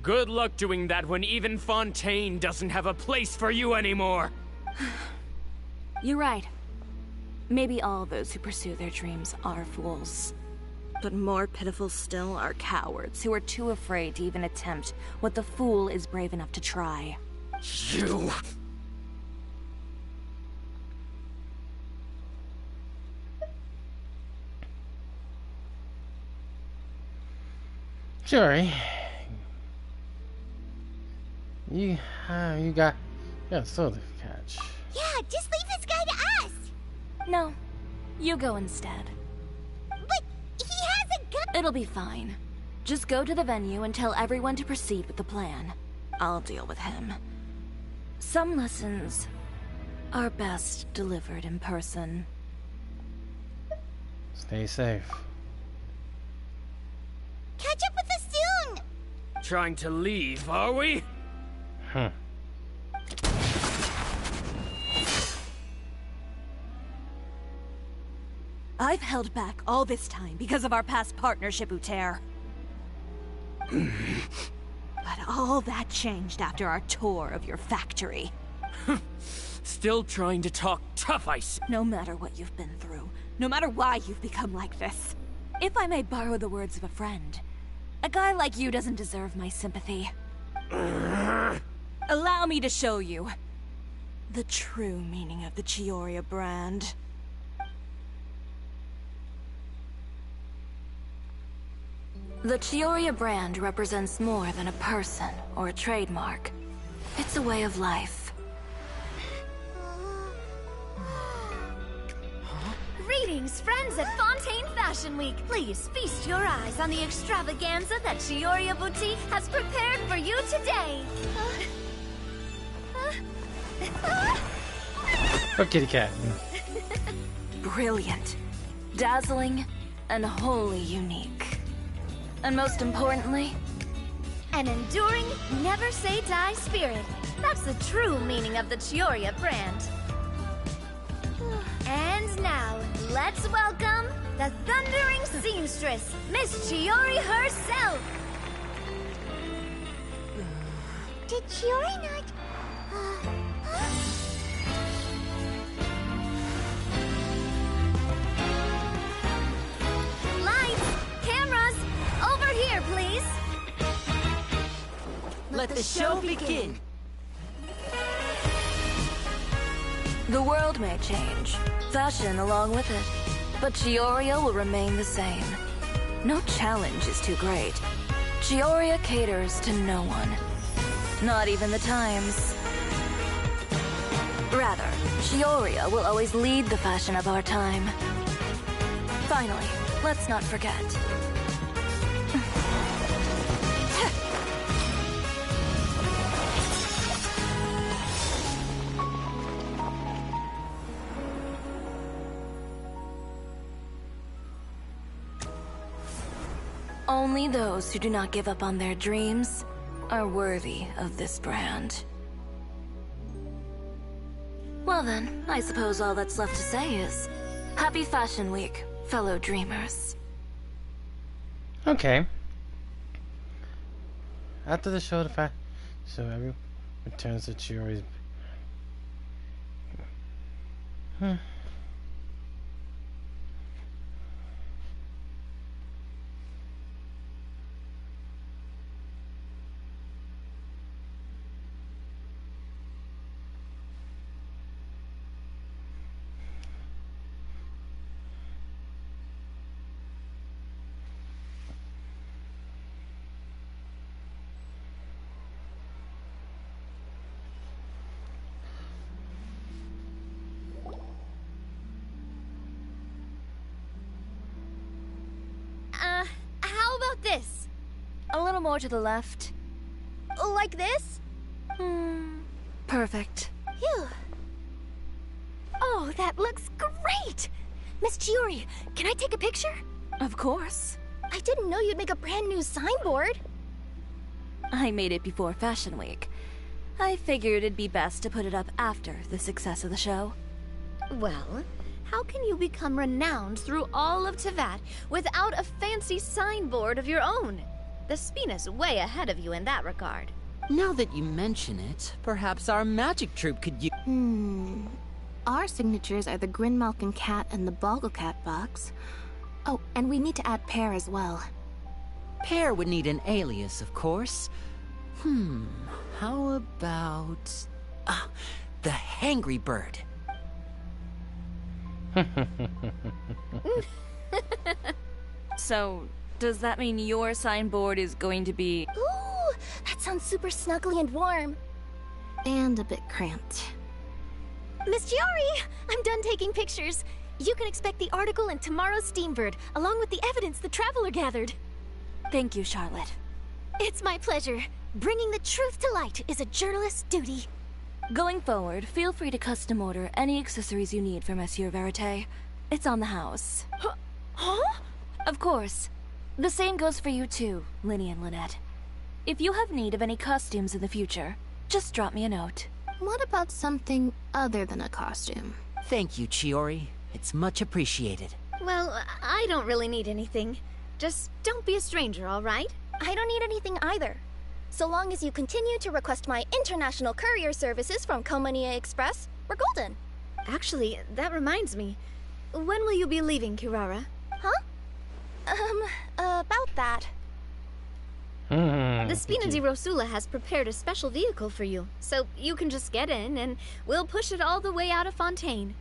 good luck doing that when even Fontaine doesn't have a place for you anymore. You're right. Maybe all those who pursue their dreams are fools. But more pitiful still are cowards who are too afraid to even attempt what the fool is brave enough to try. You... Chiori, you got soda catch. Yeah, just leave this guy to us. No, you go instead. But he has a gun. It'll be fine. Just go to the venue and tell everyone to proceed with the plan. I'll deal with him. Some lessons are best delivered in person. Stay safe. Catch up with us soon! Trying to leave, are we? I've held back all this time because of our past partnership, Uter. But all that changed after our tour of your factory. Still trying to talk tough, I see. No matter what you've been through, no matter why you've become like this, if I may borrow the words of a friend, a guy like you doesn't deserve my sympathy. Allow me to show you the true meaning of the Chiori brand. The Chiori brand represents more than a person or a trademark. It's a way of life. Greetings, friends at Fontaine Fashion Week. Please feast your eyes on the extravaganza that Chiori Boutique has prepared for you today. Oh, kitty cat. Brilliant, dazzling, and wholly unique. And most importantly, an enduring, never-say-die spirit. That's the true meaning of the Chiori brand. And now, let's welcome the thundering seamstress, Miss Chiori herself! Did Chiori not... Lights! Cameras! Over here, please! Let the show begin! The world may change, fashion along with it, but Chioria will remain the same. No challenge is too great. Chioria caters to no one. Not even the times. Rather, Chioria will always lead the fashion of our time. Finally, let's not forget. Only those who do not give up on their dreams are worthy of this brand. Well then, I suppose all that's left to say is, Happy Fashion Week, fellow dreamers. Okay. After the show, so everyone returns to Chiori's. How about this? A little more to the left. Like this? Perfect. Phew. Oh, that looks great! Miss Chiori, can I take a picture? Of course. I didn't know you'd make a brand new signboard. I made it before Fashion Week. I figured it'd be best to put it up after the success of the show. Well, how can you become renowned through all of Teyvat without a fancy signboard of your own? The Spina's way ahead of you in that regard. Now that you mention it, perhaps our magic troupe could use... Our signatures are the Grinmalkin cat and the Bogglecat box. Oh, and we need to add Pear as well. Pear would need an alias, of course. How about... the Hangry Bird. So, does that mean your signboard is going to be... Ooh, that sounds super snuggly and warm. And a bit cramped. Miss Chiori, I'm done taking pictures. You can expect the article in tomorrow's Steambird, along with the evidence the Traveler gathered. Thank you, Charlotte. It's my pleasure. Bringing the truth to light is a journalist's duty. Going forward, feel free to custom order any accessories you need for Monsieur Verite. It's on the house. Huh? Of course. The same goes for you too, Linny and Lynette. If you have need of any costumes in the future, just drop me a note. What about something other than a costume? Thank you, Chiori. It's much appreciated. Well, I don't really need anything. Just don't be a stranger, all right? I don't need anything either. So long as you continue to request my international courier services from Komania Express, we're golden. Actually, that reminds me. When will you be leaving, Kirara? Huh? About that. The Spina di Rosula has prepared a special vehicle for you, so you can just get in and we'll push it all the way out of Fontaine.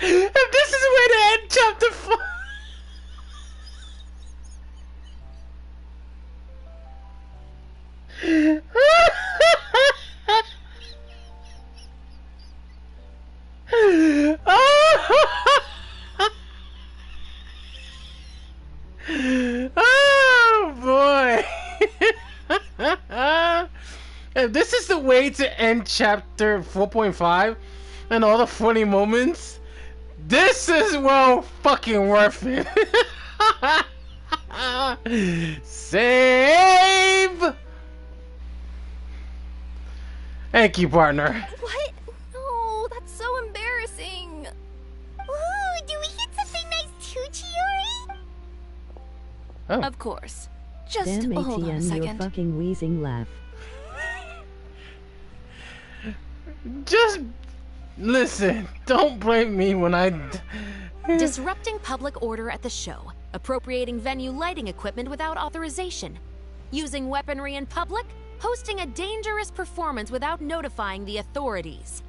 And this is where the end chapter 4. Oh boy. If this is the way to end chapter 4.5 and all the funny moments, this is well fucking worth it. Save! Thank you, partner. What? No, that's so embarrassing. Ooh, do we hit something nice too, Chiori? Of course. Just Damn hold on a ATM, your second. fucking wheezing laugh. Just listen. Don't blame me when I. Disrupting public order at the show, appropriating venue lighting equipment without authorization, using weaponry in public, hosting a dangerous performance without notifying the authorities.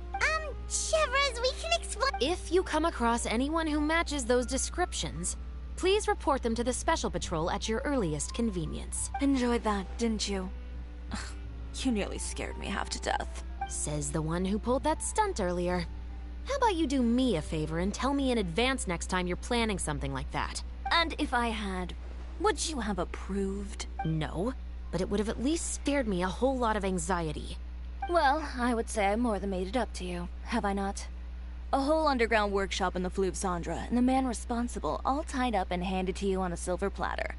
Chevrolet, we can explain. If you come across anyone who matches those descriptions, please report them to the Special Patrol at your earliest convenience. Enjoyed that, didn't you? You nearly scared me half to death. Says the one who pulled that stunt earlier. How about you do me a favor and tell me in advance next time you're planning something like that? And if I had, would you have approved? No, but it would have at least spared me a whole lot of anxiety. Well, I would say I more than made it up to you, have I not? A whole underground workshop in the Fleuve Sandra, and the man responsible all tied up and handed to you on a silver platter.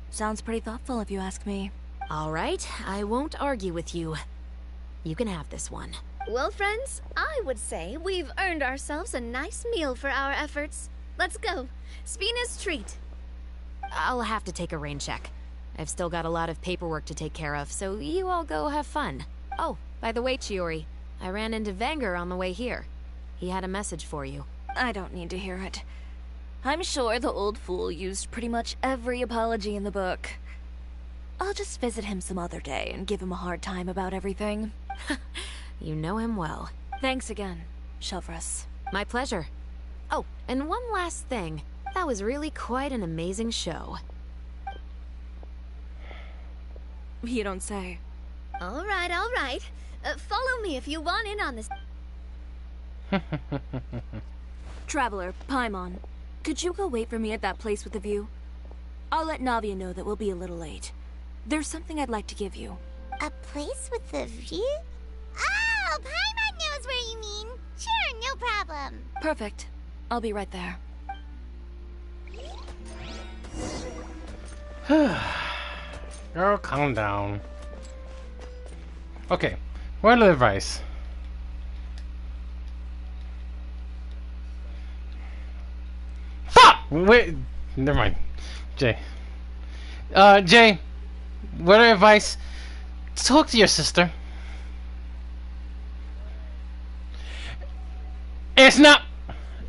Sounds pretty thoughtful if you ask me. All right, I won't argue with you. You can have this one. Well, friends, I would say we've earned ourselves a nice meal for our efforts. Let's go. Spina's treat. I'll have to take a rain check. I've still got a lot of paperwork to take care of, so you all go have fun. Oh, by the way, Chiori, I ran into Wenger on the way here. He had a message for you. I don't need to hear it. I'm sure the old fool used pretty much every apology in the book. I'll just visit him some other day and give him a hard time about everything. You know him well. Thanks again, Chevrolet. My pleasure. Oh, and one last thing. That was really quite an amazing show. You don't say. All right, all right. Follow me if you want in on this. Traveler, Paimon, could you go wait for me at that place with the view? I'll let Navia know that we'll be a little late. There's something I'd like to give you. A place with a view? Oh, Paimon knows where you mean. Sure, no problem. Perfect. I'll be right there. Girl, calm down. Okay, word of advice. Fuck! Wait, never mind. Jay. Jay, word of advice. Talk to your sister. It's not.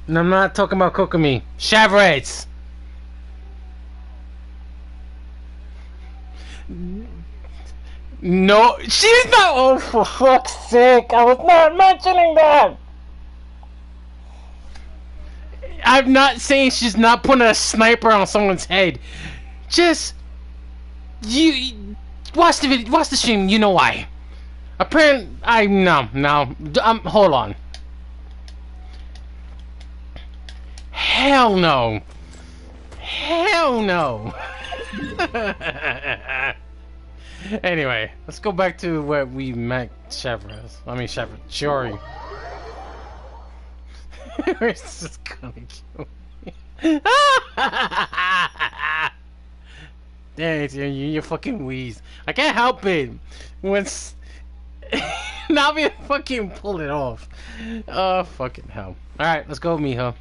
I'm not talking about Kokomi. Chavrates. No, she's not. Oh, for fuck's sake! I was not mentioning that. I'm not saying she's not putting a sniper on someone's head. Just you watch the video, watch the stream. You know why? Apparently, no. Hold on. Hell no. Hell no. Anyway, let's go back to where we met Chiori. It's just gonna kill me. Dang it, you fucking wheeze. I can't help it. Once Navia fucking pulled it off. Oh, fucking hell. Alright, let's go, Miho.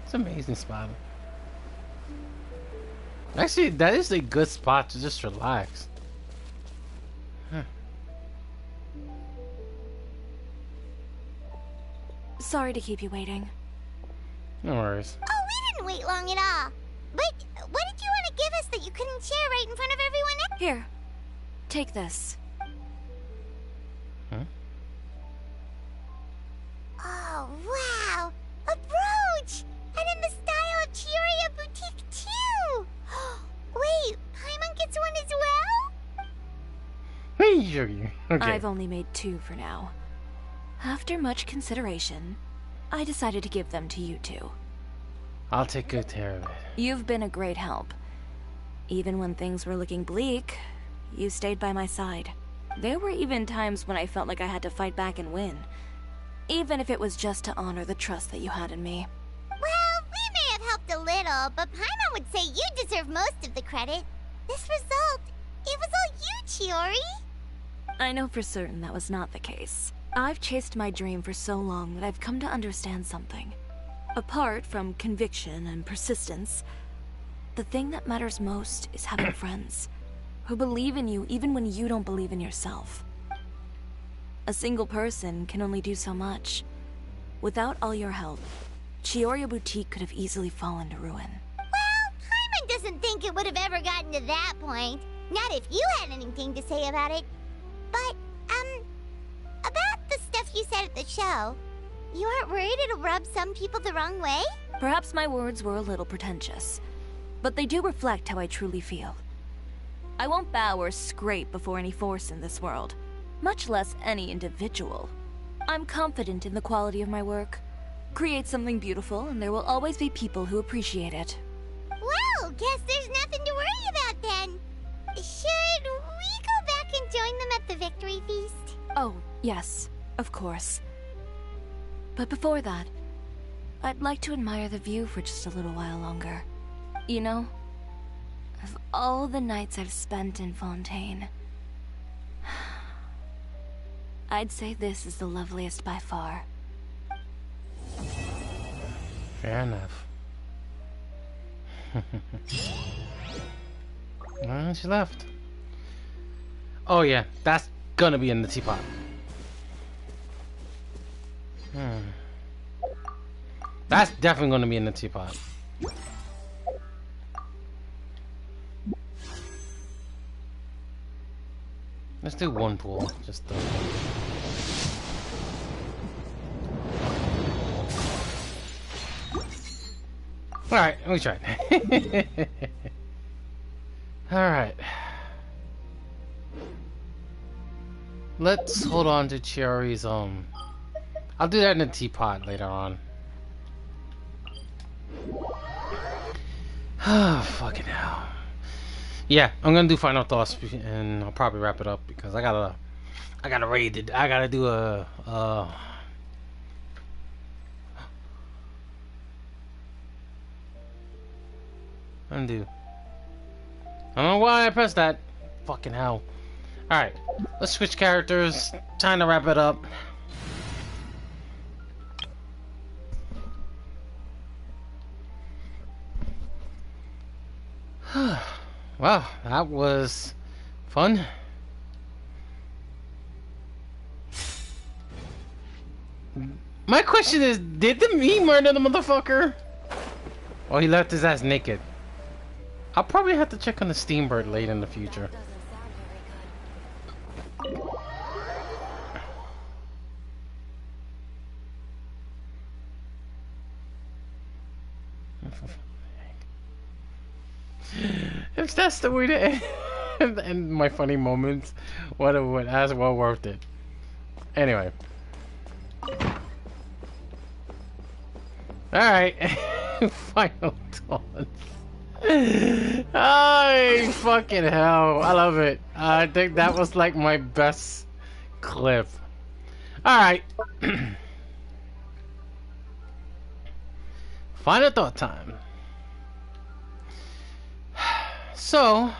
It's an amazing spot. Actually, that is a good spot to just relax. Huh. Sorry to keep you waiting. No worries. Oh, we didn't wait long at all. But what did you want to give us that you couldn't share right in front of everyone else? Here, take this. Huh? Oh, wow! A brooch! And in the style of Chiori Boutique, too! Wait, Paimon gets one as well? Hey, okay. I've only made 2 for now. After much consideration, I decided to give them to you 2. I'll take good care of it. You've been a great help. Even when things were looking bleak, you stayed by my side. There were even times when I felt like I had to fight back and win. Even if it was just to honor the trust that you had in me. Well, we may have helped a little, but Paimon would say you deserve most of the credit. This result, it was all you, Chiori. I know for certain that was not the case. I've chased my dream for so long that I've come to understand something. Apart from conviction and persistence, the thing that matters most is having friends who believe in you even when you don't believe in yourself. A single person can only do so much. Without all your help, Chiori Boutique could have easily fallen to ruin. Well, Paimon doesn't think it would have ever gotten to that point. Not if you had anything to say about it. But, about the stuff you said at the show, you aren't worried it'll rub some people the wrong way? Perhaps my words were a little pretentious, but they do reflect how I truly feel. I won't bow or scrape before any force in this world, much less any individual. I'm confident in the quality of my work. Create something beautiful, and there will always be people who appreciate it. Well, guess there's nothing to worry about then. Should we go back and join them at the victory feast? Oh, yes, of course. But before that, I'd like to admire the view for just a little while longer. You know, of all the nights I've spent in Fontaine, I'd say this is the loveliest by far. Fair enough. She left. Oh yeah, that's gonna be in the teapot. That's definitely gonna be in the teapot. Let's do one pool, just the... Alright, we tried. Alright. Let's hold on to Chiori's, I'll do that in the teapot later on. Oh, fucking hell. Yeah, I'm gonna do final thoughts and I'll probably wrap it up because I gotta raid it. I gotta do a undo. I don't know why I pressed that. Fucking hell. Alright, let's switch characters. Time to wrap it up. Wow, that was fun. My question is, did he murder the motherfucker? Or he left his ass naked? I'll probably have to check on the Steambird late in the future. If that's the way to end my funny moments, what it would as well worth it. Anyway. Alright. Final thoughts. Oh, fucking hell. I love it. I think that was like my best clip. Alright. Final thought time. So,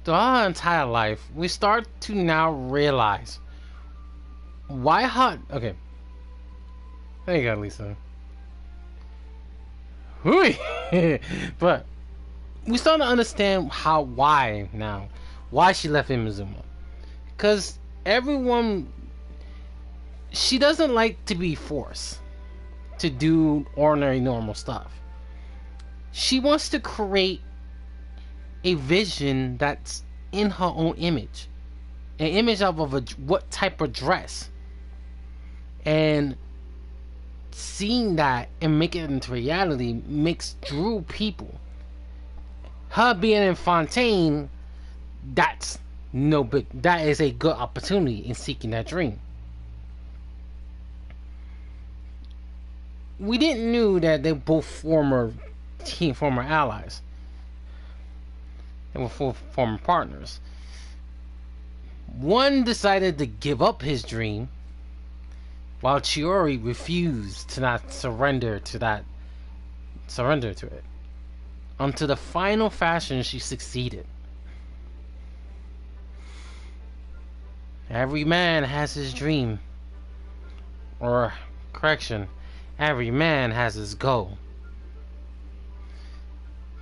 throughout our entire life, we start to now realize why okay. There you go, Lisa. Hooey! But we start to understand why she left Imizuma. Because everyone, she doesn't like to be forced to do ordinary, normal stuff. She wants to create a vision that's in her own image, an image of what type of dress, and seeing that and making it into reality makes Drew people. Her being in Fontaine, that's no big. That is a good opportunity in seeking that dream. We didn't knew that they're both former allies. They were former partners. One decided to give up his dream, while Chiori refused to not surrender to it. Until the final fashion, she succeeded. Every man has his dream. Or, correction, Every man has his goal.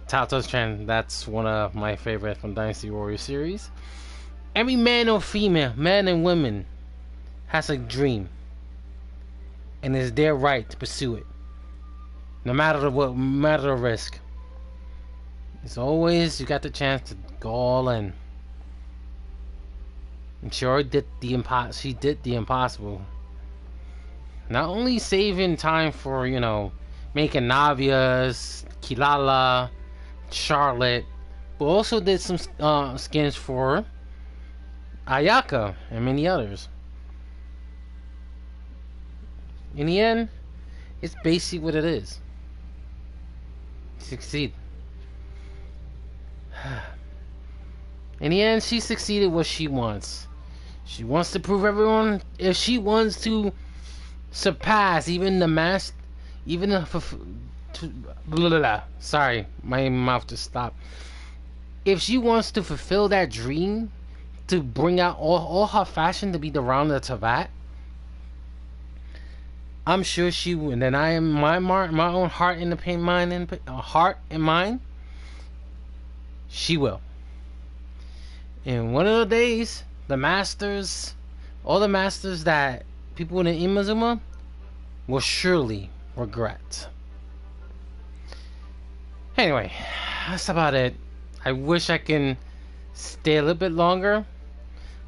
Tao's trend, that's one of my favorites from Dynasty Warrior series. Every man or female, man and woman, has a dream. And it's their right to pursue it. No matter what, no matter the risk. It's always, you got the chance to go all in. And Chiori did the impossible. Not only saving time for, you know, making Navias, Kilala, Charlotte, but also did some skins for Ayaka and many others. In the end, it's basically what it is. Succeed. In the end, she succeeded what she wants. She wants to prove everyone. If she wants to surpass even the sorry, my mouth just stopped. If she wants to fulfill that dream, to bring out all her fashion to be the round of Teyvat, I'm sure she will. And then I am my own heart in the mind, she will. And one of the days, the masters, all the masters that people in Imazuma will surely regret. Anyway, that's about it. I wish I can stay a little bit longer,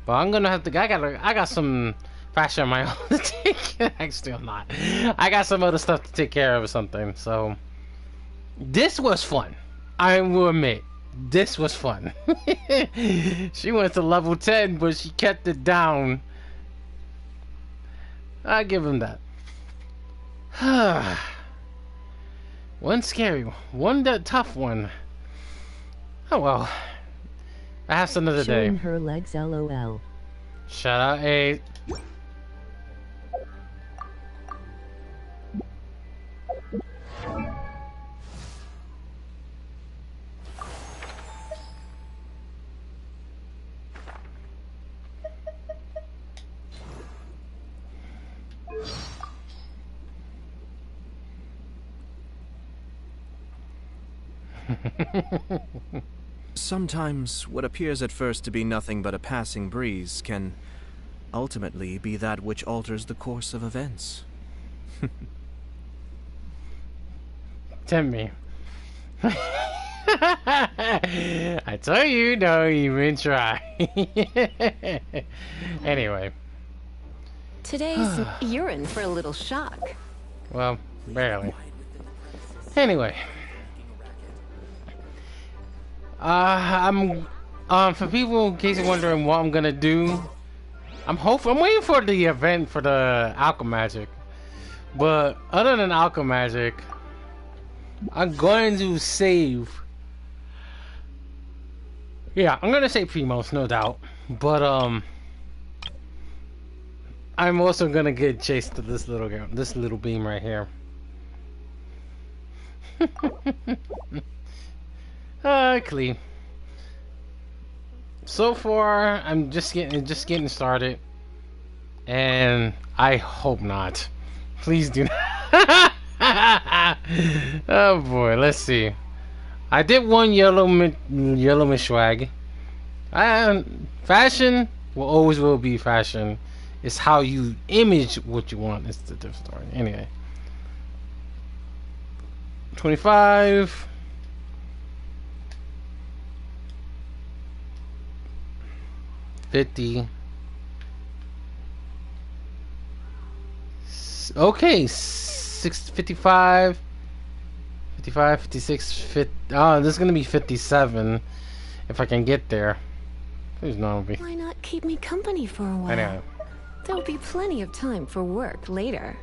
but I'm gonna have to. I got some fashion on my own to take care. Actually, I'm not. I got some other stuff to take care of or something. So this was fun. I will admit, this was fun. She went to level 10, but she kept it down. I give him that. One scary one, tough one. Oh well. I have some another day. Showing her legs, LOL. Shout out A. Sometimes what appears at first to be nothing but a passing breeze can ultimately be that which alters the course of events. Tell me. I told you, don't even try. Anyway. Today's you're in for a little shock. Well, barely. Anyway. I'm for people in case you're wondering what I'm gonna do, I'm waiting for the event for the Alchemagic. But other than Alchemagic, I'm going to save. Yeah, I'm gonna save Primos, no doubt. But I'm also gonna get chased to this little beam right here. Clean. So far, I'm just getting started, and I hope not. Please do not. Oh boy, let's see. I did one yellow mishwag. Fashion will be fashion. It's how you image what you want. It's the different story. Anyway, 25. $50. Okay, 55, 56, 50. Oh, this is gonna be 57 if I can get there. Please no. Why not keep me company for a while? Anyway. There'll be plenty of time for work later.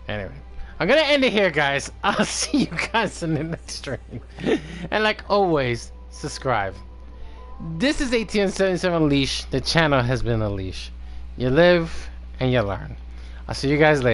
Anyway, I'm gonna end it here, guys. I'll see you guys in the next stream. And like always, subscribe. This is ATM 77 Leash. The channel has been a leash. You live and you learn. I'll see you guys later.